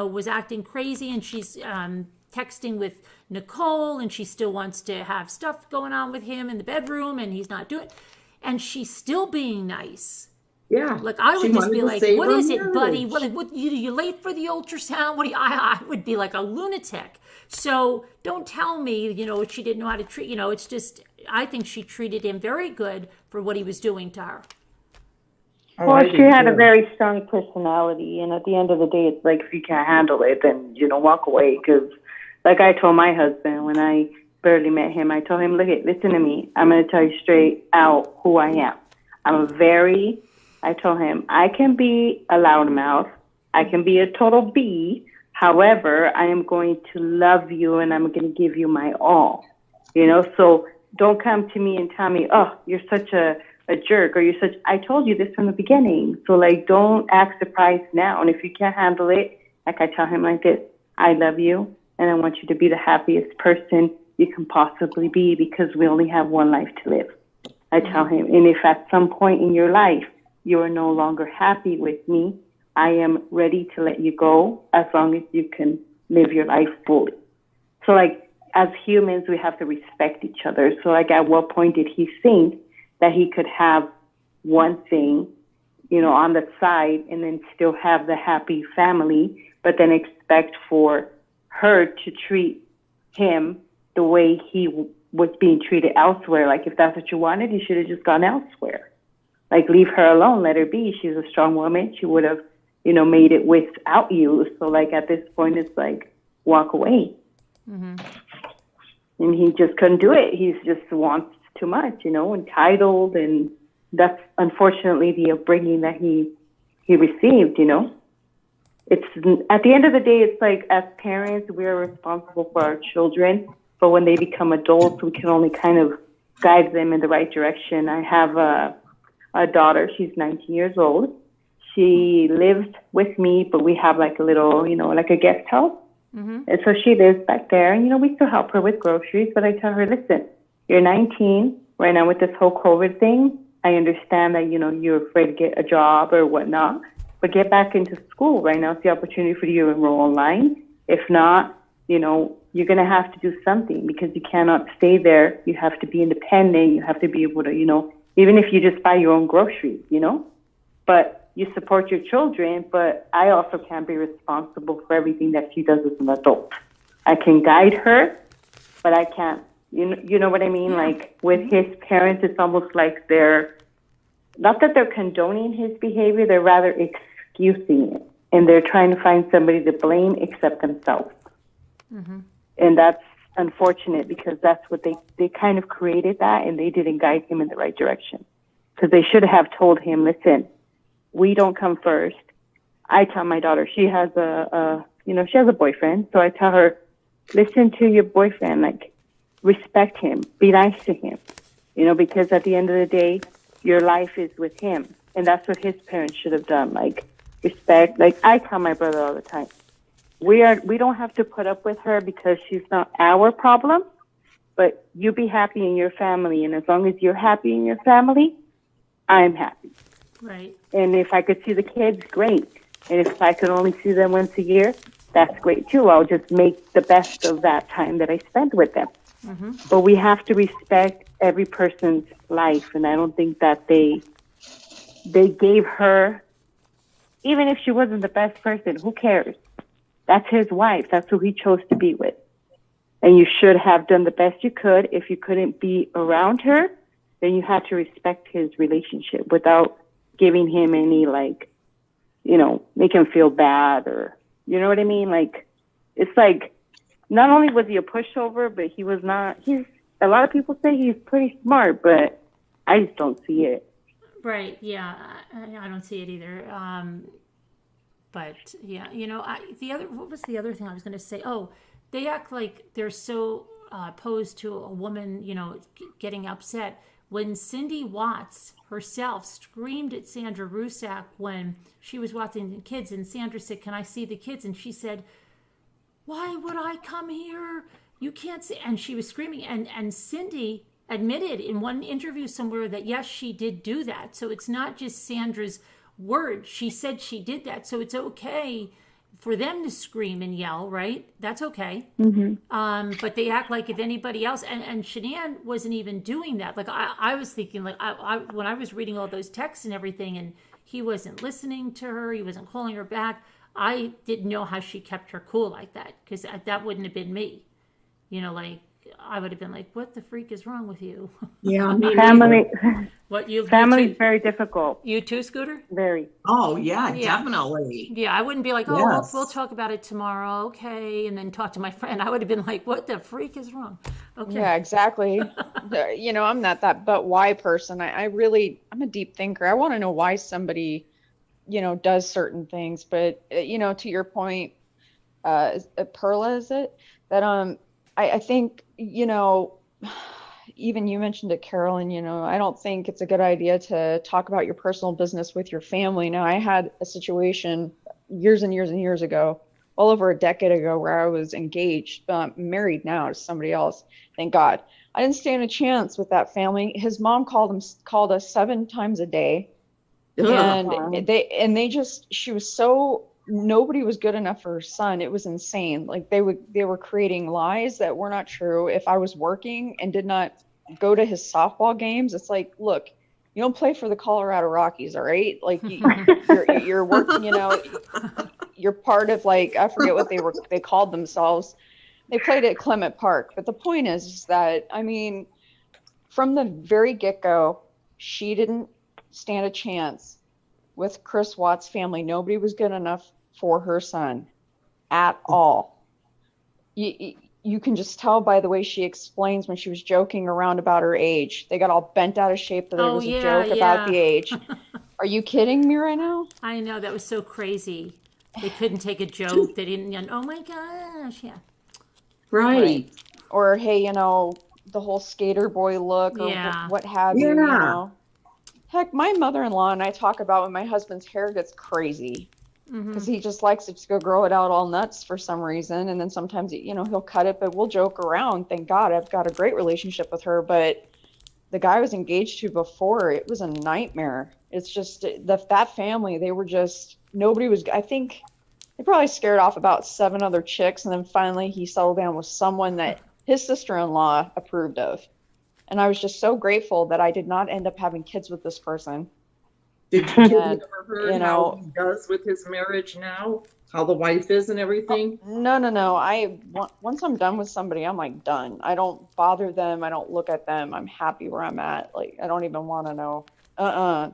was acting crazy, and she's texting with Nicole, and she still wants to have stuff going on with him in the bedroom, and he's not doing it. And she's still being nice. Yeah. Like I would She just wanted be to like, save "What her is it, buddy? marriage. What you late for the ultrasound? What do you?" I would be like a lunatic. So don't tell me, she didn't know how to treat. It's just I think she treated him very good for what he was doing to her. Well, I she do had a too. very strong personality, and at the end of the day, it's like, if you can't handle it, then walk away. Because, like I told my husband when I barely met him, I told him, "Look, listen to me. I'm going to tell you straight out who I am. I told him, I can be a loudmouth. I can be a total B. However, I am going to love you, and I'm going to give you my all. So don't come to me and tell me, 'Oh, you're such a jerk,' or I told you this from the beginning. So, like, don't act surprised now. And if you can't handle it, like I tell him like this, I love you. and I want you to be the happiest person you can possibly be because we only have one life to live. I tell him, and if at some point in your life you are no longer happy with me, I am ready to let you go as long as you can live your life fully. So like as humans, we have to respect each other. So like at what point did he think that he could have one thing, you know, on the side and then still have the happy family, but then expect for her to treat him the way he was being treated elsewhere? Like if that's what you wanted, you should have just gone elsewhere. Like leave her alone, let her be. She's a strong woman. She would have, you know, made it without you. So like at this point, it's like walk away. Mm-hmm. And he just couldn't do it. He just wants too much, you know, entitled, and that's unfortunately the upbringing that he received, you know. It's at the end of the day, it's like as parents, we are responsible for our children, but when they become adults, we can only kind of guide them in the right direction. I have a daughter. She's 19 years old. She lives with me, but we have like a little, you know, like a guest house. Mm-hmm. And so she lives back there, and, you know, we still help her with groceries, but I tell her, listen, you're 19 right now with this whole COVID thing. I understand that, you know, you're afraid to get a job or whatnot, but get back into school. Right now it's the opportunity for you to enroll online. If not, you know, you're going to have to do something because you cannot stay there. You have to be independent. You have to be able to, you know, even if you just buy your own groceries, you know, but you support your children, but I also can't be responsible for everything that she does as an adult. I can guide her, but I can't, you know what I mean? Like with his parents, it's almost like they're, not that they're condoning his behavior, they're rather excusing it. And they're trying to find somebody to blame except themselves. Mm-hmm. And that's unfortunate because that's what they kind of created that, and they didn't guide him in the right direction. Because they should have told him, listen, we don't come first. I tell my daughter, she has she has a boyfriend. So I tell her, listen to your boyfriend, like respect him, be nice to him, you know, because at the end of the day, your life is with him. And that's what his parents should have done. Like respect, like I tell my brother all the time, we don't have to put up with her because she's not our problem, but you be happy in your family. And as long as you're happy in your family, I'm happy. Right. And if I could see the kids, great. And if I could only see them once a year, that's great too. I'll just make the best of that time that I spend with them. Mm-hmm. But we have to respect every person's life. And I don't think that they gave her, even if she wasn't the best person, who cares? That's his wife. That's who he chose to be with. And you should have done the best you could. If you couldn't be around her, then you had to respect his relationship without giving him any, like, you know, make him feel bad or, you know what I mean? Like, it's like, not only was he a pushover, but he was not, a lot of people say he's pretty smart, but I just don't see it. Right. Yeah. I don't see it either. But yeah, you know, what was the other thing I was going to say? Oh, they act like they're so opposed to a woman, you know, getting upset. When Cindy Watts herself screamed at Sandra Rusak when she was watching the kids, and Sandra said, "Can I see the kids?" And she said, "Why would I come here? You can't see." And she was screaming. And Cindy admitted in one interview somewhere that yes, she did do that. So it's not just Sandra's word. She said she did that. So it's okay for them to scream and yell, right? That's okay. Mm-hmm. But they act like if anybody else, and Shanann wasn't even doing that. Like I was thinking, like I when I was reading all those texts and everything, and he wasn't listening to her, he wasn't calling her back. I didn't know how she kept her cool like that, because that wouldn't have been me. You know, like I would have been like, "What the freak is wrong with you?" Yeah. Family, family you is very difficult. You too, Scooter? Very. Oh, yeah, Yeah. definitely. Yeah, I wouldn't be like, "Oh, Yes. we'll talk about it tomorrow, okay," and then talk to my friend. I would have been like, "What the freak is wrong?" Okay. Yeah, exactly. You know, I'm not that but why person. I'm a deep thinker. I want to know why somebody, you know, does certain things. But, you know, to your point, Perla, is it? That I think, you know, even you mentioned it, Carolyn, you know, I don't think it's a good idea to talk about your personal business with your family. Now, I had a situation years and years and years ago well over a decade ago where I was engaged, married now to somebody else. Thank God. I didn't stand a chance with that family. His mom called us 7 times a day. Ugh. And she was so, nobody was good enough for her son. It was insane. Like they were creating lies that were not true. If I was working and did not go to his softball games, it's like, look, you don't play for the Colorado Rockies, all right? Like you're working, you're part of, like, I forget what they called themselves. They played at Clement Park. But the point is that, I mean, from the very get-go, she didn't stand a chance with Chris Watts' family. Nobody was good enough for her son at all. You can just tell by the way she explains when she was joking around about her age. They got all bent out of shape that it was a joke about the age. Are you kidding me right now? I know, that was so crazy. They couldn't take a joke. They didn't, oh my gosh, yeah. Right. Or, hey, the whole skater boy look, or what have you, Heck, my mother-in-law and I talk about when my husband's hair gets crazy, because he just likes to just go grow it out all nuts for some reason. And then sometimes, he'll cut it, but we'll joke around. Thank God I've got a great relationship with her. But the guy I was engaged to before, it was a nightmare. It's just that family, they were just, nobody was, I think they probably scared off about 7 other chicks. And then finally he settled down with someone that his sister-in-law approved of. And I was just so grateful that I did not end up having kids with this person. Did you ever heard how he does with his marriage now? How the wife is and everything? No. Once I'm done with somebody, I'm like done. I don't bother them. I don't look at them. I'm happy where I'm at. Like, I don't even want to know.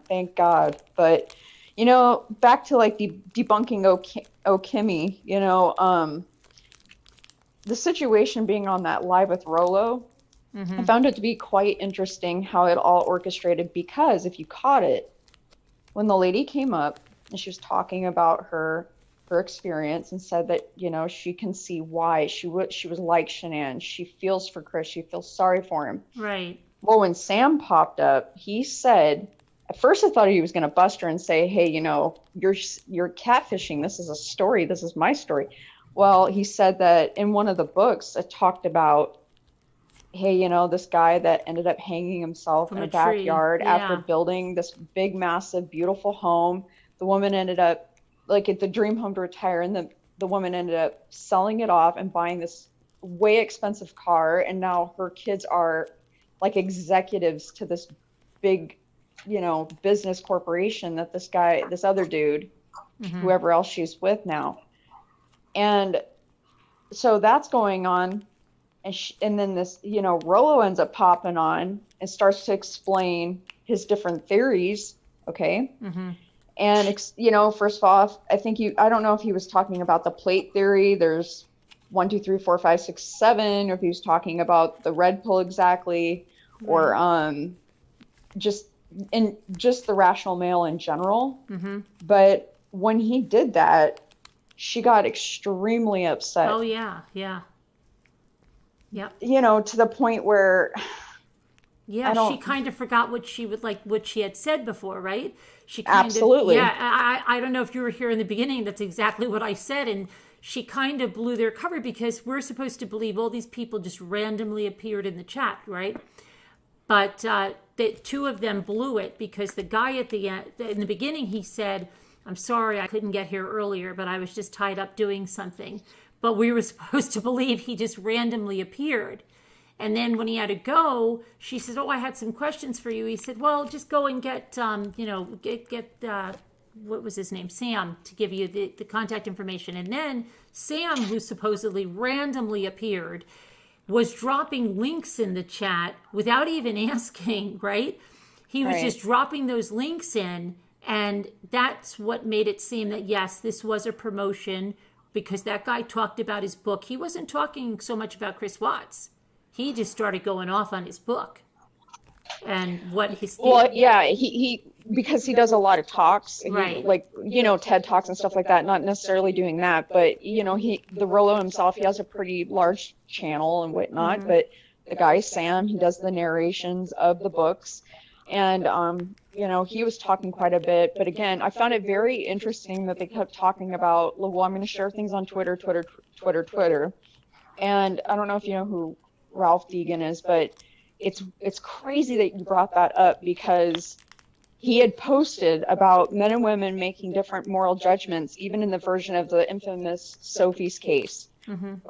Thank God. But, back to like debunking Okimi, the situation being on that live with Rolo, I found it to be quite interesting how it all orchestrated, because if you caught it, when the lady came up and she was talking about her experience and said that, she can see why she was like Shanann. She feels for Chris. She feels sorry for him. Right. Well, when Sam popped up, he said, at first I thought he was going to bust her and say, hey, you're catfishing. This is a story. This is my story. Well, he said that in one of the books, it talked about, hey, this guy that ended up hanging himself in a backyard after building this big, massive, beautiful home. The woman ended up, like, at the dream home to retire, and the woman ended up selling it off and buying this way expensive car. And now her kids are like executives to this big, business corporation that this other dude, whoever else she's with now. And so that's going on. And then this, Rolo ends up popping on and starts to explain his different theories. Okay. And, first of all, I don't know if he was talking about the plate theory. There's 1, 2, 3, 4, 5, 6, 7, or if he was talking about the red pill exactly, or just the rational male in general. But when he did that, she got extremely upset. Oh, yeah. Yeah. Yep. To the point where she kind of forgot what she had said before, right? She absolutely. I don't know if you were here in the beginning. That's exactly what I said, and she kind of blew their cover, because we're supposed to believe all these people just randomly appeared in the chat, right? But the 2 of them blew it, because the guy at the end, in the beginning, he said, "I'm sorry, I couldn't get here earlier, but I was just tied up doing something." But we were supposed to believe he just randomly appeared. And then when he had to go, she said, "Oh, I had some questions for you." He said, "Well, just go and get what was his name? Sam, to give you the contact information." And then Sam, who supposedly randomly appeared, was dropping links in the chat without even asking, right? He was just dropping those links in. And that's what made it seem that, yes, this was a promotion, because that guy talked about his book. He wasn't talking so much about Chris Watts. He just started going off on his book and what his... Well, yeah, he because he does a lot of talks, right? Like, TED Talks and stuff like that. Not necessarily doing that, but the Rolo himself, he has a pretty large channel and whatnot. But the guy Sam, he does the narrations of the books, and you know, he was talking quite a bit. But again, I found it very interesting that they kept talking about, well, I'm going to share things on Twitter. And I don't know if you know who Ralph Deegan is, but it's crazy that you brought that up, because he had posted about men and women making different moral judgments, even in the version of the infamous Sophie's case.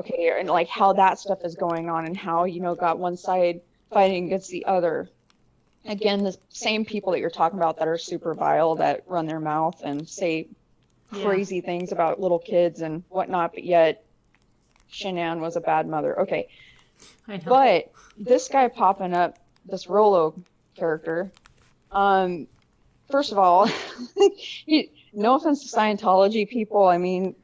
Okay, and like how that stuff is going on, and how, you know, got one side fighting against the other. Again, the same people that you're talking about that are super vile, that run their mouth and say crazy things about little kids and whatnot, but yet Shanann was a bad mother. Okay. I know. But this guy popping up, this Rolo character, first of all, no offense to Scientology people, I mean,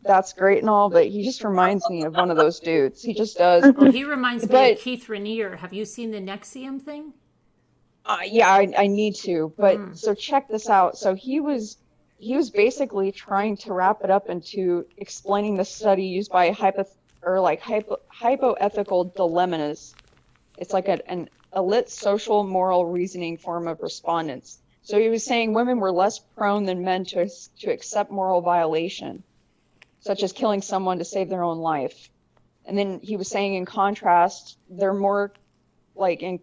that's great and all, but he just reminds me of one of those dudes. He just does. Oh, he reminds me of Keith Raniere. Have you seen the Nexium thing? Yeah, I need to. But so check this out. So he was basically trying to wrap it up into explaining the study used by hypoethical dilemmas. It's like an elite social moral reasoning form of respondents. So he was saying women were less prone than men to accept moral violation, such as killing someone to save their own life. And then he was saying, in contrast, they're more like in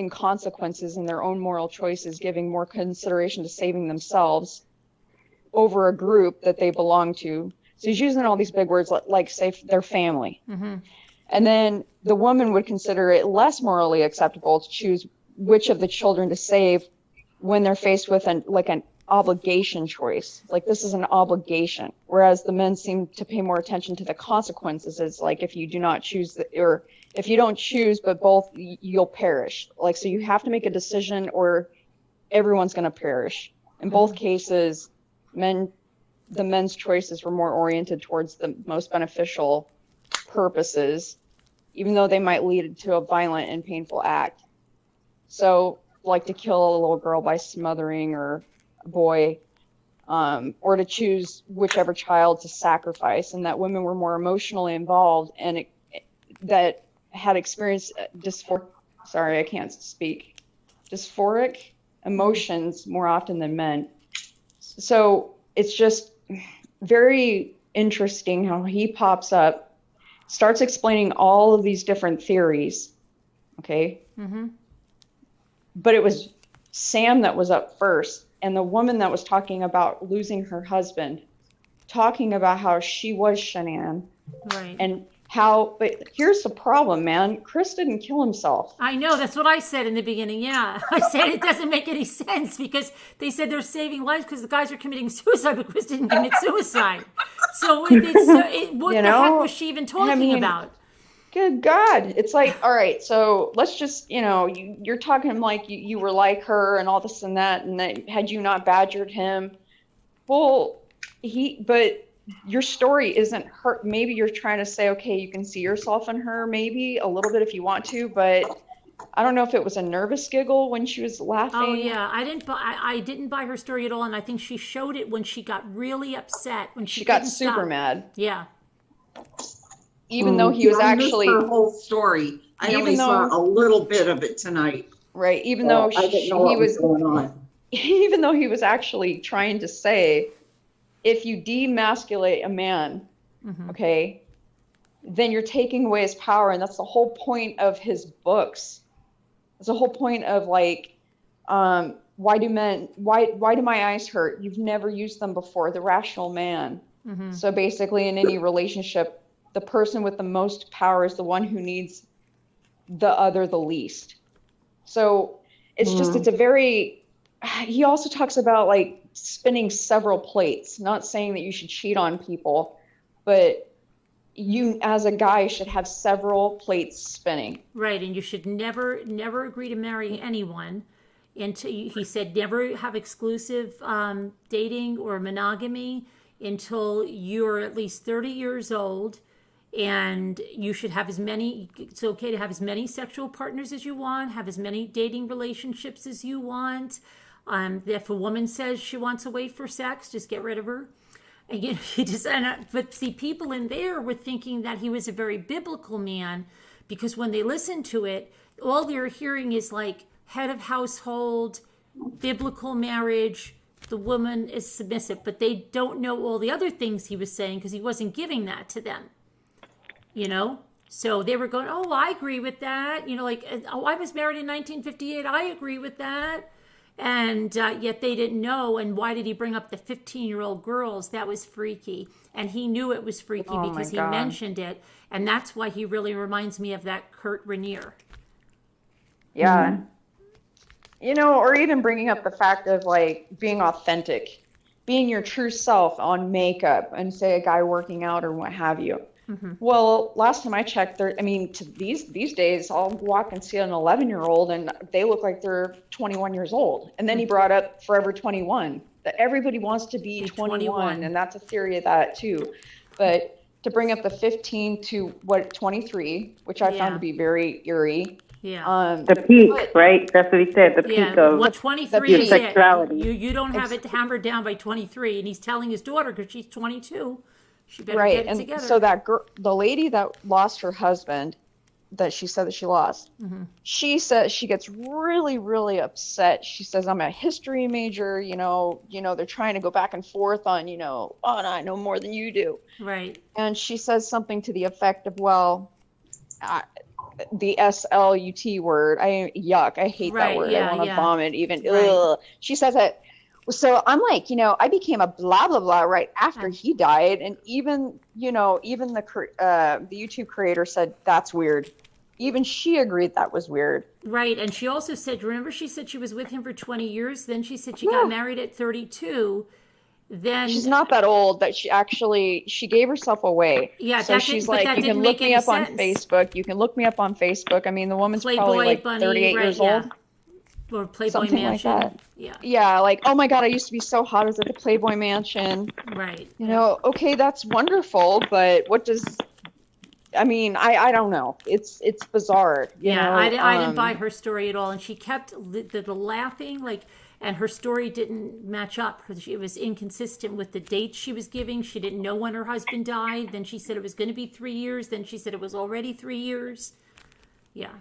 consequences in their own moral choices, giving more consideration to saving themselves over a group that they belong to. So he's using all these big words like say their family. And then the woman would consider it less morally acceptable to choose which of the children to save when they're faced with an obligation choice. Like, this is an obligation, whereas the men seem to pay more attention to the consequences. It's like, if you do not choose or if you don't choose, but both, you'll perish. Like, so you have to make a decision or everyone's going to perish. In both cases, the men's choices were more oriented towards the most beneficial purposes, even though they might lead to a violent and painful act. So, like to kill a little girl by smothering, or a boy, or to choose whichever child to sacrifice, and that women were more emotionally involved and that had experienced dysphoric emotions more often than men. So it's just very interesting how he pops up, starts explaining all of these different theories. Okay. But it was Sam that was up first, and the woman that was talking about losing her husband, talking about how she was Shanann. Right. And how, but here's the problem, man. Chris didn't kill himself. I know, that's what I said in the beginning, yeah. I said it doesn't make any sense, because they said they're saving lives because the guys are committing suicide, but Chris didn't commit suicide. So what the heck was she even talking about? Good God. It's like, all right, so let's just, you're talking like you were like her and all this and that had you not badgered him. Well, but your story isn't her. Maybe you're trying to say, okay, you can see yourself in her, maybe a little bit if you want to, but I don't know if it was a nervous giggle when she was laughing. Oh yeah, I didn't buy her story at all, and I think she showed it when she got really upset, when she got super mad. Yeah. Even though he was actually her whole story. I only saw a little bit of it tonight. Right. Even though I didn't know what was going on. Even though he was actually trying to say, if you demasculate a man, okay, then you're taking away his power, and that's the whole point of his books. It's the whole point of like, why do my eyes hurt? You've never used them before. The rational man. So basically, in any relationship, the person with the most power is the one who needs the other the least. So it's just, it's a very, he also talks about like spinning several plates, not saying that you should cheat on people, but you as a guy should have several plates spinning. Right. And you should never agree to marry anyone. And he said, never have exclusive dating or monogamy until you're at least 30 years old. And you should have it's okay to have as many sexual partners as you want, have as many dating relationships as you want. If a woman says she wants to wait for sex, just get rid of her. And but see, people in there were thinking that he was a very biblical man, because when they listened to it, all they're hearing is like head of household, biblical marriage, the woman is submissive, but they don't know all the other things he was saying because he wasn't giving that to them, you know? So they were going, oh, I agree with that. You know, like, oh, I was married in 1958. I agree with that. And yet they didn't know. And why did he bring up the 15-year-old girls? That was freaky. And he knew it was freaky because he mentioned it. And that's why he really reminds me of that Kurt Rainier. Yeah. You know, or even bringing up the fact of like being authentic, being your true self on makeup, and say a guy working out or what have you. Well, last time I checked, these days, I'll walk and see an 11-year-old and they look like they're 21 years old. And then he brought up Forever 21, that everybody wants to be 21, and that's a theory of that too. But to bring up the 15 to 23, which I found to be very eerie. Yeah. The peak, right? That's what he said. The peak of well, 23 is sexuality. You don't have it hammered down by 23, and he's telling his daughter because she's 22. She better get it together. So that girl, the lady that lost her husband, that she said that she lost, she says she gets really, really upset. She says, "I'm a history major. You know, they're trying to go back and forth on, oh, no, I know more than you do." Right. And she says something to the effect of, "Well, the SLUT word, yuck, I hate that word. I want to vomit even." Right. Ugh. She says that. So I'm like, I became a blah, blah, blah right after he died. And even the YouTube creator said, that's weird. Even she agreed that was weird. Right. And she also said, remember, she said she was with him for 20 years. Then she said she got married at 32. Then she's not that old, that she gave herself away. Yeah. So she's like, you can look me up on Facebook. You can look me up on Facebook. I mean, the woman's probably like 38 years old. Or Playboy Something Mansion. Like that. Yeah. Yeah, like, oh my God, I used to be so hot. I was at the Playboy Mansion. Right. Okay, that's wonderful, but what does? I mean, I don't know. It's bizarre. You know? I didn't buy her story at all, and she kept the laughing, like, and her story didn't match up. It was inconsistent with the dates she was giving. She didn't know when her husband died. Then she said it was going to be 3 years. Then she said it was already 3 years. Yeah.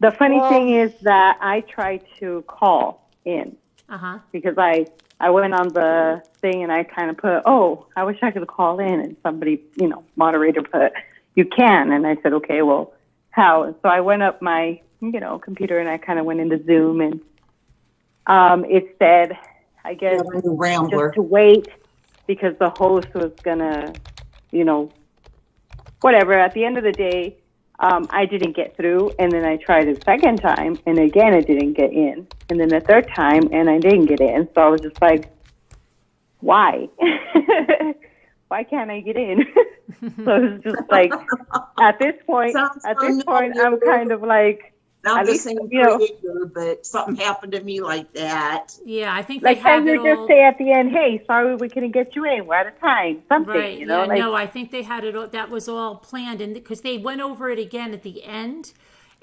The funny thing is that I tried to call in because I went on the thing and I kind of put, I wish I could call in, and somebody, moderator put, you can. And I said, okay, well, how? And so I went up my, computer and I kind of went into Zoom, and it said, I guess, just to wait because the host was going to, whatever. At the end of the day, I didn't get through, and then I tried a second time, and again, I didn't get in, and then the third time, and I didn't get in. So I was just like, why? Why can't I get in? So it's just like, at this point, I'm kind of like, not the same creator, but something happened to me like that. Yeah, I think like, can you just say at the end, hey, sorry we couldn't get you in, we're out of time, something, right. No, I think they had it, that was all planned, and because they went over it again at the end,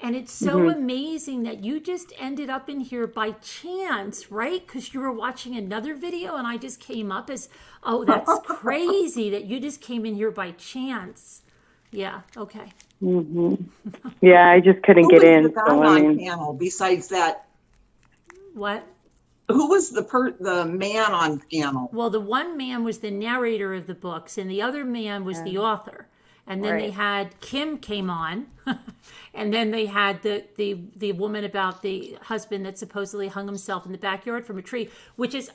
and it's so amazing that you just ended up in here by chance, right? Because you were watching another video, and I just came up as, oh, that's crazy that you just came in here by chance. Yeah, okay. Yeah, I just couldn't get in. Who was the guy on panel besides that? What? Who was the man on panel? Well, the one man was the narrator of the books, and the other man was the author. And then they had Kim came on, and then they had the woman about the husband that supposedly hung himself in the backyard from a tree, which is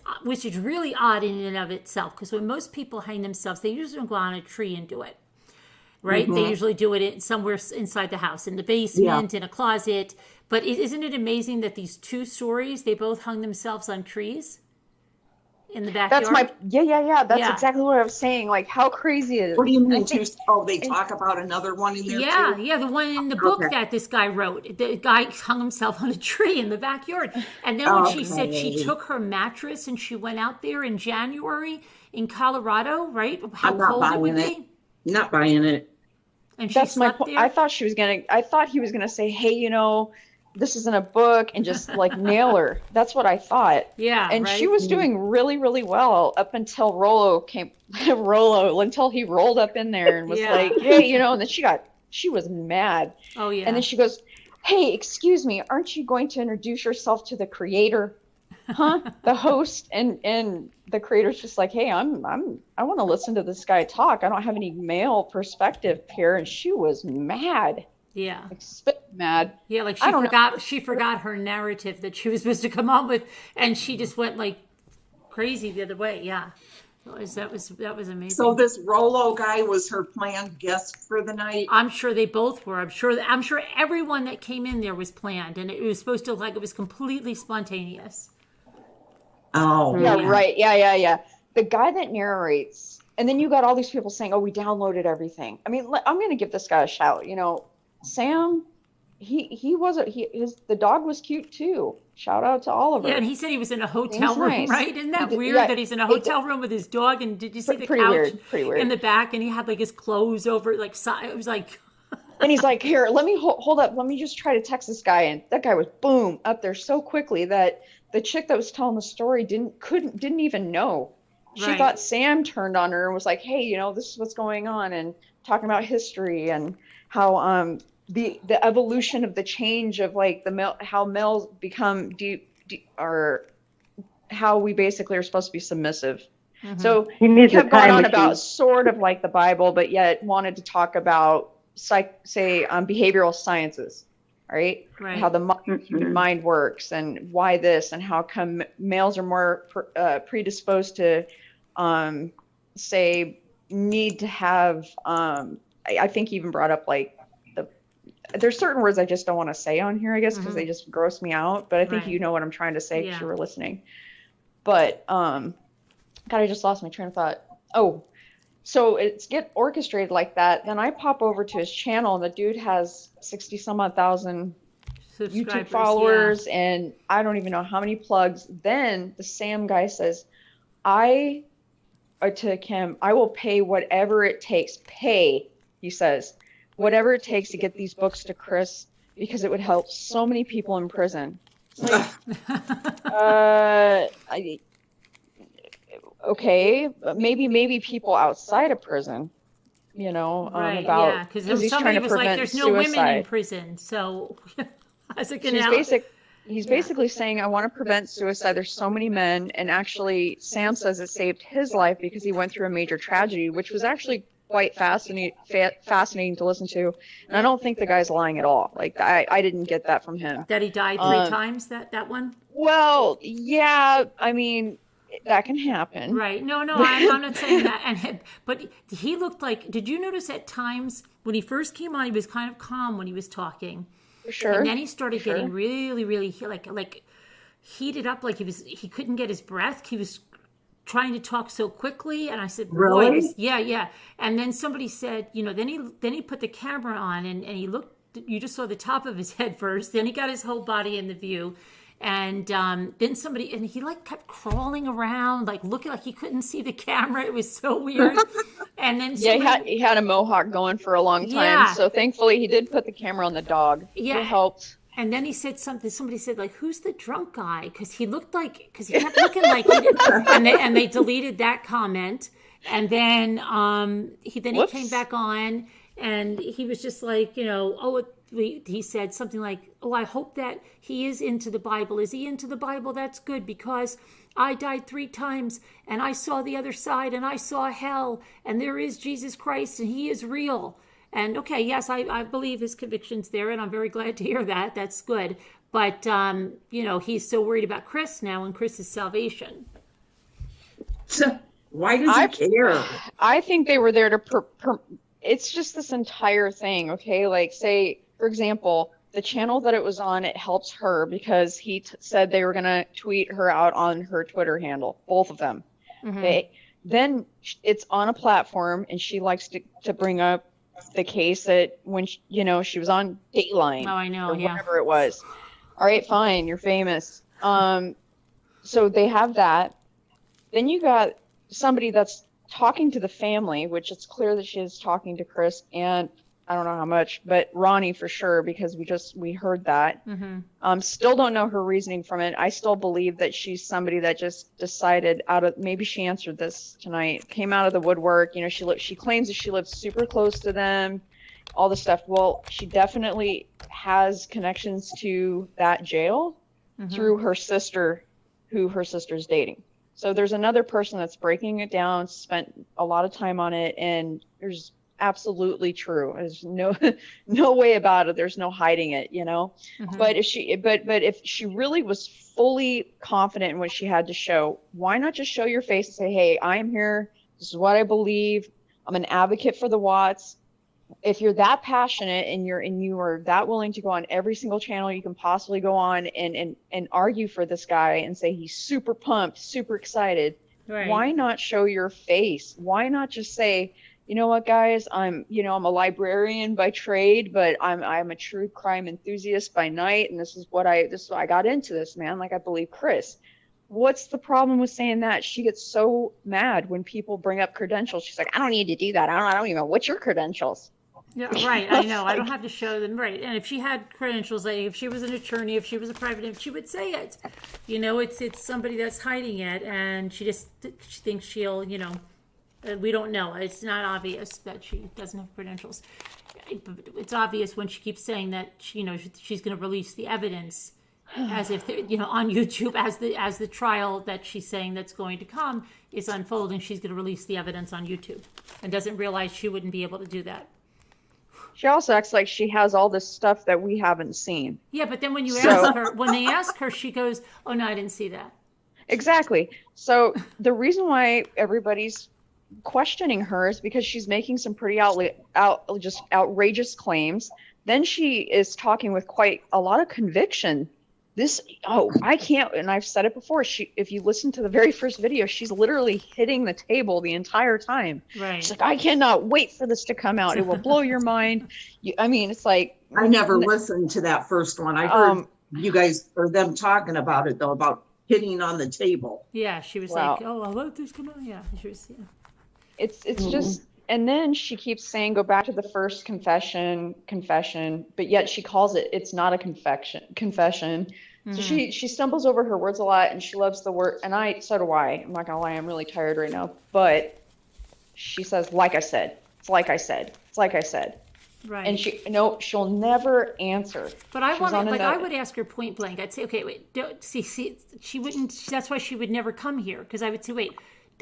really odd in and of itself. Because when most people hang themselves, they usually don't go on a tree and do it. Right? They usually do it somewhere inside the house, in the basement, in a closet. But isn't it amazing that these two stories, they both hung themselves on trees in the backyard? That's exactly what I was saying. Like, how crazy is it? What do you mean they talk about another one in there too? Yeah, the one in the book that this guy wrote. The guy hung himself on a tree in the backyard. And then when she said she took her mattress and she went out there in January in Colorado, right? How cold it would be. Not buying it. And that's my point. I thought he was gonna say, hey, this isn't a book, and just like nail her. That's what I thought. Yeah. And she was doing really, really well up until until he rolled up in there and was like, hey, and then she was mad. Oh yeah. And then she goes, hey, excuse me, aren't you going to introduce yourself to the creator? The host and the creator's just like, hey, I want to listen to this guy talk. I don't have any male perspective here. And she was mad. Yeah. Like, spit mad. Yeah, like I don't know. she forgot her narrative that she was supposed to come up with, and she just went like crazy the other way. Yeah. That was amazing. So this Rolo guy was her planned guest for the night? I'm sure they both were. I'm sure everyone that came in there was planned, and it was supposed to, like, it was completely spontaneous. Oh. Yeah, right. Yeah. The guy that narrates, and then you got all these people saying, oh, we downloaded everything. I mean, I'm going to give this guy a shout. You know, Sam, the dog was cute too. Shout out to Oliver. Yeah, and he said he was in a hotel room, nice. right? Isn't that weird that he's in a hotel room with his dog? And did you see the couch in the back? And he had like his clothes over, like, it was like. And he's like, here, let me hold up. Let me just try to text this guy. And that guy was boom up there so quickly that the chick that was telling the story didn't even know. She thought Sam turned on her and was like, hey, you know, this is what's going on, and talking about history and how the evolution of the change of like how males become or how we basically are supposed to be submissive. Mm-hmm. So he kept going on about sort of like the Bible, but yet wanted to talk about behavioral sciences, right? How the mind works and why this, and how come males are more predisposed to need to have I think he even brought up like there's certain words I just don't want to say on here, I guess, because they just gross me out. But I think you know what I'm trying to say because you were listening. But God, I just lost my train of thought. Oh, so it's get orchestrated like that. Then I pop over to his channel, and the dude has 60 some odd thousand YouTube followers, and I don't even know how many plugs. Then the Sam guy says, to Kim, I will pay whatever it takes. He says, whatever it takes to get these books to Chris, because it would help so many people in prison. Like, okay, maybe people outside of prison, you know, about because he's trying to prevent like, there's no suicide. Women in prison, so how's it gonna help? He's basically saying, I want to prevent suicide. There's so many men, and actually, Sam says it saved his life because he went through a major tragedy, which was actually quite fascinating to listen to. And I don't think the guy's lying at all. Like, I didn't get that from him. That he died 3 times, that one? Well, yeah, I mean, that can happen. Right. No, I'm not saying that. But he looked like, did you notice at times when he first came on, he was kind of calm when he was talking. For sure. And then he started getting really, really like heated up, like he couldn't get his breath. He was trying to talk so quickly, and I said, really? Boy, yeah. And then somebody said, you know, then he put the camera on, and he looked, you just saw the top of his head first, then he got his whole body in the view, and then somebody, and he like kept crawling around, like looking like he couldn't see the camera. It was so weird. And then he had a mohawk going for a long time, so thankfully he did put the camera on the dog. It helped. And then he said something. Somebody said, like, "Who's the drunk guy?" Because he looked like, because he kept looking like, he did, and they deleted that comment. And then he came back on, and he was just like, you know, he said something like, "Oh, I hope that he is into the Bible. Is he into the Bible? That's good, because I died 3 times, and I saw the other side, and I saw hell, and there is Jesus Christ, and he is real." And okay, yes, I believe his conviction's there, and I'm very glad to hear that. That's good. But, you know, he's so worried about Chris now and Chris's salvation. Why does he care? I think they were there to... it's just this entire thing, okay? Like, say, for example, the channel that it was on, it helps her because he said they were going to tweet her out on her Twitter handle, both of them. Mm-hmm. Then it's on a platform, and she likes to bring up the case that when she was on Dateline, I know, or whatever it was. All right, fine, you're famous. So they have that. Then you got somebody that's talking to the family, which it's clear that she is talking to Chris, and I don't know how much, but Ronnie for sure, because we heard that. Mm-hmm. Still don't know her reasoning from it. I still believe that she's somebody that just decided maybe she answered this tonight, came out of the woodwork. You know, she claims that she lives super close to them, all this stuff. Well, she definitely has connections to that jail through her sister, who her sister's dating. So there's another person that's breaking it down, spent a lot of time on it, and there's absolutely true. There's no no way about it. There's no hiding it, you know. But if she really was fully confident in what she had to show, why not just show your face and say, hey, I'm here, this is what I believe, I'm an advocate for the Watts. If you're that passionate and you are that willing to go on every single channel you can possibly go on and argue for this guy and say he's super pumped, super excited, Right. why not show your face? Why not just say, you know what, guys, I'm a librarian by trade, but I'm a true crime enthusiast by night, and this is what I got into this, man. Like, I believe Chris. What's the problem with saying that? She gets so mad when people bring up credentials. She's like, I don't need to do that. I don't even know. What's your credentials? Yeah, right. I know. I don't have to show them. Right. And if she had credentials, like if she was an attorney, if she was a private, she would say it. You know, it's somebody that's hiding it, and she thinks she'll, we don't know. It's not obvious that she doesn't have credentials. It's obvious when she keeps saying that she's going to release the evidence, as if on YouTube, as the trial that she's saying that's going to come is unfolding, she's going to release the evidence on YouTube, and doesn't realize she wouldn't be able to do that. She also acts like she has all this stuff that we haven't seen. Yeah, but then when they ask her, she goes, "Oh no, I didn't see that." Exactly. So the reason why everybody's questioning her is because she's making some pretty just outrageous claims. Then she is talking with quite a lot of conviction. I can't, and I've said it before, if you listen to the very first video, she's literally hitting the table the entire time. Right. She's like, I cannot wait for this to come out. It will blow your mind. It's like, I never listened to that first one. I heard you guys or them talking about it though, about hitting on the table. Yeah, she was like, "Oh, I'll let this come out." Yeah, she was. Yeah. It's just, and then she keeps saying, go back to the first confession, but yet she calls it's not a confession. So she stumbles over her words a lot, and she loves the word, and so do I. I'm not gonna lie, I'm really tired right now, but she says, like I said, it's like I said, it's like I said. Right. And she'll never answer. But I would ask her point blank. I'd say, okay, wait, see, she wouldn't. That's why she would never come here, because I would say, wait,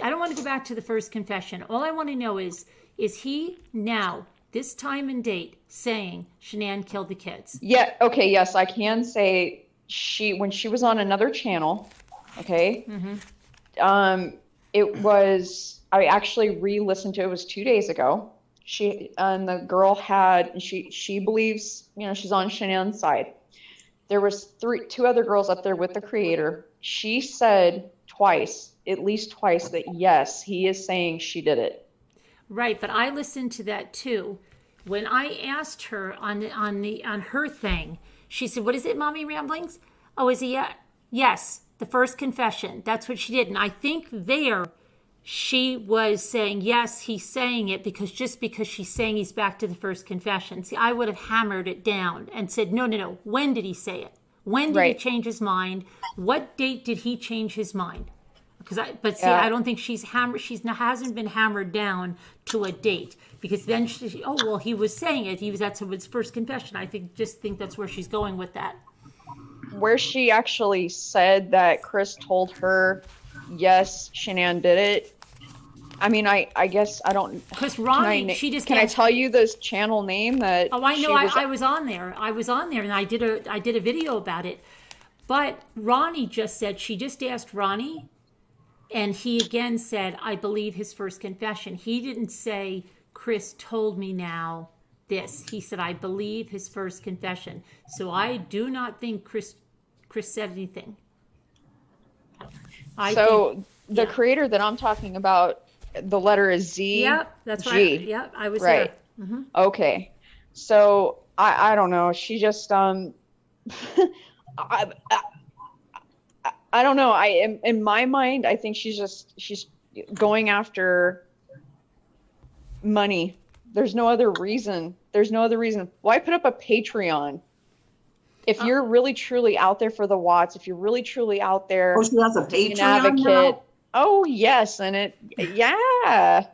I don't want to go back to the first confession. All I want to know is he now, this time and date, saying Shanann killed the kids? Yeah. Okay. Yes, I can say when she was on another channel. Okay. It was. I actually re-listened to it. It was 2 days ago. The girl she believes, she's on Shanann's side. There was two other girls up there with the creator. She said at least twice, that yes, he is saying she did it. Right, but I listened to that too. When I asked her on her thing, she said, "What is it, Mommy Ramblings? Oh, is he? Yes, the first confession. That's what she did." And I think she was saying, yes, he's saying it because she's saying he's back to the first confession. See, I would have hammered it down and said, no. When did he say it? When did he change his mind? What date did he change his mind? I don't think she's hammered. Hasn't been hammered down to a date, because then he was saying it. That's his first confession. I think that's where she's going with that. Where she actually said that Chris told her, yes, Shanann did it. I mean, I guess I don't. Because Ronnie, can I tell you this channel name that? Oh, I know. I was on there. And I did a video about it. But Ronnie just said she just asked Ronnie, and he again said, I believe his first confession. He didn't say Chris told me now this. He said, I believe his first confession. So I do not think Chris said anything. The creator that I'm talking about, the letter is Z. Yep, that's right. Yep, I was right. There. Mm-hmm. Okay, so I don't know. She just I don't know. In my mind, I think she's going after money. There's no other reason. Why put up a Patreon? If you're really truly out there for the Watts, if you're really truly out there, she has a Patreon an advocate. Now? Oh yes, yeah.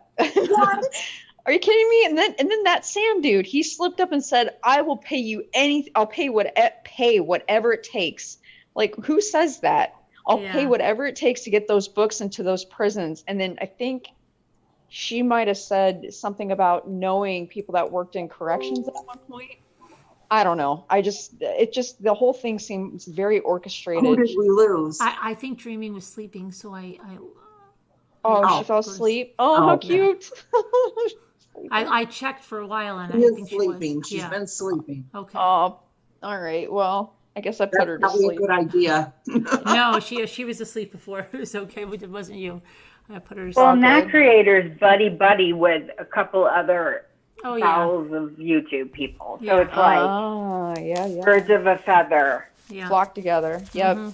Are you kidding me? And then that Sam dude, he slipped up and said, "I will pay you anything. I'll pay whatever it takes." Like, who says that? I'll Yeah. pay whatever it takes to get those books into those prisons. And then I think she might have said something about knowing people that worked in corrections at one point. I don't know. The whole thing seems very Who orchestrated. did we lose? I think Dreaming was sleeping, so Oh, she fell goes- asleep. Oh, how Oh, yeah. cute. I checked for a while and She I is think sleeping. she She's was. been sleeping. Okay. Oh, all right. Well, I guess I put That's her to probably a sleep. good idea. No, she was asleep before. It was okay. It wasn't you. I put her to Well, sleep. Nat Creator's buddy with a couple other Oh, yeah. bowels of YouTube people. So Yeah. it's like Yeah. birds of a feather. Yeah. Flock together. Yep. Mhm.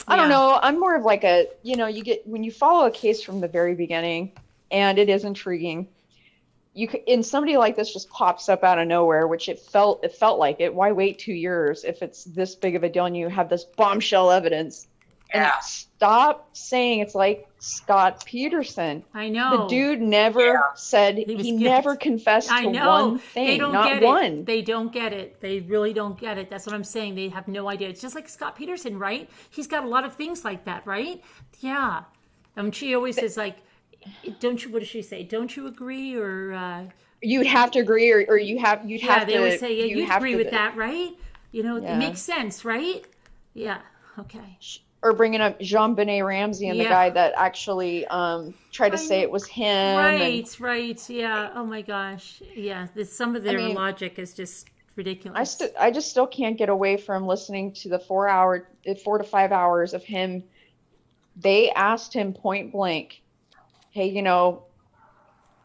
I don't Yeah. know. I'm more of like you get when you follow a case from the very beginning, and it is intriguing. And somebody like this just pops up out of nowhere, which it felt like it. Why wait 2 years if it's this big of a deal and you have this bombshell evidence? And Yeah. stop saying it's like Scott Peterson. I know. The dude never said He was he guilty. never confessed I to know. one thing. They don't not get one. it. They don't get it. They really don't get it. That's what I'm saying. They have no idea. It's just like Scott Peterson, right? He's got a lot of things like that, right? Yeah. She always says like, don't you? What does she say? Don't you agree? Or You'd have to agree, or you'd yeah, have to. they always say, yeah, you have agree to- with that, right? It Yeah. makes sense, right? Yeah. Okay. Or bringing up Jean-Benet Ramsey and the Yeah. guy that actually tried to say it was him. and Right. Yeah. Oh my gosh. Yeah. Some of their mean, logic is just ridiculous. I just still can't get away from listening to the 4 to 5 hours of him. They asked him point blank, hey,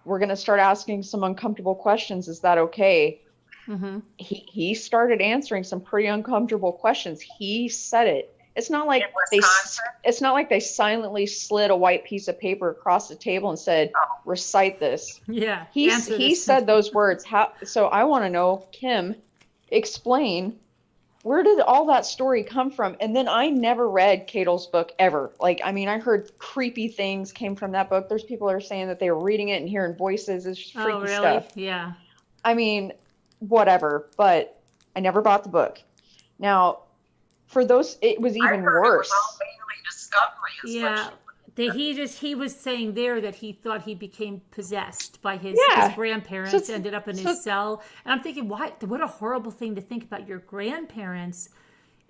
we're going to start asking some uncomfortable questions. Is that okay? Mm-hmm. He started answering some pretty uncomfortable questions. He said it. It's not like it's not like they silently slid a white piece of paper across the table and said, recite this. Yeah. He answer he this. said those words. So I want to know, Kim, explain, where did all that story come from? And then I never read Cato's book ever. I heard creepy things came from that book. There's people that are saying that they were reading it and hearing voices. It's just freaky Oh, really? stuff. Yeah. Whatever. But I never bought the book. Now, for those, it was even worse. Mainly discovery is what Yeah. He was saying there that he thought he became possessed by his grandparents, ended up in his cell. And I'm thinking, what a horrible thing to think about your grandparents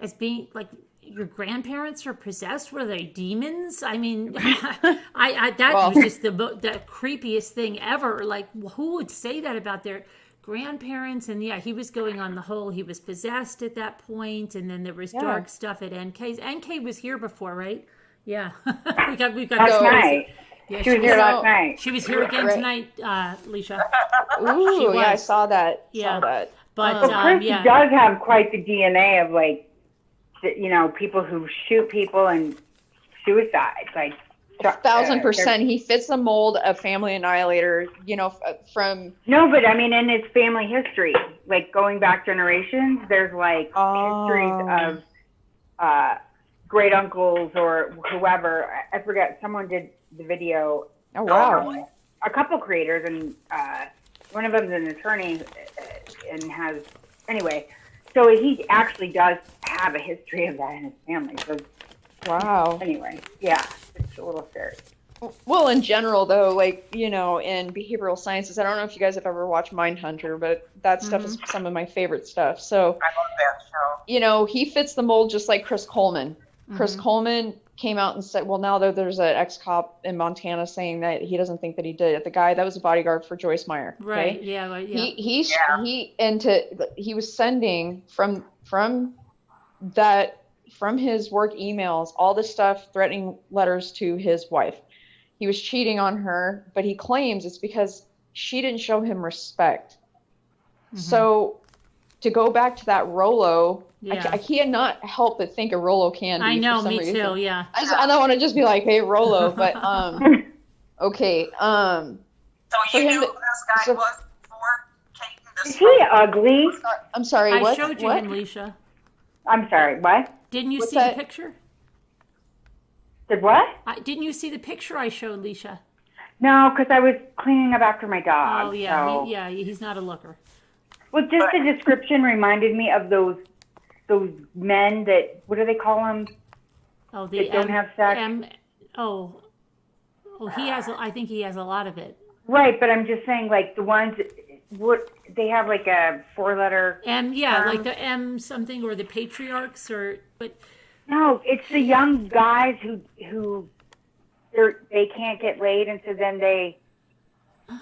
as being like, your grandparents are possessed. Were they demons? I mean, was just the creepiest thing ever. Like, who would say that about their grandparents? And yeah, he was going on the whole, he was possessed at that point, and then there was dark stuff at NK's. NK was here before, right? Yeah. we got Last night. Yeah, She was here last night. She was here again tonight, Leisha. Ooh, yeah, I was. saw that. Yeah. Saw that. But Chris does have quite the DNA of people who shoot people and suicides. Like 1,000%. He fits the mold of Family Annihilator. From No, but I mean, in his family history, like going back generations, there's histories of great uncles or whoever. I forget. Someone did the video. Oh wow! A couple creators, and one of them is an attorney, and has anyway. So he actually does have a history of that in his family. So wow. anyway, yeah, it's a little scary. Well, in general, though, in behavioral sciences, I don't know if you guys have ever watched Mindhunter, but that stuff is some of my favorite stuff. So, I love that show. He fits the mold just like Chris Coleman. Chris Coleman came out and said, well, now there's an ex-cop in Montana saying that he doesn't think that he did it. The guy that was a bodyguard for Joyce Meyer. right, Okay? yeah, right, yeah. He was sending from his work emails all this stuff, threatening letters to his wife. He was cheating on her, but he claims it's because she didn't show him respect. So to go back to that Rolo, I cannot help but think of Rolo Candy. I know, for some me reason. too, yeah. I don't want to just be like, hey, Rolo, but okay. So you knew who this guy was before taking this? Is he ugly? I'm sorry. I What? showed you What? him, Leisha. I'm sorry. What? Didn't you What's see that? the picture? Did what? Didn't you see the picture I showed, Leisha? No, because I was cleaning up after my dog. Oh, yeah, so. he's not a looker. Well, just the description reminded me of those men that, what do they call them? Oh, the that don't M, have sex. oh, he has. I think he has a lot of it. Right, but I'm just saying, like the ones, what they have like a 4-letter Yeah, like term. the M something or the patriarchs but No, it's the young guys who they can't get laid, and so then they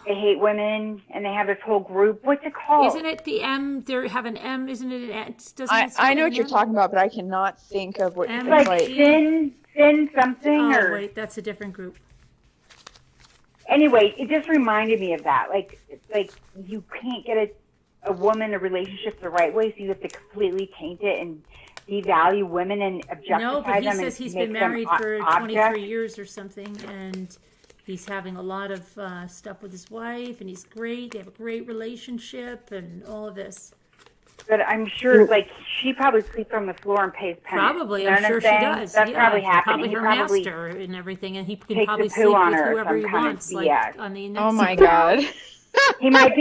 hate women, and they have this whole group. What's it called? isn't it the M? They have an M, isn't it? Doesn't it start I know with what an you're M? talking about, but I cannot think of what M- it's Like like. sin something, Oh or wait, that's a different group. anyway, it just reminded me of that. Like you can't get a woman a relationship the right way, so you have to completely taint it and devalue women and objectify No, but he them says and he's make been them married for objects. 23 years or something, and he's having a lot of stuff with his wife, and he's great. They have a great relationship, and all of this. But I'm sure, like, she probably sleeps on the floor and pays penance. Probably, You know I'm what sure she saying? does. That's yeah, probably he's happening. probably He her probably master and everything, and he can takes probably the poo sleep on with her or whoever some he kind of wants. BS. Like on the next. Oh my god. He might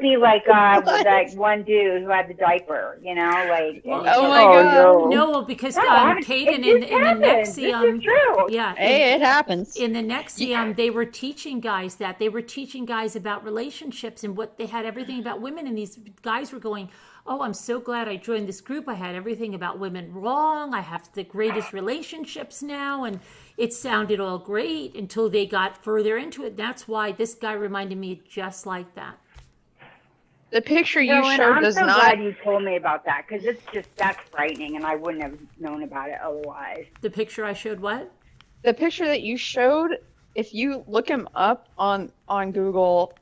be like that one dude who had the diaper, you know, like. Well, and- Oh my god. No, because No, Peyton it in the happens. This Nexium, is true. yeah, Hey, it happens. in the Nexium, they were teaching guys that. They were teaching guys about relationships and what they had everything about women. And these guys were going, oh, I'm so glad I joined this group. I had everything about women wrong. I have the greatest relationships now. And it sounded all great until they got further into it. That's why this guy reminded me just like that. The picture you Carolyn, showed I'm does so not. glad you told me about that, because that's frightening, and I wouldn't have known about it otherwise. The picture I showed what? The picture that you showed, if you look him up on Google,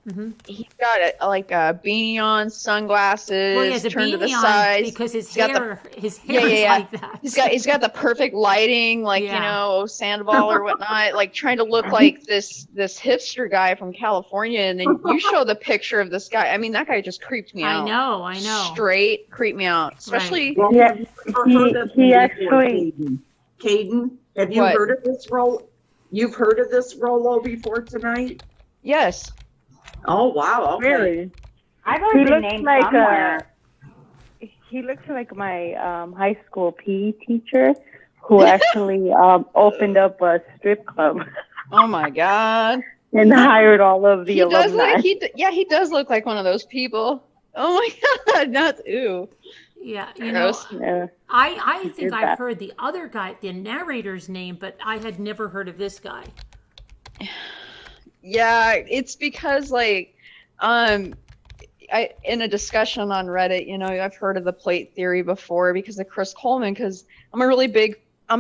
he's got like a beanie on, sunglasses, Well, he has a turned to the beanie on sides. because his He's got hair is yeah. like that. He's got the perfect lighting, like Yeah. you know, Sandoval or whatnot, like trying to look like this hipster guy from California. And then you show the picture of this guy. I mean, that guy just creeped me out. I know. Straight creeped me out, especially. Well, Yeah, have you ever heard of he him before, actually- Caden? Caden, have you What? heard of this role? You've heard of this Rolo before tonight? Yes. Oh, wow. Okay. Really? I've He already been looks named like somewhere. he looks like my high school PE teacher who actually opened up a strip club Oh my God. and hired all of the He does alumni. he does look like one of those people. Oh my God, not ooh. Yeah, Gross. Yeah. I think did I've that. heard the other guy, the narrator's name, but I had never heard of this guy. Yeah, it's because like I in a discussion on Reddit, you know, I've heard of the plate theory before because of Chris Coleman, because I'm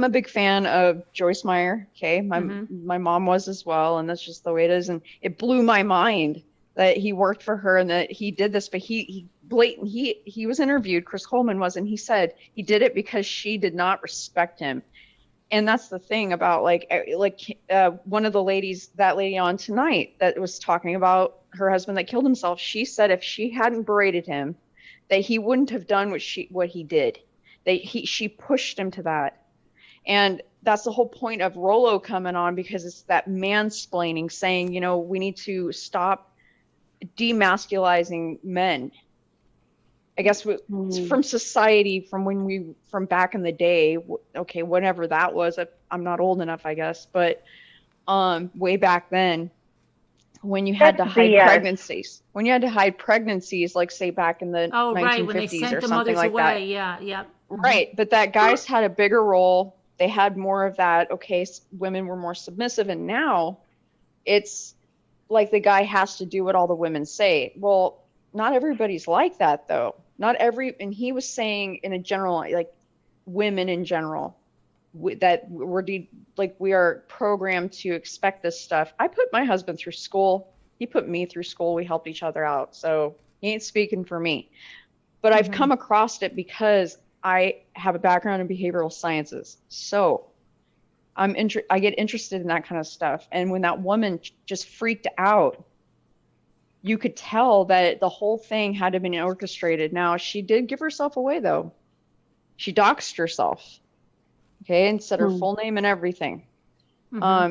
a big fan of Joyce Meyer. Okay. My mom was as well, and that's just the way it is. And it blew my mind that he worked for her and that he did this, but he was interviewed, Chris Coleman was, and he said he did it because she did not respect him. And that's the thing about one of the ladies, that lady on tonight that was talking about her husband that killed himself. She said if she hadn't berated him, that he wouldn't have done what he did. She pushed him to that. And that's the whole point of Rolo coming on, because it's that mansplaining, saying, you know, we need to stop demasculizing men. I guess from society, from back in the day, okay, whenever that was, I'm not old enough, I guess, but way back then, when you had to hide pregnancies, like say back in the 1950s when they sent or the something mothers like away. that. Yeah. Right, but that guys had a bigger role. They had more of that. Okay, women were more submissive, and now it's like the guy has to do what all the women say. Well, not everybody's like that, though. And he was saying in a general, like women in general, that we are programmed to expect this stuff. I put my husband through school. He put me through school. We helped each other out. So he ain't speaking for me. But I've come across it because I have a background in behavioral sciences. So I get interested in that kind of stuff. And when that woman just freaked out, you could tell that the whole thing had to have been orchestrated. Now, she did give herself away, though. She doxed herself, okay, and said her full name and everything.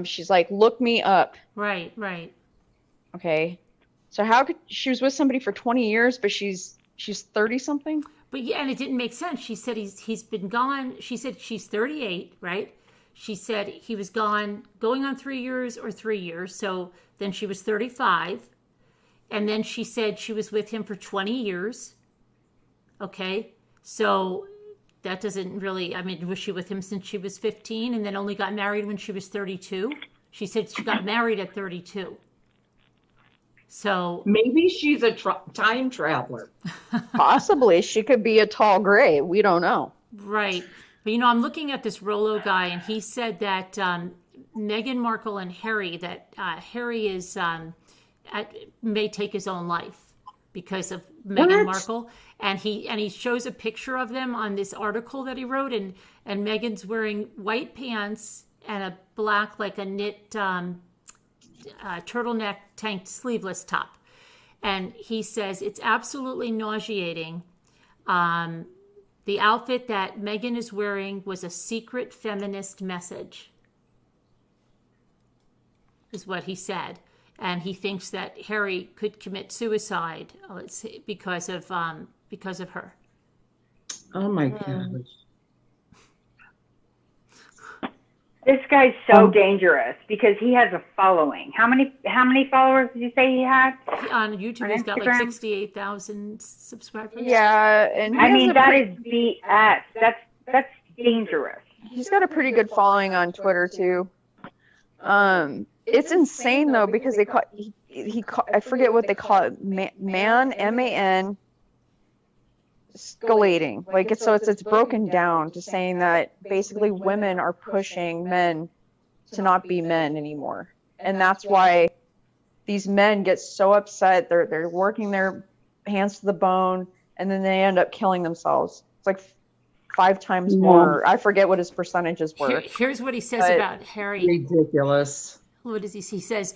She's like, look me up. Right. Okay. So she was with somebody for 20 years, but she's 30 something? But yeah, and it didn't make sense. She said he's been gone. She said she's 38, right? She said he was gone going on 3 years or 3 years. So then she was 35. And then she said she was with him for 20 years. Okay. So that doesn't really, I mean, was she with him since she was 15 and then only got married when she was 32? She said she got married at 32. So Maybe she's a time traveler. Possibly she could be a tall gray. We don't know. right. But, you know, I'm looking at this Rollo guy, and he said that Meghan Markle and Harry, that Harry is may take his own life because of Meghan Markle. And he shows a picture of them on this article that he wrote, and Meghan's wearing white pants and a black, like a knit turtleneck tank sleeveless top. And he says it's absolutely nauseating. The outfit that Meghan is wearing was a secret feminist message, is what he said. And he thinks that Harry could commit suicide, because of her. Oh my gosh. This guy's so dangerous because he has a following. How many followers did you say he had? On YouTube, he's got like 68,000 subscribers. Yeah, and I mean, that is BS. That's dangerous. he's got a pretty good following on Twitter too. It's insane though because they call I forget what they call it, man, MAN escalating. Like it's broken down to saying that basically women are pushing men to not be men anymore, and that's why these men get so upset. They're working their hands to the bone, and then they end up killing themselves. It's like 5 times more. I forget what his percentages were. Here's what he says about Harry. Ridiculous. What does he say? He says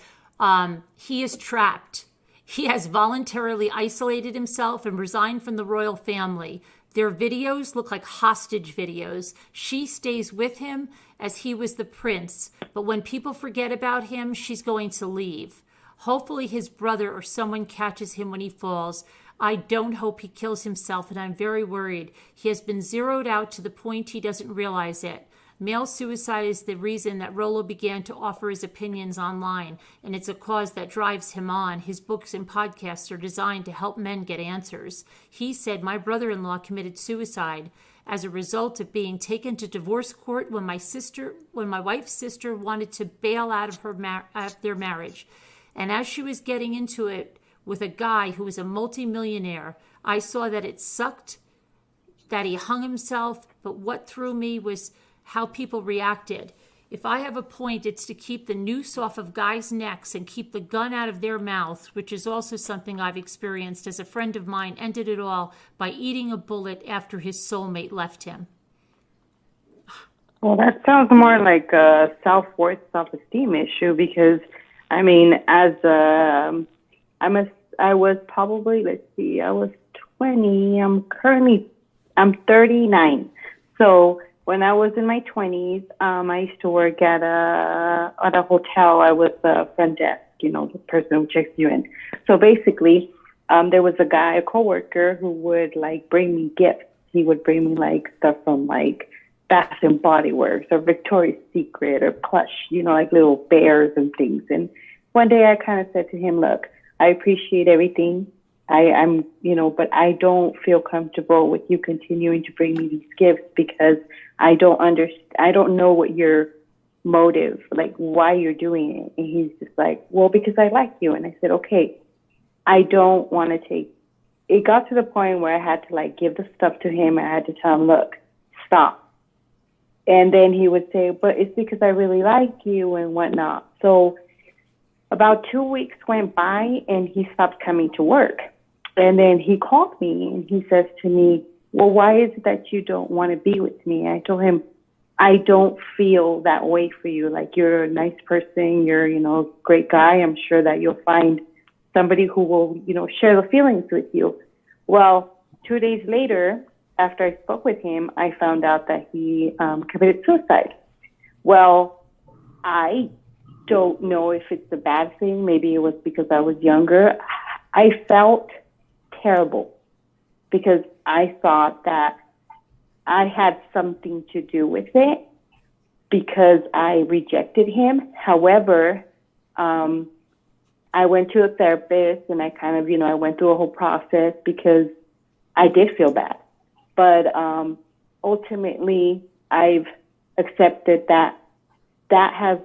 he is trapped. He has voluntarily isolated himself and resigned from the royal family. Their videos look like hostage videos. She stays with him as he was the prince. But when people forget about him, she's going to leave. Hopefully his brother or someone catches him when he falls. I don't hope he kills himself, and I'm very worried. He has been zeroed out to the point he doesn't realize it. Male suicide is the reason that Rollo began to offer his opinions online, and it's a cause that drives him on. His books and podcasts are designed to help men get answers. He said, my brother-in-law committed suicide as a result of being taken to divorce court when my wife's sister wanted to bail out of their marriage. And as she was getting into it with a guy who was a multimillionaire, I saw that it sucked that he hung himself, but what threw me was how people reacted. If I have a point, it's to keep the noose off of guys' necks and keep the gun out of their mouths, which is also something I've experienced as a friend of mine ended it all by eating a bullet after his soulmate left him. Well, that sounds more like a self-worth, self-esteem issue because, I mean, I was probably, I was 20. I'm 39. So when I was in my 20s, I used to work at a hotel. I was the front desk, the person who checks you in. So basically, there was a coworker who would bring me gifts. He would bring me stuff from Bath and Body Works or Victoria's Secret or plush, little bears and things. And one day I kind of said to him, look, I appreciate everything. I'm but I don't feel comfortable with you continuing to bring me these gifts because I don't know what your motive, why you're doing it. And he's just like, well, because I like you. And I said, okay, I don't want to take, it got to the point where I had to give the stuff to him. I had to tell him, look, stop. And then he would say, but it's because I really like you and whatnot. So about 2 weeks went by and he stopped coming to work. And then he called me and he says to me, well, why is it that you don't want to be with me? I told him, I don't feel that way for you. You're a nice person. You're, a great guy. I'm sure that you'll find somebody who will, share the feelings with you. Well, 2 days later, after I spoke with him, I found out that he committed suicide. Well, I don't know if it's a bad thing. Maybe it was because I was younger. I felt terrible because I thought that I had something to do with it. because I rejected him. However, I went to a therapist and I kind of, I went through a whole process because I did feel bad. But ultimately, I've accepted that has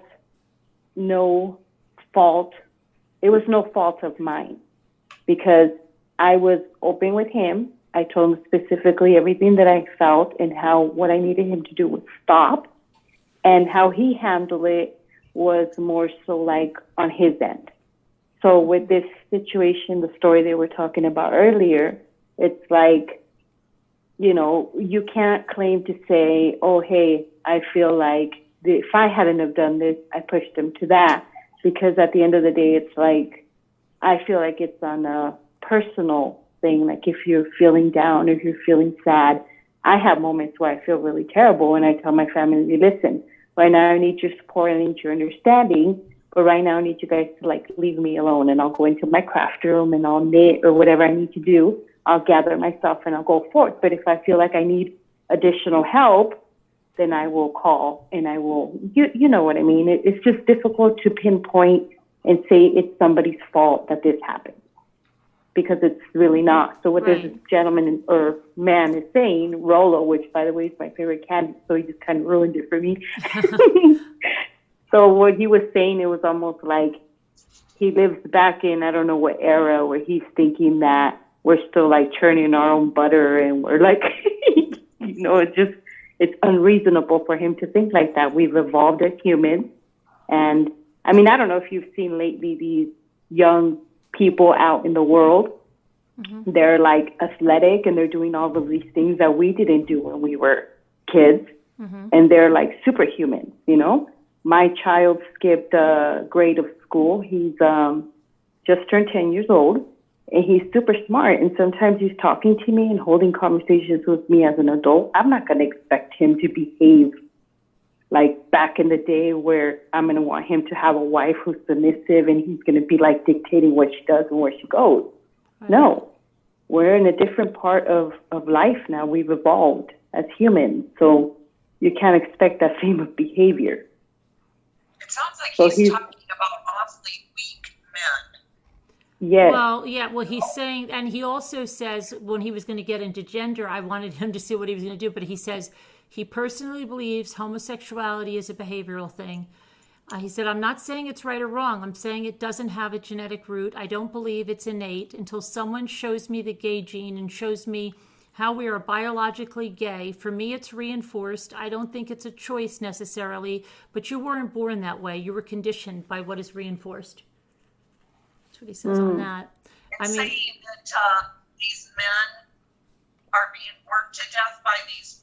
no fault. It was no fault of mine because I was open with him. I told him specifically everything that I felt and what I needed him to do was stop. And how he handled it was more so like on his end. So with this situation, the story they were talking about earlier, it's like, you can't claim to say, oh, hey, I feel like if I hadn't have done this, I pushed him to that. Because at the end of the day, it's like, I feel like it's on a personal thing. Like if you're feeling down, if you're feeling sad, I have moments where I feel really terrible and I tell my family, listen, right now I need your support, I need your understanding, but right now I need you guys to like leave me alone and I'll go into my craft room and I'll knit or whatever I need to do. I'll gather myself and I'll go forth. But if I feel like I need additional help, then I will call and I will, you know what I mean? It's just difficult to pinpoint and say it's somebody's fault that this happened because it's really not. So what Right. this gentleman or man is saying, Rolo, which by the way is my favorite candy, so he just kind of ruined it for me. So what he was saying, it was almost like he lives back in, I don't know what era, where he's thinking that we're still like churning our own butter and we're like, it's unreasonable for him to think like that. We've evolved as humans. And I mean, I don't know if you've seen lately these young people out in the world. Mm-hmm. They're like athletic and they're doing all of these things that we didn't do when we were kids. Mm-hmm. And they're like superhumans, My child skipped a grade of school. He's just turned 10 years old. And he's super smart. And sometimes he's talking to me and holding conversations with me as an adult. I'm not going to expect him to behave like back in the day where I'm going to want him to have a wife who's submissive and he's going to be like dictating what she does and where she goes. Right. No, we're in a different part of life now. We've evolved as humans. So you can't expect that same behavior. It sounds like he's talking about awfully weak men. Yes. Well, yeah, well, he's saying, and he also says when he was going to get into gender, I wanted him to see what he was going to do, but he says he personally believes homosexuality is a behavioral thing. He said, I'm not saying it's right or wrong. I'm saying it doesn't have a genetic root. I don't believe it's innate until someone shows me the gay gene and shows me how we are biologically gay. For me, it's reinforced. I don't think it's a choice necessarily, but you weren't born that way. You were conditioned by what is reinforced. What he says on that. Saying that these men are being worked to death by these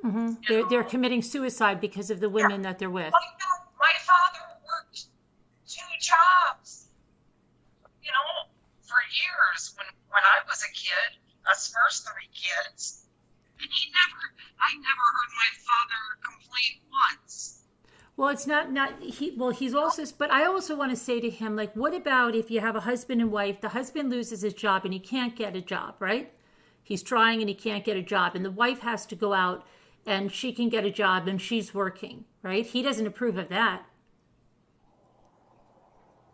women. Mm-hmm. They're committing suicide because of the women that they're with. My father worked 2 jobs, for years when I was a kid, us first 3 kids. And I never heard my father complain once. Well, it's he's also, but I also want to say to him, like, what about if you have a husband and wife, the husband loses his job and he can't get a job, right? He's trying and he can't get a job and the wife has to go out and she can get a job and she's working, right? He doesn't approve of that,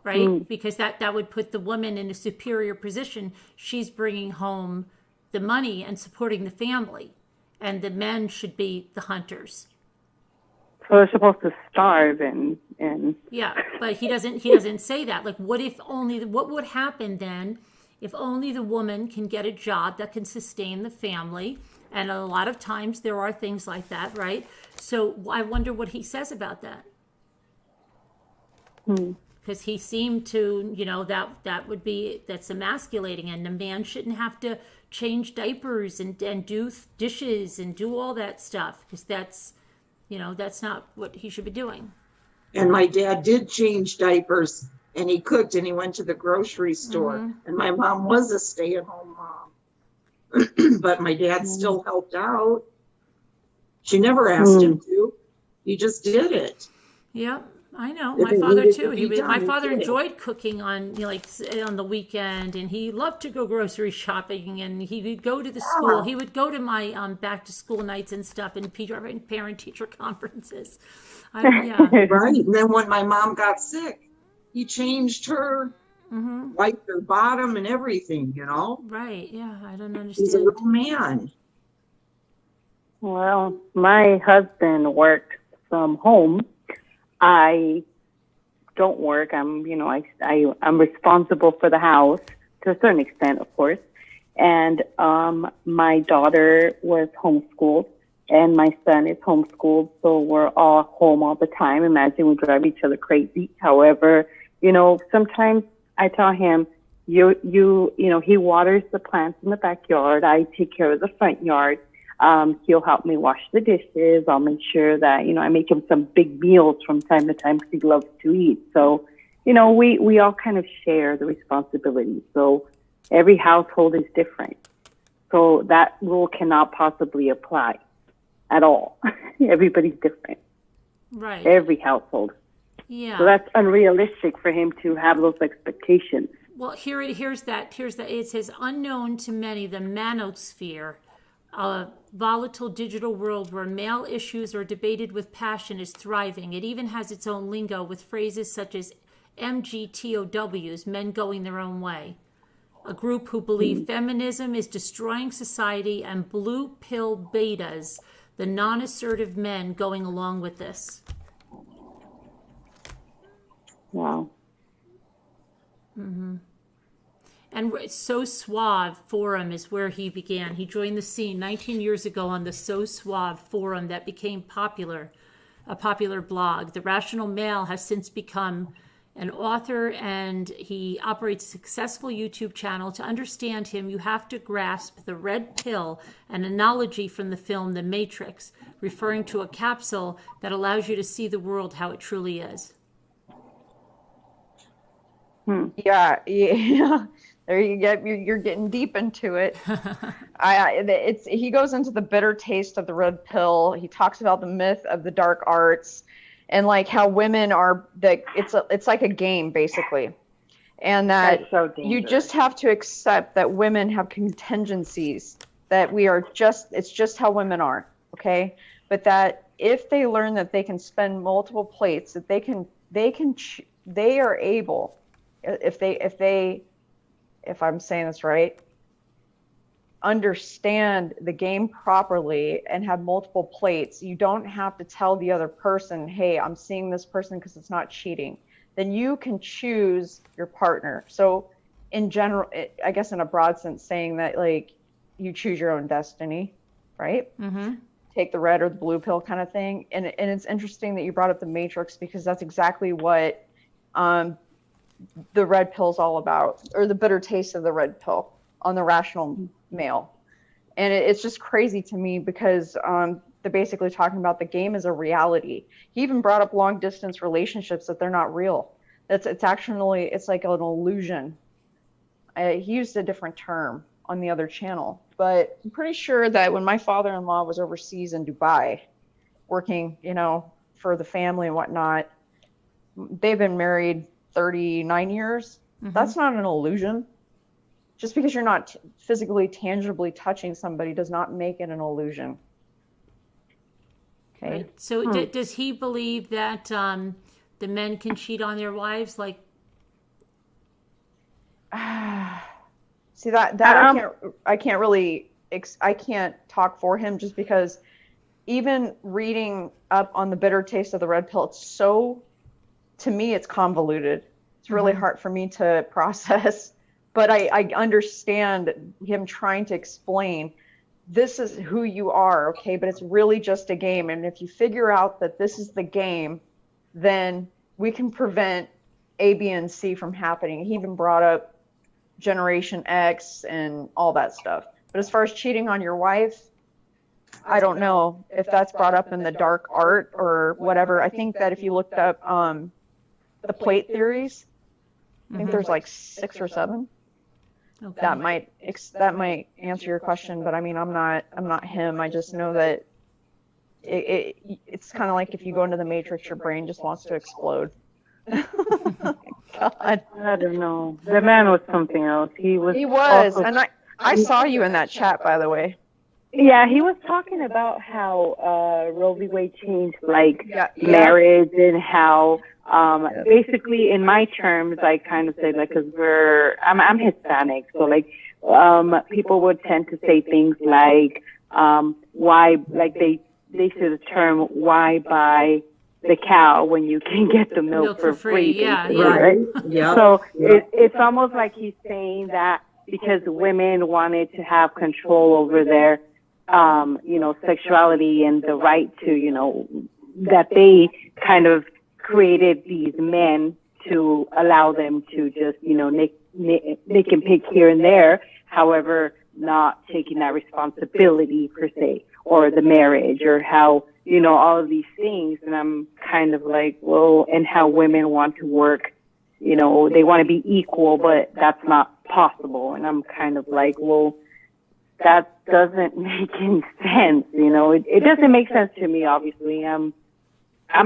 right? Because that would put the woman in a superior position. She's bringing home the money and supporting the family and the men should be the hunters. So they're supposed to starve and yeah, but he doesn't say that. Like, what would happen then if only the woman can get a job that can sustain the family? And a lot of times there are things like that, right? So I wonder what he says about that. Because he seemed to, that's emasculating, and the man shouldn't have to change diapers and do dishes and do all that stuff, because that's not what he should be doing. And my dad did change diapers and he cooked and he went to the grocery store. Mm-hmm. And my mom was a stay-at-home mom. But my dad still helped out. She never asked him to. He just did it. Yeah. I know If my it father needed too. to be done, My he father did. enjoyed cooking on on the weekend, and he loved to go grocery shopping. And he would go to the school. He would go to my back to school nights and stuff, and parent teacher conferences. Yeah. Right. And then when my mom got sick, he changed her, wiped her bottom and everything, you know? Right. Yeah. I don't He's a understand. real man. Well, my husband works from home. I don't work. I'm responsible for the house to a certain extent, of course. And my daughter was homeschooled, and my son is homeschooled, so we're all home all the time. Imagine we drive each other crazy. However, sometimes I tell him, he waters the plants in the backyard. I take care of the front yard. He'll help me wash the dishes. I'll make sure that, I make him some big meals from time to time because he loves to eat. So, we all kind of share the responsibility. So every household is different. So that rule cannot possibly apply at all. Everybody's different. Right. Every household. Yeah. So that's unrealistic for him to have those expectations. Well, here's that. It says, unknown to many, the manosphere, a volatile digital world where male issues are debated with passion, is thriving. It even has its own lingo with phrases such as MGTOWs, men going their own way. A group who believe feminism is destroying society, and blue pill betas, the non-assertive men going along with this. Wow. And So Suave forum is where he began. He joined the scene 19 years ago on the So Suave forum that became a popular blog. The Rational Male has since become an author, and he operates a successful YouTube channel. To understand him, you have to grasp the red pill, an analogy from the film The Matrix, referring to a capsule that allows you to see the world how it truly is. Yeah. There you get. You're getting deep into it. He goes into the bitter taste of the red pill. He talks about the myth of the dark arts, and like how women are it's like a game basically, and that That's so dangerous. you just have to accept that women have contingencies, that it's just how women are, okay? But that if they learn that they can spend multiple plates, that they are able, if I'm saying this right, understand the game properly and have multiple plates. You don't have to tell the other person, hey, I'm seeing this person because it's not cheating. Then you can choose your partner. So in general, I guess in a broad sense, saying that like you choose your own destiny, right? Take the red or the blue pill kind of thing. And it's interesting that you brought up the Matrix, because that's exactly what the red pill is all about, or the bitter taste of the red pill on the Rational Male. And it's just crazy to me because they're basically talking about the game as a reality. He even brought up long distance relationships, that they're not real. It's like an illusion. He used a different term on the other channel, but I'm pretty sure that when my father-in-law was overseas in Dubai working, for the family and whatnot, they've been married 39 years. That's not an illusion. Just because you're not physically, tangibly touching somebody does not make it an illusion. Okay. Right. So does he believe that the men can cheat on their wives? Like, see that I can't talk for him, just because even reading up on the bitter taste of the red pill, to me, it's convoluted. It's really hard for me to process, but I understand him trying to explain, this is who you are, okay? But it's really just a game. And if you figure out that this is the game, then we can prevent A, B, and C from happening. He even brought up Generation X and all that stuff. But as far as cheating on your wife, I don't know if that's brought up in the dark art or whatever. I think that if you looked up the plate theories, I think there's like 6 or 7. okay. That might answer your question, but I mean, I'm not him. I just know that it's kind of like if you go into the Matrix, your brain just wants to explode. God. I don't know. The man was something else. He was. Also, And I saw you in that chat, by the way. yeah, he was talking about how Roe v. Wade changed Yeah. marriage and how basically in my terms I kind of say like because I'm Hispanic, so like people would tend to say things like why, like they say the term why buy the cow when you can get the milk for free. Yeah, basically, yeah. right? Yeah. So it's almost like he's saying that because women wanted to have control over their sexuality and the right to, that they kind of created these men to allow them to just, nick and pick here and there, however, not taking that responsibility per se, or the marriage, or how, all of these things. And I'm kind of like, well, and how women want to work, they want to be equal, but that's not possible. And I'm kind of like, well, that doesn't make any sense. It doesn't make sense to me, obviously. I'm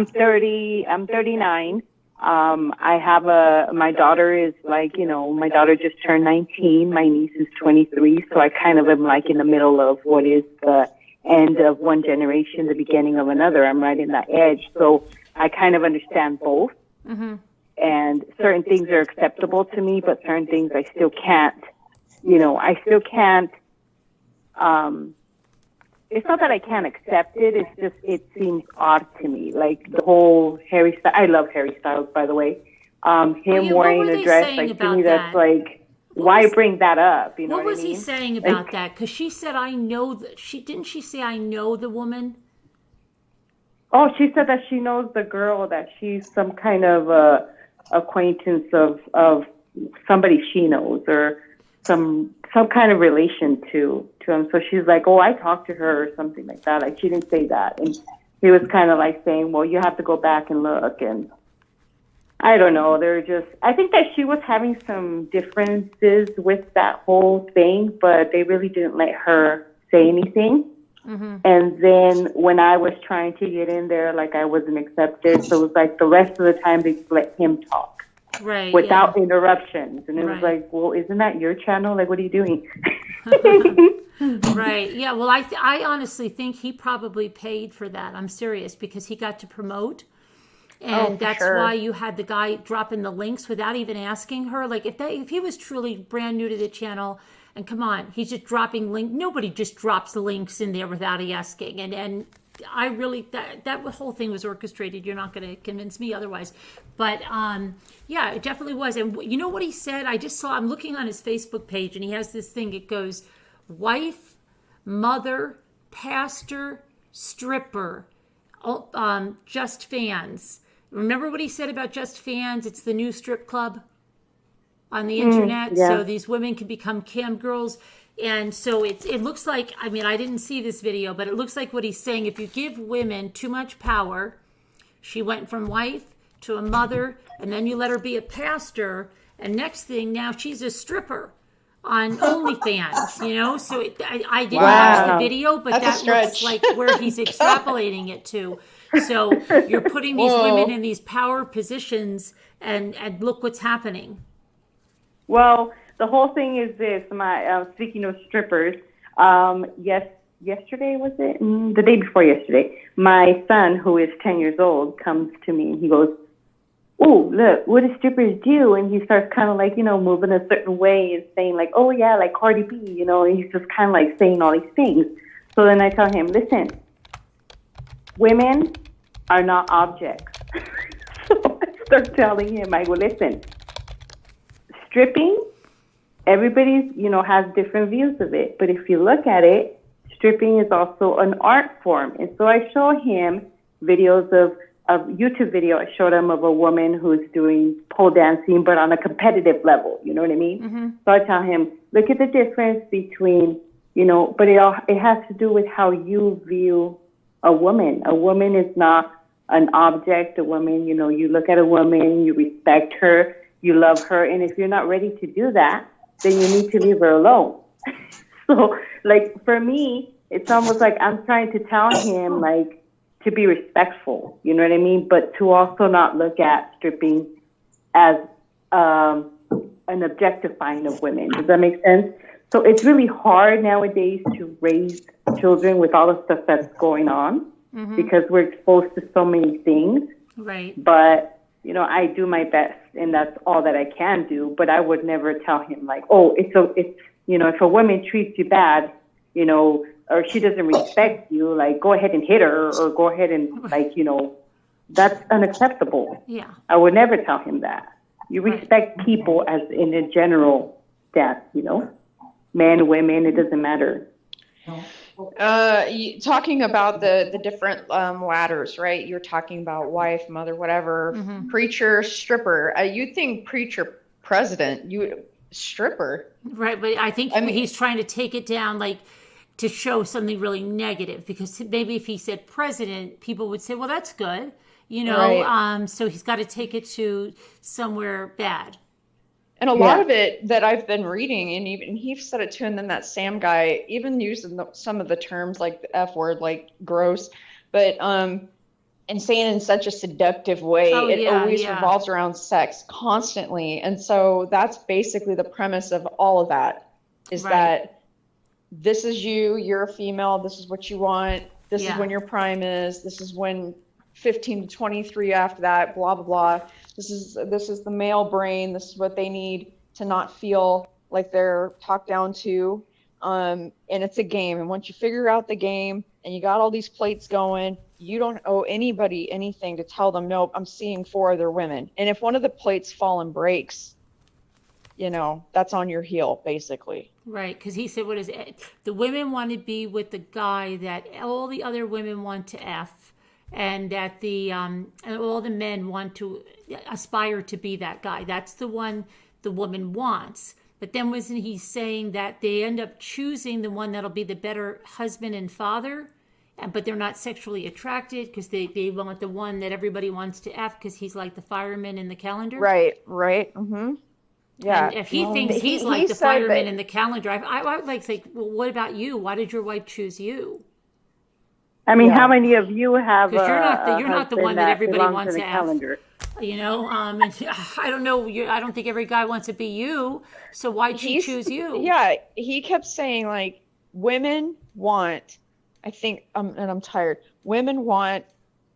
39. I have my daughter is like, my daughter just turned 19. My niece is 23. So I kind of am like in the middle of what is the end of one generation, the beginning of another. I'm right in that edge. So I kind of understand both. Mm-hmm. And certain things are acceptable to me, but certain things I still can't, it's not that I can't accept it. It's just, it seems odd to me. Like the whole Harry Styles, I love Harry Styles, by the way. Him wearing a dress, like to me, that's like, why bring that up? What was he saying about that? Because she said, I know that didn't she say, I know the woman? Oh, she said that she knows the girl, that she's some kind of acquaintance of somebody she knows, or some kind of relation to him. So she's like, oh, I talked to her, or something like that. Like, she didn't say that. And he was kind of like saying, well, you have to go back and look. And I don't know. I think that she was having some differences with that whole thing, but they really didn't let her say anything. Mm-hmm. And then when I was trying to get in there, like, I wasn't accepted. So it was like the rest of the time they just let him talk. Right. Without interruptions. And it was Right. like, well, isn't that your channel? Like, what are you doing? Right. Yeah. Well, I honestly think he probably paid for that. I'm serious, because he got to promote. And that's why you had the guy dropping the links without even asking her. Like, if he was truly brand new to the channel, and come on, he's just dropping link. Nobody just drops the links in there without asking. And I really, that whole thing was orchestrated. You're not going to convince me otherwise. But yeah, it definitely was. And you know what he said? I'm looking on his Facebook page, and he has this thing. It goes, wife, mother, pastor, stripper, just fans. Remember what he said about Just Fans? It's the new strip club on the internet. Yeah. So these women can become cam girls. And so it looks like, I mean, I didn't see this video, but it looks like what he's saying, if you give women too much power, she went from wife to a mother, and then you let her be a pastor, and next thing, now she's a stripper on OnlyFans, So I didn't watch the video, but That's that looks like where he's extrapolating it to. So you're putting these women in these power positions, and look what's happening. Well, the whole thing is this. Speaking of strippers, yesterday, was it? The day before yesterday, my son, who is 10 years old, comes to me and he goes, oh, look, what do strippers do? And he starts kind of like, moving a certain way and saying like, oh yeah, like Cardi B, and he's just kind of like saying all these things. So then I tell him, listen, women are not objects. So I start telling him, I go, listen, stripping, everybody's, has different views of it. But if you look at it, stripping is also an art form. And so I show him videos of a YouTube video. I showed him of a woman who's doing pole dancing, but on a competitive level. You know what I mean? Mm-hmm. So I tell him, look at the difference between, but it has to do with how you view a woman. A woman is not an object. A woman, you look at a woman, you respect her, you love her. And if you're not ready to do that, then you need to leave her alone. So, like, for me, it's almost like I'm trying to tell him, like, to be respectful, you know what I mean? But to also not look at stripping as an objectifying of women. Does that make sense? So it's really hard nowadays to raise children with all the stuff that's going on because we're exposed to so many things. Right. But, you know, I do my best and that's all that I can do. But I would never tell him like, oh, it's you know, if a woman treats you bad, you know, or she doesn't respect you, like go ahead and hit her or go ahead and like, you know, that's unacceptable. Yeah. I would never tell him that. You respect people as in a general sense, you know, men, women, it doesn't matter. Talking about the different ladders, right? You're talking about wife, mother, whatever, preacher, stripper. You think preacher, president, you stripper. Right, but I think he's trying to take it down, like, to show something really negative, because maybe if he said president, people would say, well, that's good, you know, right. So he's got to take it to somewhere bad. And a lot of it that I've been reading, and even he said it too, and then that Sam guy even used some of the terms like the F word, like gross, but and saying in such a seductive way, it always revolves around sex constantly. And so that's basically the premise of all of that, is that this is you, you're a female, this is what you want, this is when your prime is, this is when 15 to 23 after that, blah, blah, blah. This is the male brain. This is what they need to not feel like they're talked down to. And it's a game. And once you figure out the game and you got all these plates going, you don't owe anybody anything to tell them, nope, I'm seeing 4 other women. And if one of the plates fall and breaks, you know, that's on your heel, basically. Right, because he said, what is it? The women want to be with the guy that all the other women want to F. And that and all the men want to aspire to be that guy. That's the one the woman wants. But then wasn't he saying that they end up choosing the one that'll be the better husband and father, but they're not sexually attracted because they want the one that everybody wants to F because he's like the fireman in the calendar? Right. Mm-hmm. Yeah. And if he thinks he's like the fireman in the calendar, I would like to say, well, what about you? Why did your wife choose you? I mean, how many of you have? Because you're not the one that everybody wants to have. Calendar. You know, and I don't know. I don't think every guy wants to be you. So why'd she choose you? Yeah, he kept saying like women want. I think, and I'm tired. Women want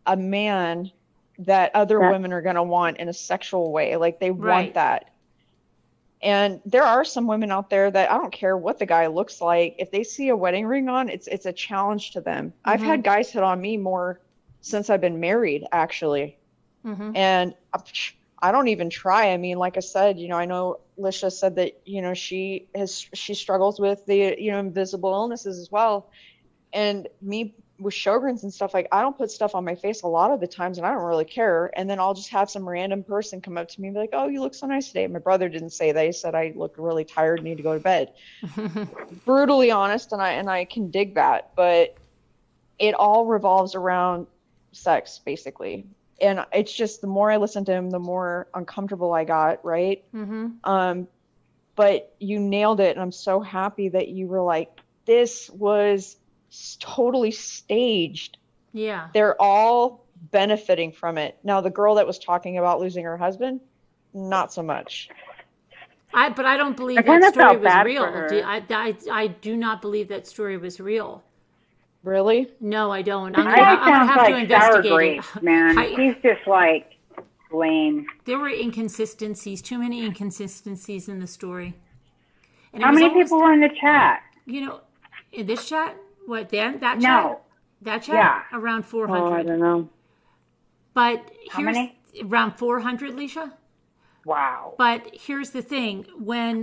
a man that other women are going to want in a sexual way. Like they want that. And there are some women out there that I don't care what the guy looks like. If they see a wedding ring on, it's a challenge to them. Mm-hmm. I've had guys hit on me more since I've been married, actually. Mm-hmm. And I don't even try. I mean, like I said, you know, I know Lisha said that, you know, she struggles with the, you know, invisible illnesses as well. And me with Sjogren's and stuff, like I don't put stuff on my face a lot of the times and I don't really care. And then I'll just have some random person come up to me and be like, oh, you look so nice today. My brother didn't say that. He said I looked really tired and need to go to bed. Brutally honest, and I can dig that, but it all revolves around sex basically. And it's just the more I listened to him, the more uncomfortable I got, right? Mm-hmm. But you nailed it, and I'm so happy that you were like, this was totally staged. Yeah. They're all benefiting from it. Now, the girl that was talking about losing her husband, not so much. But I don't believe that story was real. I do not believe that story was real. Really? No, I don't. I'm gonna have to investigate it. Man, he's just like lame. There were inconsistencies, too many inconsistencies in the story. And how many people were in the chat? You know, in this chat? What, Dan? That chat? No. That chat? Yeah. Around 400. Oh, I don't know. But how many? Around 400, Leisha. Wow. But here's the thing. When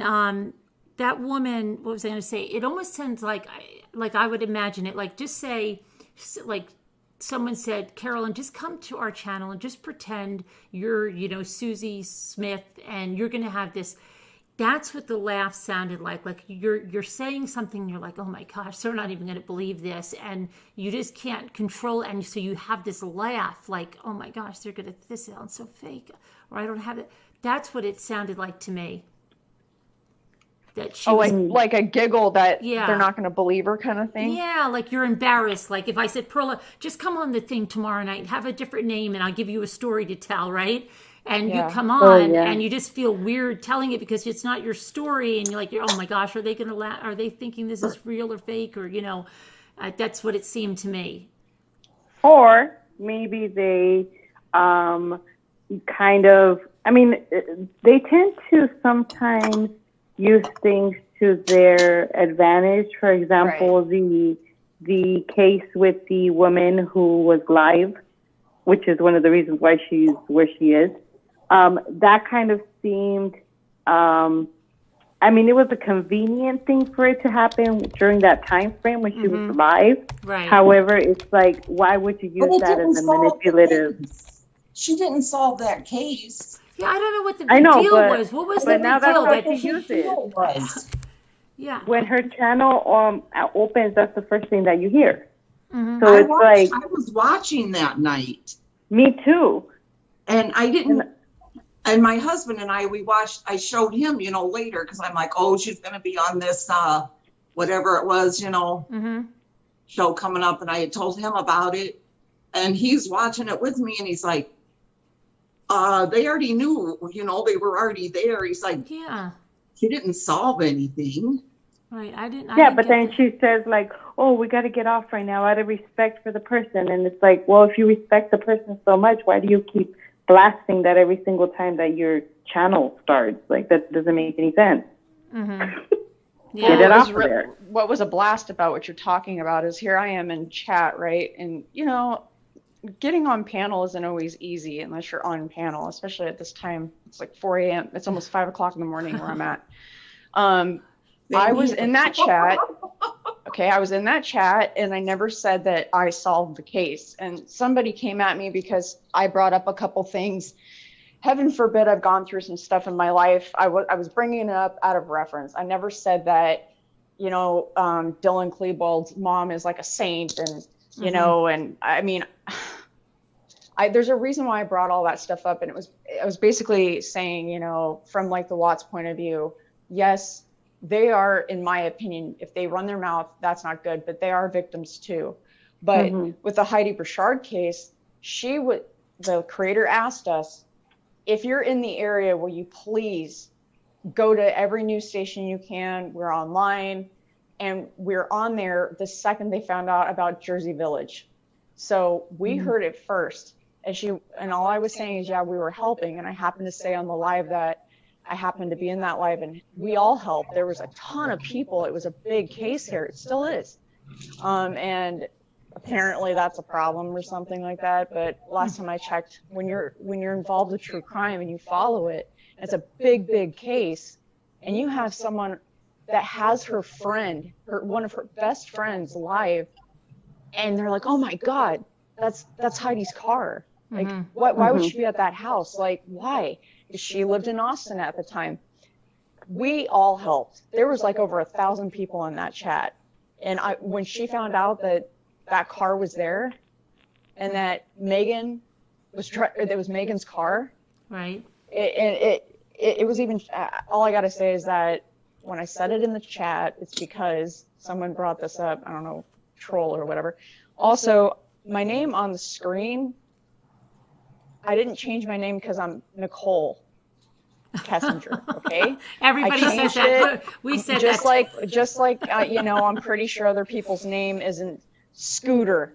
that woman, what was I going to say? It almost sounds like I would imagine it. Like, just say, like, someone said, Carolyn, just come to our channel and just pretend you're, you know, Susie Smith and you're going to have this. That's what the laugh sounded like. Like you're saying something, you're like, oh my gosh, they're not even going to believe this. And you just can't control it. And so you have this laugh like, oh my gosh, they're going to, this sounds so fake. Or I don't have it. That's what it sounded like to me. that she Oh, was. like a giggle that Yeah. they're not going to believe her kind of thing. Yeah, like you're embarrassed. Like if I said, Perla, just come on the thing tomorrow night, have a different name, and I'll give you a story to tell, right? And you Yeah. come on, yeah. and you just feel weird telling it because it's not your story, and you're like, oh my gosh, are they gonna Are they thinking this is real or fake, or that's what it seemed to me. Or maybe they kind of, I mean, they tend to sometimes use things to their advantage. For example, the case with the woman who was live, which is one of the reasons why she's where she is. That kind of seemed, I mean, it was a convenient thing for it to happen during that time frame when she was live. Right. However, it's like, why would you But use it that didn't as a solve the manipulative? case. She didn't solve that case. Yeah, I don't know what the I big know, deal but- was. What was but the now big that's deal? how That she used it. Was. Yeah. When her channel opens, that's the first thing that you hear. Mm-hmm. So it's like, I was watching that night, me too. and I didn't. And my husband and I, I showed him, later, because I'm like, oh, she's going to be on this, whatever it was, Mm-hmm. show coming up. And I had told him about it, and he's watching it with me, and he's like, they already knew, they were already there. He's like, Yeah. she didn't solve anything. Right. I didn't. Yeah, but then she says like, oh, we got to get off right now out of respect for the person. And it's like, well, if you respect the person so much, why do you keep blasting that every single time that your channel starts? Like, that doesn't make any sense. Mm-hmm. Get Yeah. it off of there. What was a blast about what you're talking about is here I am in chat, right? And, getting on panel isn't always easy unless you're on panel, especially at this time. It's like 4 a.m. It's almost 5 o'clock in the morning where I'm at. I was in that chat. Okay, I was in that chat, and I never said that I solved the case. And somebody came at me because I brought up a couple things. Heaven forbid I've gone through some stuff in my life. I was bringing it up out of reference. I never said that, Dylan Klebold's mom is like a saint, and and I mean, there's a reason why I brought all that stuff up, and I was basically saying, from like the Watts point of view, yes, they are, in my opinion, if they run their mouth, that's not good, but they are victims too. But with the Heidi Burchard case, the creator asked us, if you're in the area, will you please go to every news station you can? We're online, and we're on there the second they found out about Jersey Village. So we heard it first. And all I was saying is, yeah, we were helping. And I happened to say on the live that I happened to be in that live, and we all helped. There was a ton of people. It was a big case here. It still is. And apparently that's a problem or something like that. But last time I checked, when you're involved with true crime and you follow it, it's a big, big case, and you have someone that has her friend, one of her best friends live, and they're like, oh my God, that's Heidi's car. Like, why would she be at that house? Like, why? Because she lived in Austin at the time. We all helped. There was like over 1,000 people in that chat. And when she found out that car was there, and that Megan it was Megan's car. Right. It was even, all I got to say is that when I said it in the chat, it's because someone brought this up. I don't know, troll or whatever. Also, my name on the screen, I didn't change my name because I'm Nicole Kessinger, okay? Everybody says that. We said just that. Just like I'm pretty sure other people's name isn't Scooter,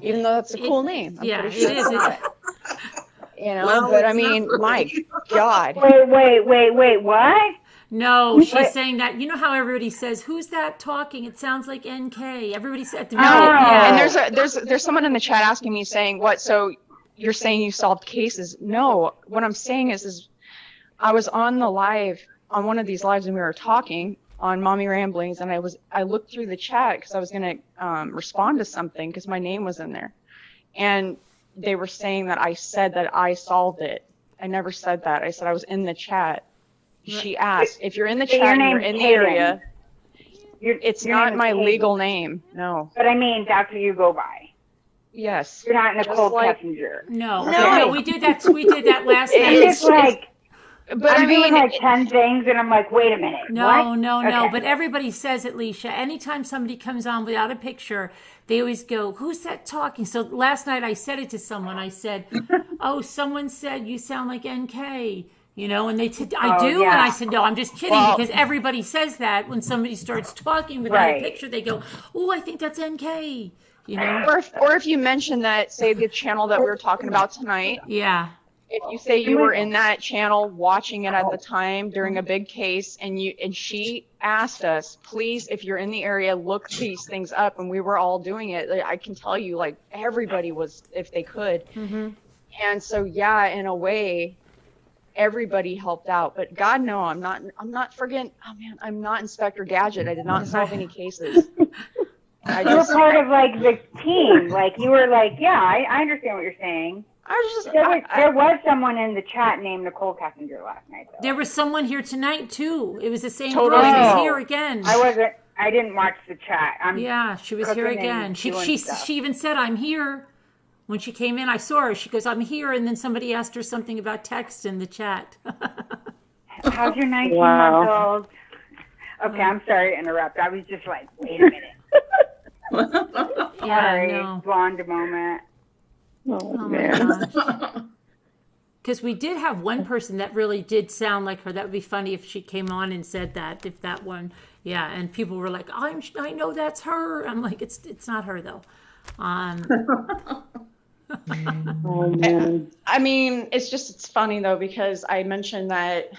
even though that's a cool name. I'm pretty sure it is. Well, but I it's mean, not my really. God. Wait, what? No, she's saying that. You know how everybody says, "Who's that talking?" It sounds like NK. Everybody said at the beginning. And there's someone in the chat asking me saying, "What? So you're saying you solved cases?" No, what I'm saying is I was on the live on one of these lives and we were talking on Mommy Ramblings, and I looked through the chat because I was gonna respond to something because my name was in there, and they were saying that I said that I solved it. I never said that. I said I was in the chat. She asked, if you're in the chat and you're in the area, it's not my legal name. No. But I mean, that's what you go by. Yes. You're not Nicole Just like- Kessinger. No, we did that. We did that last And night. it's like, But I'm I mean, doing like 10 things, and I'm like, wait a minute. No, what? no, Okay. but everybody says it, Leisha. Anytime somebody comes on without a picture, they always go, "Who's that talking?" So last night I said it to someone. I said, "Oh, someone said you sound like NK." And they said, "I Oh, do," and I yeah. said, "No, I'm just kidding," Well- because everybody says that when somebody starts talking without a Right. picture. They go, "Oh, I think that's NK." or if you mention that, say the channel that we were talking about tonight, Yeah, if you say you were in that channel watching it at the time during a big case, and she asked us, please, if you're in the area, look these things up, and we were all doing it. I can tell you, like, everybody was, if they could. And so, yeah, in a way, everybody helped out. But God, no, I'm not forgetting. Oh man, I'm not Inspector Gadget. I did not solve any cases. You were part of like the team. Like you were like, yeah, I understand what you're saying. There was someone in the chat named Nicole Kessinger last night, though. there was someone here tonight too. It was the same Totally. girl. She was Oh. here again. I didn't watch the chat. Yeah, she was here cooking again. and She doing she stuff. she even said, "I'm here." When she came in, I saw her. She goes, "I'm here," and then somebody asked her something about text in the chat. How's your 19-month-old? Wow. Okay, I'm sorry to interrupt. I was just like, wait a minute. Yeah, Sorry, no. blonde moment. Oh, Oh my man. gosh. Because we did have one person that really did sound like her. That would be funny if she came on and said that. If that one, yeah. And people were like, I know that's her. I'm like, it's not her though. Oh, man. I mean, it's funny though, because I mentioned that,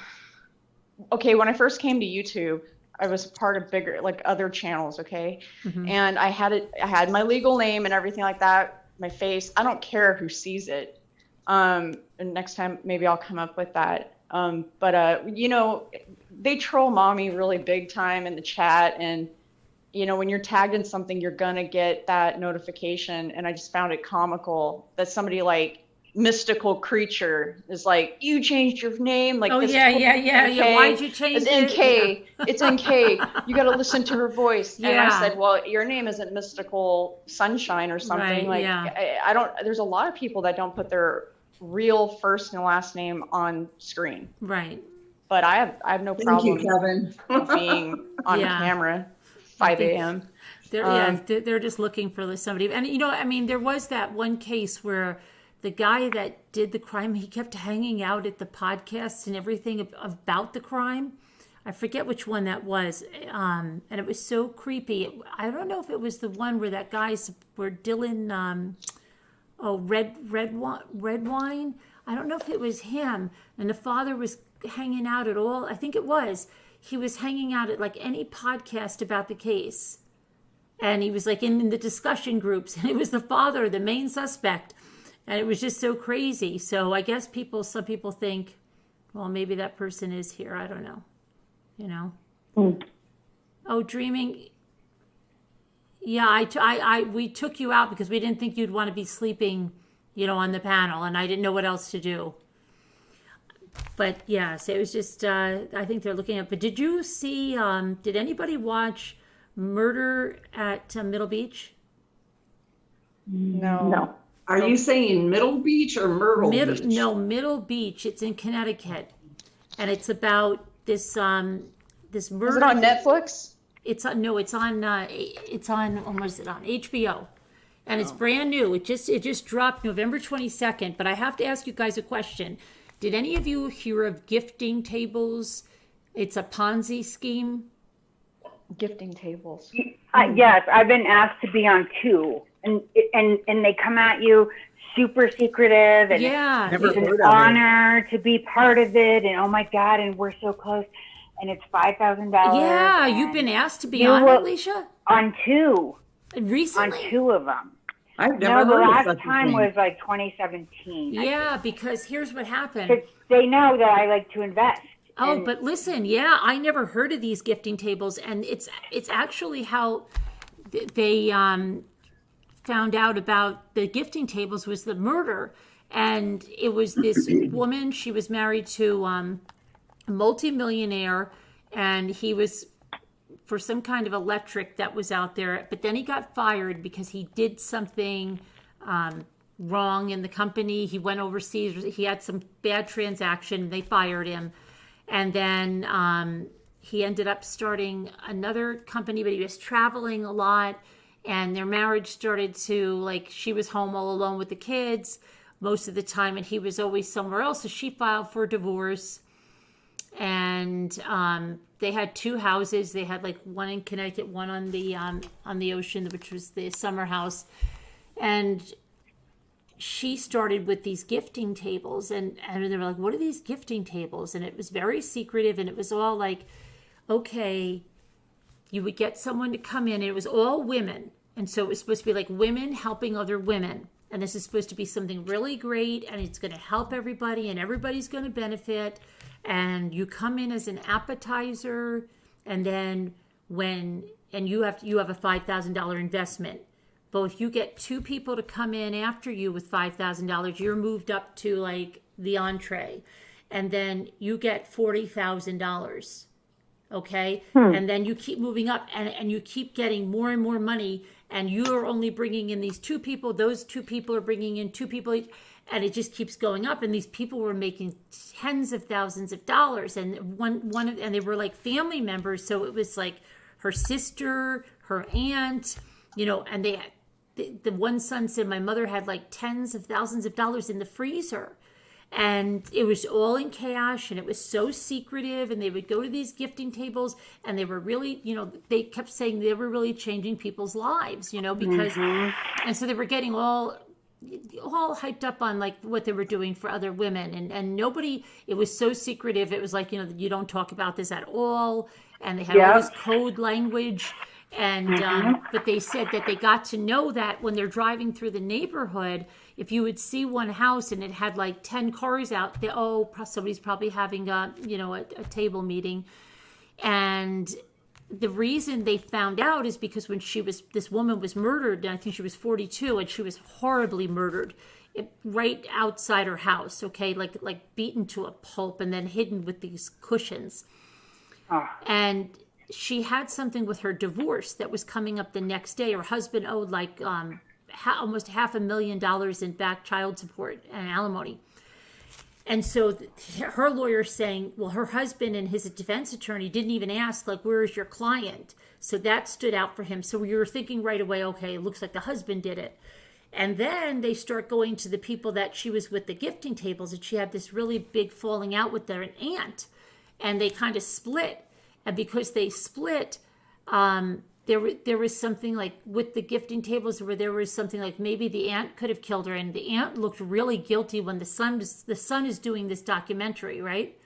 okay, when I first came to YouTube, I was part of bigger, like, other channels, okay? And I had my legal name and everything like that, my face. I don't care who sees it. And next time maybe I'll come up with that. But they troll mommy really big time in the chat, and when you're tagged in something, you're gonna get that notification. And I just found it comical that somebody like Mystical Creature is like, you changed your name, like, Oh this yeah. NK, Why'd you change it's it? NK, it's NK. You got to listen to her voice. And Yeah. I said, well, your name isn't Mystical Sunshine or something. Right, like, yeah. I don't. There's a lot of people that don't put their real first and last name on screen. Right. But I have no Thank you, problem Kevin. being on Yeah. camera, 5 a.m. They're just looking for somebody. And there was that one case where the guy that did the crime, he kept hanging out at the podcasts and everything about the crime. I forget which one that was. And it was so creepy. I don't know if it was the one where that guy's where Dylan red wine. I don't know if it was him. And the father was hanging out at all. I think it was. He was hanging out at like any podcast about the case. And he was like in the discussion groups, and it was the father, the main suspect. And it was just so crazy. So I guess some people think, well, maybe that person is here. I don't know. Oh, dreaming. Yeah, we took you out because we didn't think you'd want to be sleeping, on the panel, and I didn't know what else to do. But yeah, so it was just, I think they're looking at, but did you see, did anybody watch Murder at Middle Beach? No. Are you saying Middle Beach or Myrtle Beach? No, Middle Beach. It's in Connecticut, and it's about this this murder. Is it on Netflix? It's on almost on HBO, and it's brand new. It just dropped November 22nd. But I have to ask you guys a question. Did any of you hear of gifting tables? It's a Ponzi scheme. Gifting tables. Yes, I've been asked to be on 2, and they come at you super secretive, and Yeah, it's an honor to be part of it, and oh my God, and we're so close, and it's $5,000. yeah. You've been asked to be on it, Alicia? On 2. Recently? On 2 of them. I've never No, the heard of last such a time thing. was like 2017. Yeah, because here's what happened. But they know that I like to invest. Oh, and- but listen, yeah, I never heard of these gifting tables, and it's actually how they found out about the gifting tables was the murder, and it was this woman. She was married to a multimillionaire, and he was for some kind of electric that was out there, but then he got fired because he did something wrong in the company. He went overseas. He had some bad transaction. They fired him. And then he ended up starting another company, but he was traveling a lot. And their marriage started to, like, she was home all alone with the kids most of the time, and he was always somewhere else. So she filed for divorce. And they had 2 houses. They had like one in Connecticut, one on the ocean, which was the summer house. And she started with these gifting tables, and they were like, what are these gifting tables? And it was very secretive, and it was all like, okay, you would get someone to come in, and it was all women. And so it was supposed to be like women helping other women. And this is supposed to be something really great, and it's going to help everybody, and everybody's going to benefit. And you come in as an appetizer, and then you have a $5,000 investment. But if you get 2 people to come in after you with $5,000, you're moved up to like the entree, and then you get $40,000. Okay, and then you keep moving up, and you keep getting more and more money, and you are only bringing in these 2 people. Those 2 people are bringing in 2 people each, and it just keeps going up. And these people were making tens of thousands of dollars, and and they were like family members. So it was like her sister, her aunt, and the one son said my mother had like tens of thousands of dollars in the freezer. And it was all in cash, and it was so secretive. And they would go to these gifting tables, and they were really, they kept saying they were really changing people's lives, because, and so they were getting all hyped up on like what they were doing for other women, and nobody, it was so secretive. It was like, you don't talk about this at all. And they had all this code language. And but they said that they got to know that when they're driving through the neighborhood, if you would see one house and it had like 10 cars out, somebody's probably having a table meeting. And the reason they found out is because when this woman was murdered, and I think she was 42, and she was horribly murdered right outside her house, okay, like beaten to a pulp and then hidden with these cushions. And she had something with her divorce that was coming up the next day. Her husband owed like almost $500,000 in back child support and alimony. And so her lawyer saying, well, her husband and his defense attorney didn't even ask, like, where is your client? So that stood out for him. So we were thinking right away, okay, it looks like the husband did it. And then they start going to the people that she was with, the gifting tables, and she had this really big falling out with their aunt. And they kind of split. And because they split, there was something like with the gifting tables where there was something like maybe the aunt could have killed her, and the aunt looked really guilty when the son is doing this documentary, right?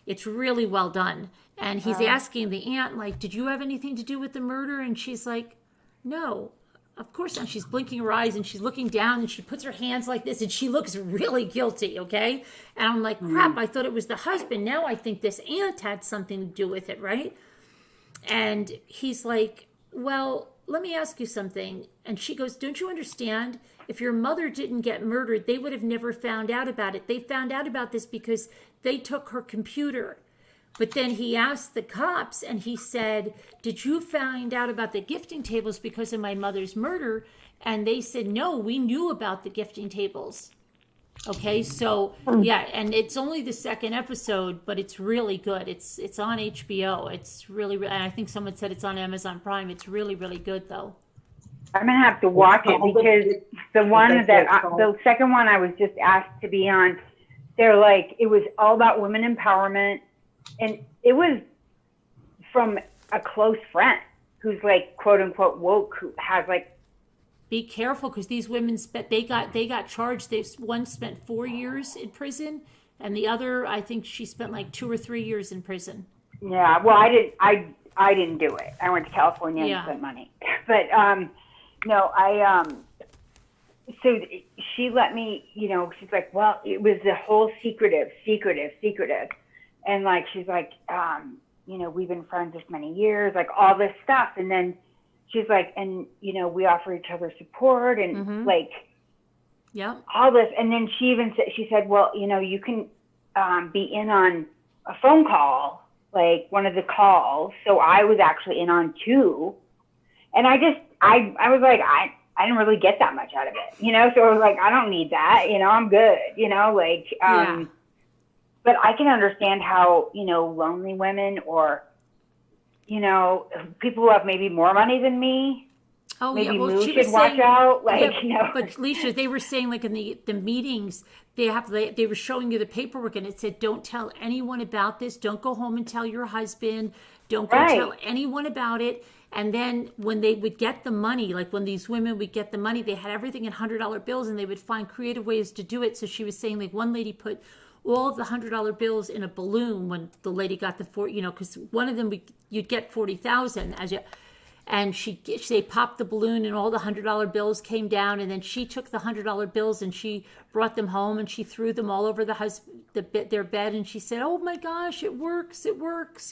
It's really well done. And he's asking the aunt, like, did you have anything to do with the murder? And she's like, no, of course not. She's blinking her eyes, and she's looking down, and she puts her hands like this, and she looks really guilty, okay? And I'm like, crap, I thought it was the husband. Now I think this aunt had something to do with it, right? And he's like, well, let me ask you something. And she goes, don't you understand? If your mother didn't get murdered, they would have never found out about it. They found out about this because they took her computer. But then he asked the cops, and he said, did you find out about the gifting tables because of my mother's murder? And they said, no, we knew about the gifting tables. Okay, so yeah, and it's only the 2nd episode, but it's really good. It's on HBO. It's really, and I think someone said it's on Amazon Prime. It's really, really good, though. I'm gonna have to watch it because the second one I was just asked to be on, they're like, it was all about women empowerment. And it was from a close friend who's like, quote unquote, woke, who has like. Be careful, because these women they got charged. One spent 4 years in prison, and the other, I think she spent like 2 or 3 years in prison. Yeah, well, I didn't do it. I went to California and spent money. But no, so she let me, she's like, well, it was the whole secretive. And like, she's like, we've been friends this many years, like all this stuff. And then she's like, and, we offer each other support and like, all this. And then she said, well, you can be in on a phone call, like one of the calls. So I was actually in on 2. And I was like, I I didn't really get that much out of it, you know? So I was like, I don't need that, you know, I'm good, you know, like, but I can understand how, you know, lonely women or, you know, people who have maybe more money than me, maybe Moo should watch out. Like, you know. But Leisha, they were saying like in the meetings, they were showing you the paperwork and it said, don't tell anyone about this. Don't go home and tell your husband. Don't go tell anyone about it. And then when they would get the money, like when these women would get the money, they had everything in $100 bills and they would find creative ways to do it. So she was saying like one lady put all of the $100 bills in a balloon when the lady got the because one of them you'd get 40,000 and they popped the balloon and all the $100 bills came down, and then she took the $100 bills and she brought them home and she threw them all over their bed, and she said, "Oh my gosh, it works,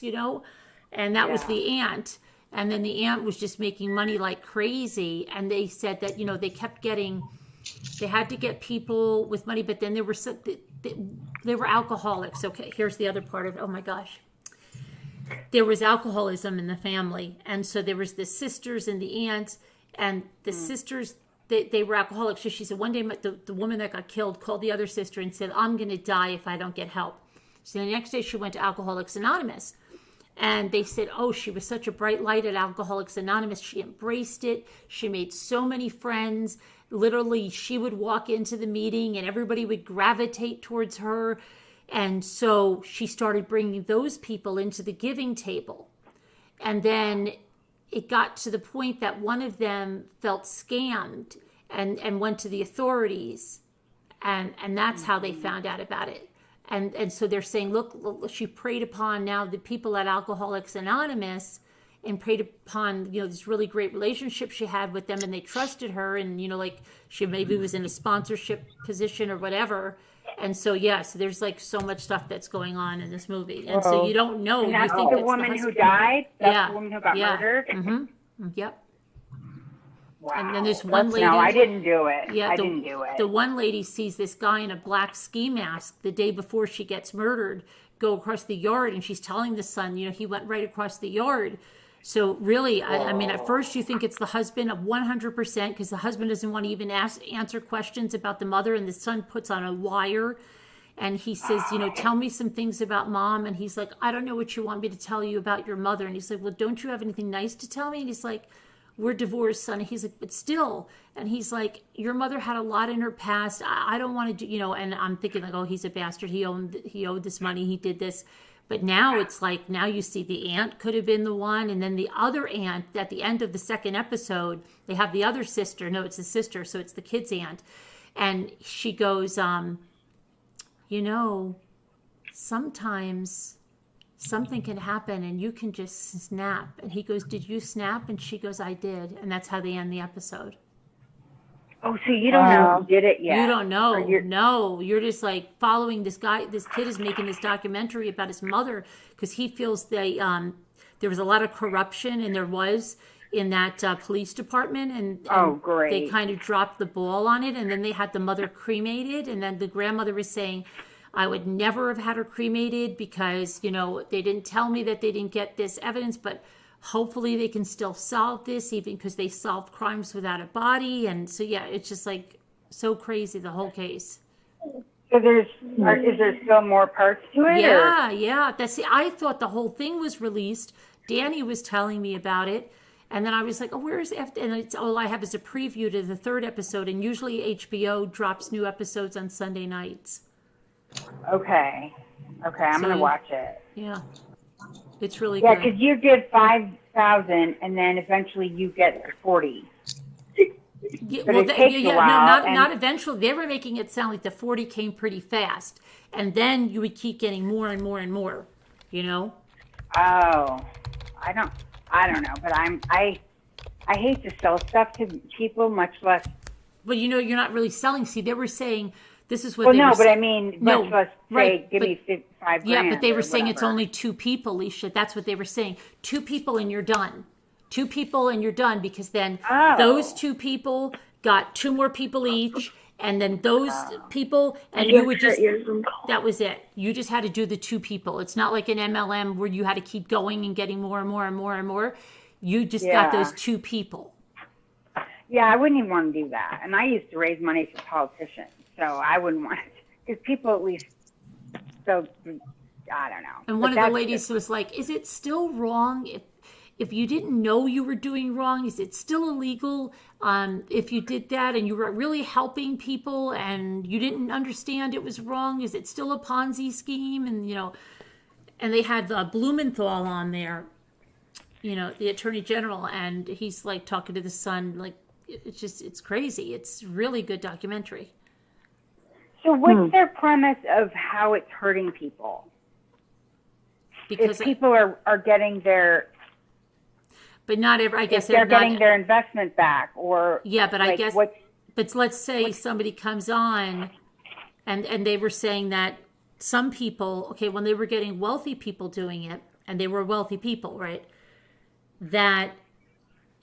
you know," and that was the aunt. And then the aunt was just making money like crazy, and they said that they had to get people with money, but then they were alcoholics. Okay, here's the other part of it. Oh my gosh. There was alcoholism in the family. And so there was the sisters and the aunts, and the sisters, they were alcoholics. So she said one day the woman that got killed called the other sister and said, "I'm going to die if I don't get help." So the next day she went to Alcoholics Anonymous. And they said, oh, she was such a bright light at Alcoholics Anonymous. She embraced it. She made so many friends. Literally, she would walk into the meeting and everybody would gravitate towards her. And so she started bringing those people into the giving table. And then it got to the point that one of them felt scammed and went to the authorities. And that's how they found out about it. And so they're saying, look, she preyed upon now the people at Alcoholics Anonymous and preyed upon, this really great relationship she had with them, and they trusted her, and, like she maybe was in a sponsorship position or whatever. And so, so there's like so much stuff that's going on in this movie. And so you don't know. And that's you think the woman who died? That's the woman who got murdered? Mm-hmm. Yep. Wow. And then there's one lady. No, I didn't do it. Yeah, I didn't do it. The one lady sees this guy in a black ski mask the day before she gets murdered go across the yard, and she's telling the son, he went right across the yard. So really, I mean, at first you think it's the husband of 100% because the husband doesn't want to even answer questions about the mother, and the son puts on a wire. And he says, tell me some things about mom. And he's like, I don't know what you want me to tell you about your mother. And he's like, well, don't you have anything nice to tell me? And he's like, we're divorced, son. And he's like, but still. And he's like, your mother had a lot in her past. I don't want to do, and I'm thinking like, oh, he's a bastard. He owed this money. He did this. But now it's like, now you see the aunt could have been the one. And then the other aunt at the end of the second episode, they have the other sister. No, it's the sister. So it's the kid's aunt. And she goes, sometimes something can happen and you can just snap. And he goes, did you snap? And she goes, I did. And that's how they end the episode. Oh, so you don't know who did it yet? You don't know. No, you're just like following this guy. This kid is making this documentary about his mother because he feels there was a lot of corruption, and there was in that police department, and great. They kind of dropped the ball on it, and then they had the mother cremated, and then the grandmother was saying, I would never have had her cremated because, they didn't tell me that they didn't get this evidence, but hopefully they can still solve this, even because they solved crimes without a body. And so, it's just like so crazy, the whole case. So is there still more parts to it? Yeah. I thought the whole thing was released. Danny was telling me about it. And then I was like, oh, where's and all I have is a preview to the third episode. And usually HBO drops new episodes on Sunday nights. Okay, I'm going to watch it. Yeah. It's really good. Yeah, good. because you give 5,000 and then eventually you get 40. Yeah, well, not eventually. They were making it sound like the 40 came pretty fast, and then you would keep getting more and more and more. Oh, I don't know, but I hate to sell stuff to people, much less. But you're not really selling. See, they were saying this is what. Well, they no, were but I mean, much less say, give me $5,000. Yeah, but they were saying it's only 2 people, Alicia. That's what they were saying. 2 people and you're done. 2 people and you're done, because then those 2 people got 2 more people each, and then those people, and you would just, that was it. You just had to do the 2 people. It's not like an MLM where you had to keep going and getting more and more and more and more. You just got those 2 people. Yeah, I wouldn't even want to do that. And I used to raise money for politicians, so I wouldn't want to, because people at least, so, I don't know. And But one of the that's ladies just, was like, "Is it still wrong if you didn't know you were doing wrong? Is it still illegal if you did that and you were really helping people and you didn't understand it was wrong? Is it still a Ponzi scheme?" And and they had Blumenthal on there, the Attorney General, and he's like talking to the son, like it's crazy. It's really good documentary. so what's their premise of how it's hurting people? Because If people are getting their, but not every, I guess if they're not, getting their investment back, or yeah, but I like guess, what's, but let's say somebody comes on and they were saying that some people, okay, when they were getting wealthy people doing it, and they were wealthy people, right, that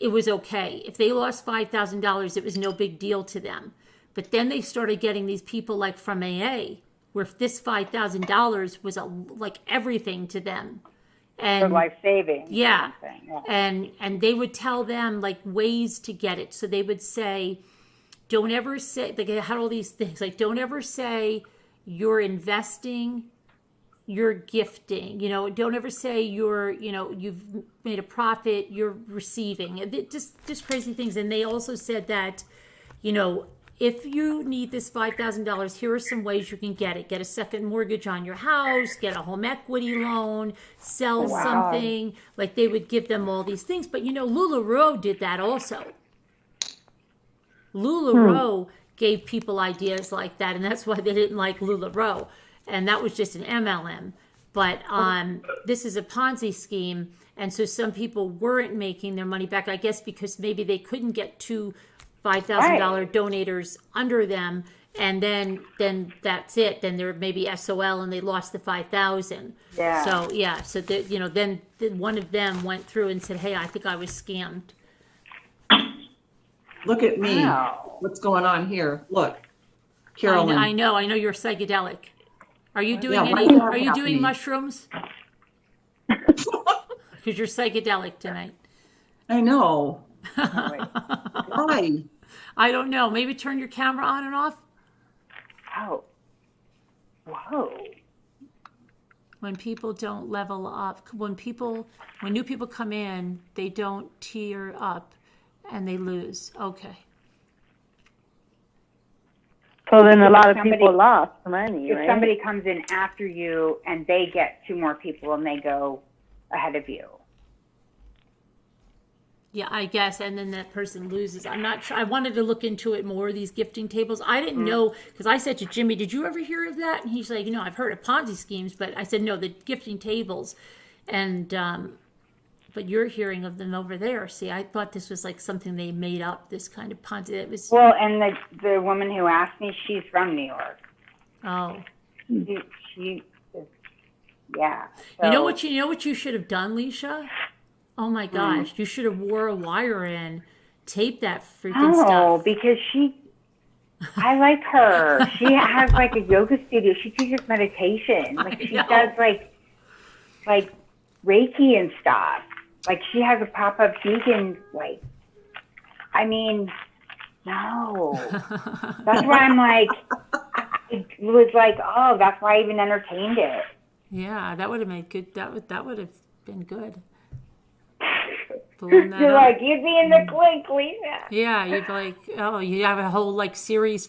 it was okay. If they lost $5,000, it was no big deal to them. But then they started getting these people like from AA, where this $5,000 was like everything to them. And life saving? yeah. Yeah. And they would tell them like ways to get it. So they would say, don't ever say, they had all these things, like don't ever say you're investing, you're gifting, don't ever say you've made a profit, you're receiving. Just crazy things. And they also said that, if you need this $5,000, here are some ways you can get it. Get a second mortgage on your house, get a home equity loan, sell something. Like they would give them all these things. But LuLaRoe did that also. LuLaRoe gave people ideas like that, and that's why they didn't like LuLaRoe. And that was just an MLM. But this is a Ponzi scheme, and so some people weren't making their money back, I guess because maybe they couldn't get two $5,000 donators under them, and then that's it. Then they're maybe SOL, and they lost the $5,000. Yeah. So yeah, so then one of them went through and said, "Hey, I think I was scammed." Look at me. Wow. What's going on here? Look, Carolyn. I know you're psychedelic. Are you doing Yeah, any? what's Are you doing happening? mushrooms? Because you're psychedelic tonight. I know. Oh, wait. Why? I don't know. Maybe turn your camera on and off. Oh. Whoa. When people don't level up, when new people come in, they don't tier up and they lose. Okay. So then a lot of Somebody- people lost money, If right? somebody comes in after you and they get two more people and they go ahead of you. Yeah, I guess. And then that person loses. I'm not sure. I wanted to look into it more, these gifting tables. I didn't know, because I said to Jimmy, did you ever hear of that? And he's like, I've heard of Ponzi schemes, but I said, no, the gifting tables. And, but you're hearing of them over there. See, I thought this was like something they made up, this kind of Ponzi. It was, Well, and the woman who asked me, she's from New York. oh. She is, yeah. You know So- what you should have done, Leisha? Oh my gosh, you should have wore a wire in, tape that freaking No, stuff. because I like her. She has like a yoga studio. She teaches meditation. Like she know. does like Reiki and stuff. Like she has a pop-up vegan, I mean, no. That's why I'm like, it was like, oh, that's why I even entertained it. Yeah, that would have made good. That would have been good. Blown that You're up. like, you'd be in the clique, Lisa. Yeah, you'd be like, oh, you have a whole series,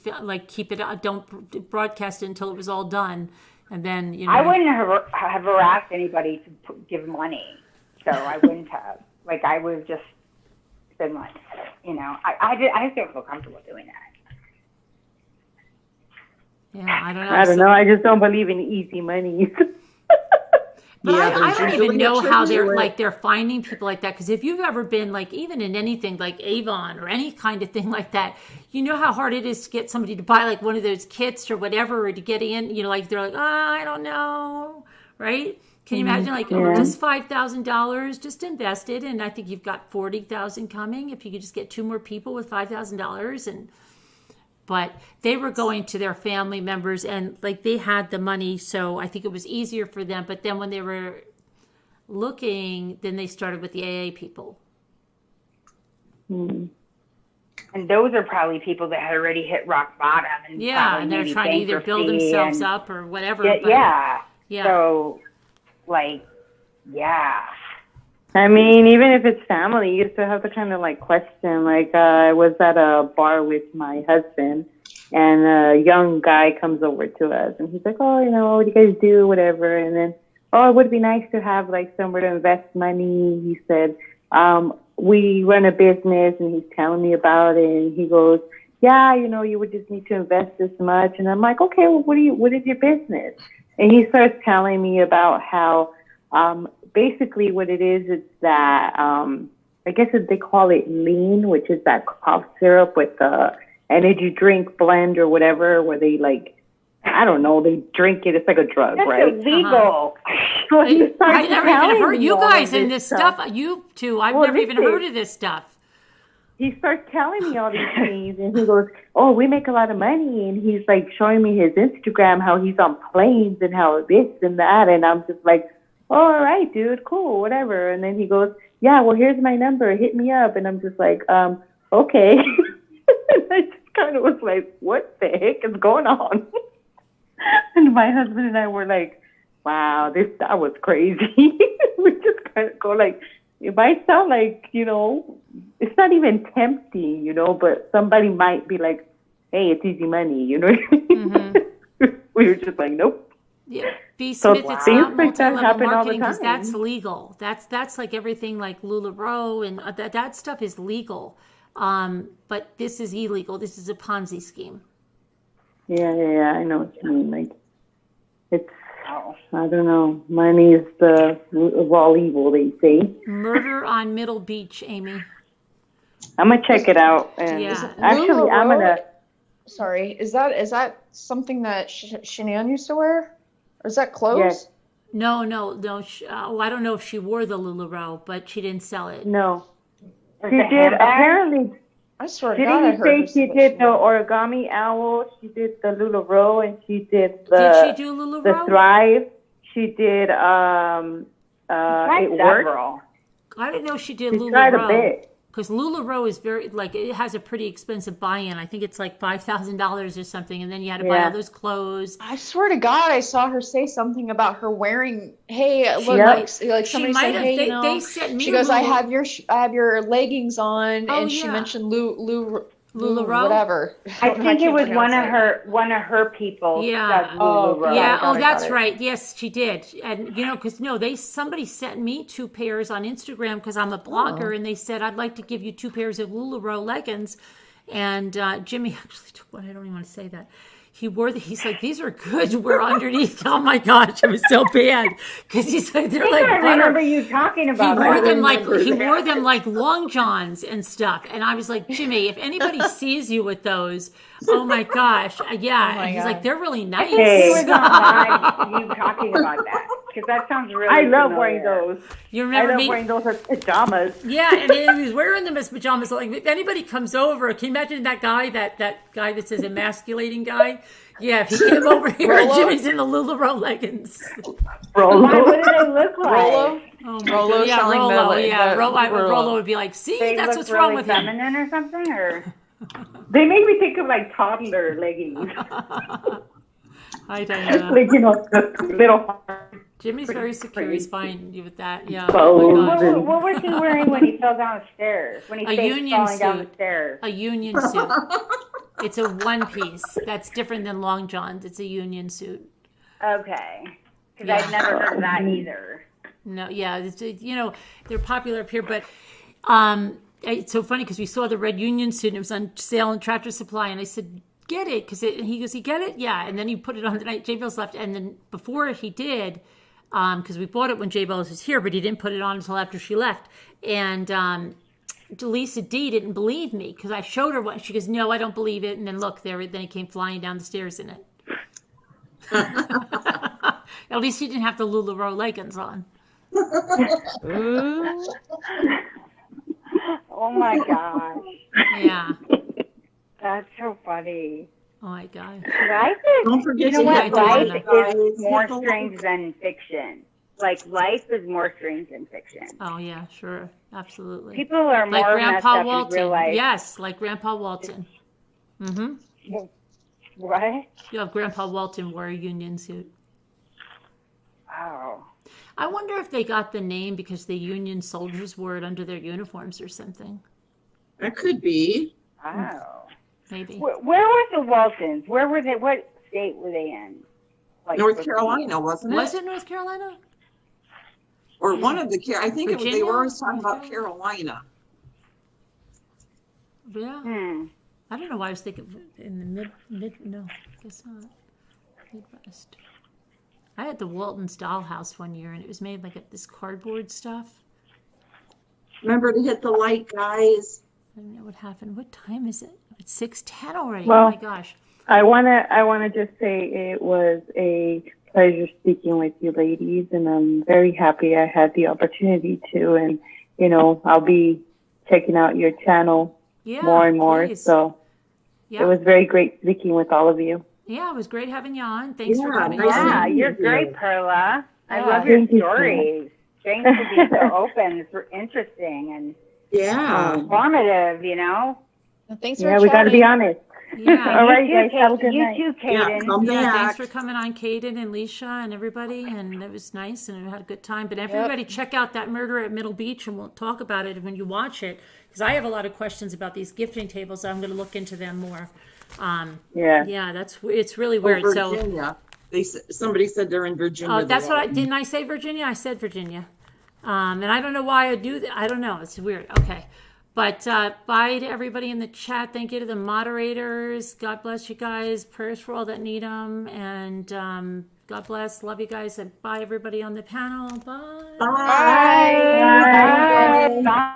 keep it, don't broadcast it until it was all done, and then I wouldn't have harassed anybody to give money, so I wouldn't have. I would have just been like, I just don't feel comfortable doing that. Yeah, I don't know. I don't know. I just don't believe in easy money. But Yeah, I there's don't usually even a know how trick to it. they're finding people like that. Because if you've ever been even in anything like Avon or any kind of thing like that, you know how hard it is to get somebody to buy one of those kits or whatever, or to get in. They're like, oh, I don't know, right? Can you imagine just $5,000, just invest it, and I think you've got $40,000 coming if you could just get two more people with $5,000 But they were going to their family members and they had the money. So I think it was easier for them. But then when they were looking, then they started with the AA people. And And those are probably people that had already hit rock bottom and Yeah, probably and they're maybe trying to either build bankruptcy themselves and up or whatever. yeah, but, yeah. yeah. So, like, yeah. I mean, even if it's family, you still have to kind of like question. Like, I was at a bar with my husband, and a young guy comes over to us, and he's like, "Oh, what do you guys do? Whatever." And then, "Oh, it would be nice to have like somewhere to invest money." He said, "We run a business," and he's telling me about it, and he goes, "Yeah, you would just need to invest this much." And I'm like, "Okay, well, what is your business?" And he starts telling me about how, basically what it is that, I guess they call it lean, which is that cough syrup with the energy drink blend or whatever, where they I don't know, they drink it. It's like a drug, That's right? illegal. So he starts I never even telling heard me you all of guys in this stuff. You two, I've never even listen. heard of this stuff. He starts telling me all these things, and he goes, "Oh, we make a lot of money," and he's like showing me his Instagram, how he's on planes and how this and that, and I'm just like, "Oh, all right, dude, cool, whatever." And then he goes, "Yeah, well, here's my number, hit me up," and I'm just like, okay. And I just kind of was like, what the heck is going on? And my husband and I were like, wow, that was crazy. We just kind of go like, it might sound like, it's not even tempting, but somebody might be like, hey, it's easy money, you know what I mean? Mm-hmm. We were just like, nope. Yeah, B. So Smith, it's things not like that multi-level happen all the marketing because time. that's legal. That's like everything like LuLaRoe and that stuff is legal. But this is illegal. This is a Ponzi scheme. Yeah, I know what you mean. Like, it's, I don't know. Money is the root of all evil, they say. Murder on Middle Beach, Amy. I'm gonna check it out. And Yeah. actually, I'm gonna. Sorry, is that something that Shanann used to wear? Or is that clothes? Yes. No. I don't know if she wore the LuLaRoe, but she didn't sell it. No. Is She the did. handbag? Apparently, I swear to God, I didn't heard you her say say she that did the wore it. origami owl? She did the LuLaRoe, and she did the. Did she do the LuLaRoe? Thrive? She did. Tried It worked. several. I didn't know she did She tried a LuLaRoe. bit. Because LuLaRoe is very, it has a pretty expensive buy-in. I think it's like $5,000 or something. And then you had to buy all those clothes. I swear to God, I saw her say something about her wearing. Hey, look, like somebody might said, have. hey, They sent me. She goes, I have your leggings on, Oh, and she yeah. mentioned LuLaRoe? whatever. I don't know, think it can't was pronounce one of her people. Yeah. does LuLaRoe. Yeah. Got it, That's got it. right. Yes, she did. And because somebody sent me 2 pairs on Instagram because I'm a blogger, and they said I'd like to give you 2 pairs of LuLaRoe leggings. And Jimmy actually took one. I don't even want to say that. He wore he's like, these are good to wear underneath. Oh my gosh, it was so bad because he's like, they're like I butter. remember you talking about He wore them like long johns and stuff, and I was like, Jimmy, if anybody sees you with those, oh my gosh, yeah. Oh my and he's God. like, they're really nice. He was on live, you talking about that because that sounds really. I love familiar. wearing those. You I remember love me? wearing those as pajamas. Yeah, and he was wearing them as pajamas. Like, if anybody comes over, can you imagine that guy that says emasculating guy? Yeah, if he came over here, and Jimmy's in the LuLaRoe leggings. Rolo. Why, what do they look like? Rolo. Oh my Rolo God. Yeah, selling Rolo. the- Yeah, the- Rolo Rolo. would be like, see, They that's look what's really wrong with him. feminine or something, or They make me think of like toddler leggings. Hi, Diana. Like, the little. Jimmy's very secure. He's fine with that. Yeah. Clothes Oh my gosh. and- what was he wearing when he fell down the stairs? When he A stayed union falling down the suit. stairs? A union suit. It's a one piece. That's different than long johns. It's a union suit. Okay, because Yeah. I've never heard of that either. No, yeah, they're popular up here, but it's so funny because we saw the red union suit and it was on sale in Tractor Supply, and I said, "Get it," and he goes, "You get it?" Yeah, and then he put it on the night J Bell's left, and then before he did, because we bought it when J Bell was here, but he didn't put it on until after she left, and Lisa D didn't believe me because I showed her what she goes, "No, I don't believe it," and then look there, then he came flying down the stairs in it. At least he didn't have the LuLaRoe leggings on. Oh my gosh, Yeah. that's so funny. Oh my God. Life Don't is, forget you know to what? get Life Diana. is more strange than fiction. like life is more strange than fiction. Oh yeah, sure, absolutely. People are Like more messed Grandpa up in real Walton. life. Yes, like Grandpa Walton. Mm-hmm. What? You have Grandpa Walton wore a Union suit. Oh. I wonder if they got the name because the Union soldiers wore it under their uniforms or something. That could be. Oh. Maybe. Where were the Waltons? Where were they? What state were they in? Like North Carolina, wasn't it? Was it North Carolina? Or one of the, I think it was, they were always talking Virginia? about Carolina. Yeah. Hmm. I don't know why I was thinking in the no, I guess not. Midwest. I had the Walton's dollhouse one year and it was made like this cardboard stuff. Remember to hit the light, guys. I don't know what happened. What time is it? It's 6:10 already. Well, Oh my gosh. I wanna just say it was a pleasure speaking with you ladies, and I'm very happy I had the opportunity to, and I'll be checking out your channel more and more. Please. So Yeah. it was very great speaking with all of you. Yeah, it was great having you on. Thanks for Yeah, coming nice on. Yeah, meeting you're you. great, Perla. I Yeah. love your Thank you, stories. Thanks for being so open. It's interesting and Yeah. informative, Thanks for Yeah, we got to be chatting. honest. Yeah. All right, You guys, too, have a good you night. too, Yeah, Kaden. come Yeah, thanks back. for coming on, Kaden and Leisha and everybody, and it was nice, and we had a good time. But everybody, check out that Murder at Middle Beach, and we'll talk about it when you watch it, because I have a lot of questions about these gifting tables. I'm going to look into them more. Yeah. Yeah, it's really weird. So, Virginia. Somebody said they're in Virginia. that's what they didn't I say Virginia? I said Virginia, and I don't know why I do that. I don't know. It's weird. Okay. But bye to everybody in the chat. Thank you to the moderators. God bless you guys. Prayers for all that need them. And God bless. Love you guys. And bye, everybody on the panel. Bye. Bye. Bye. Bye.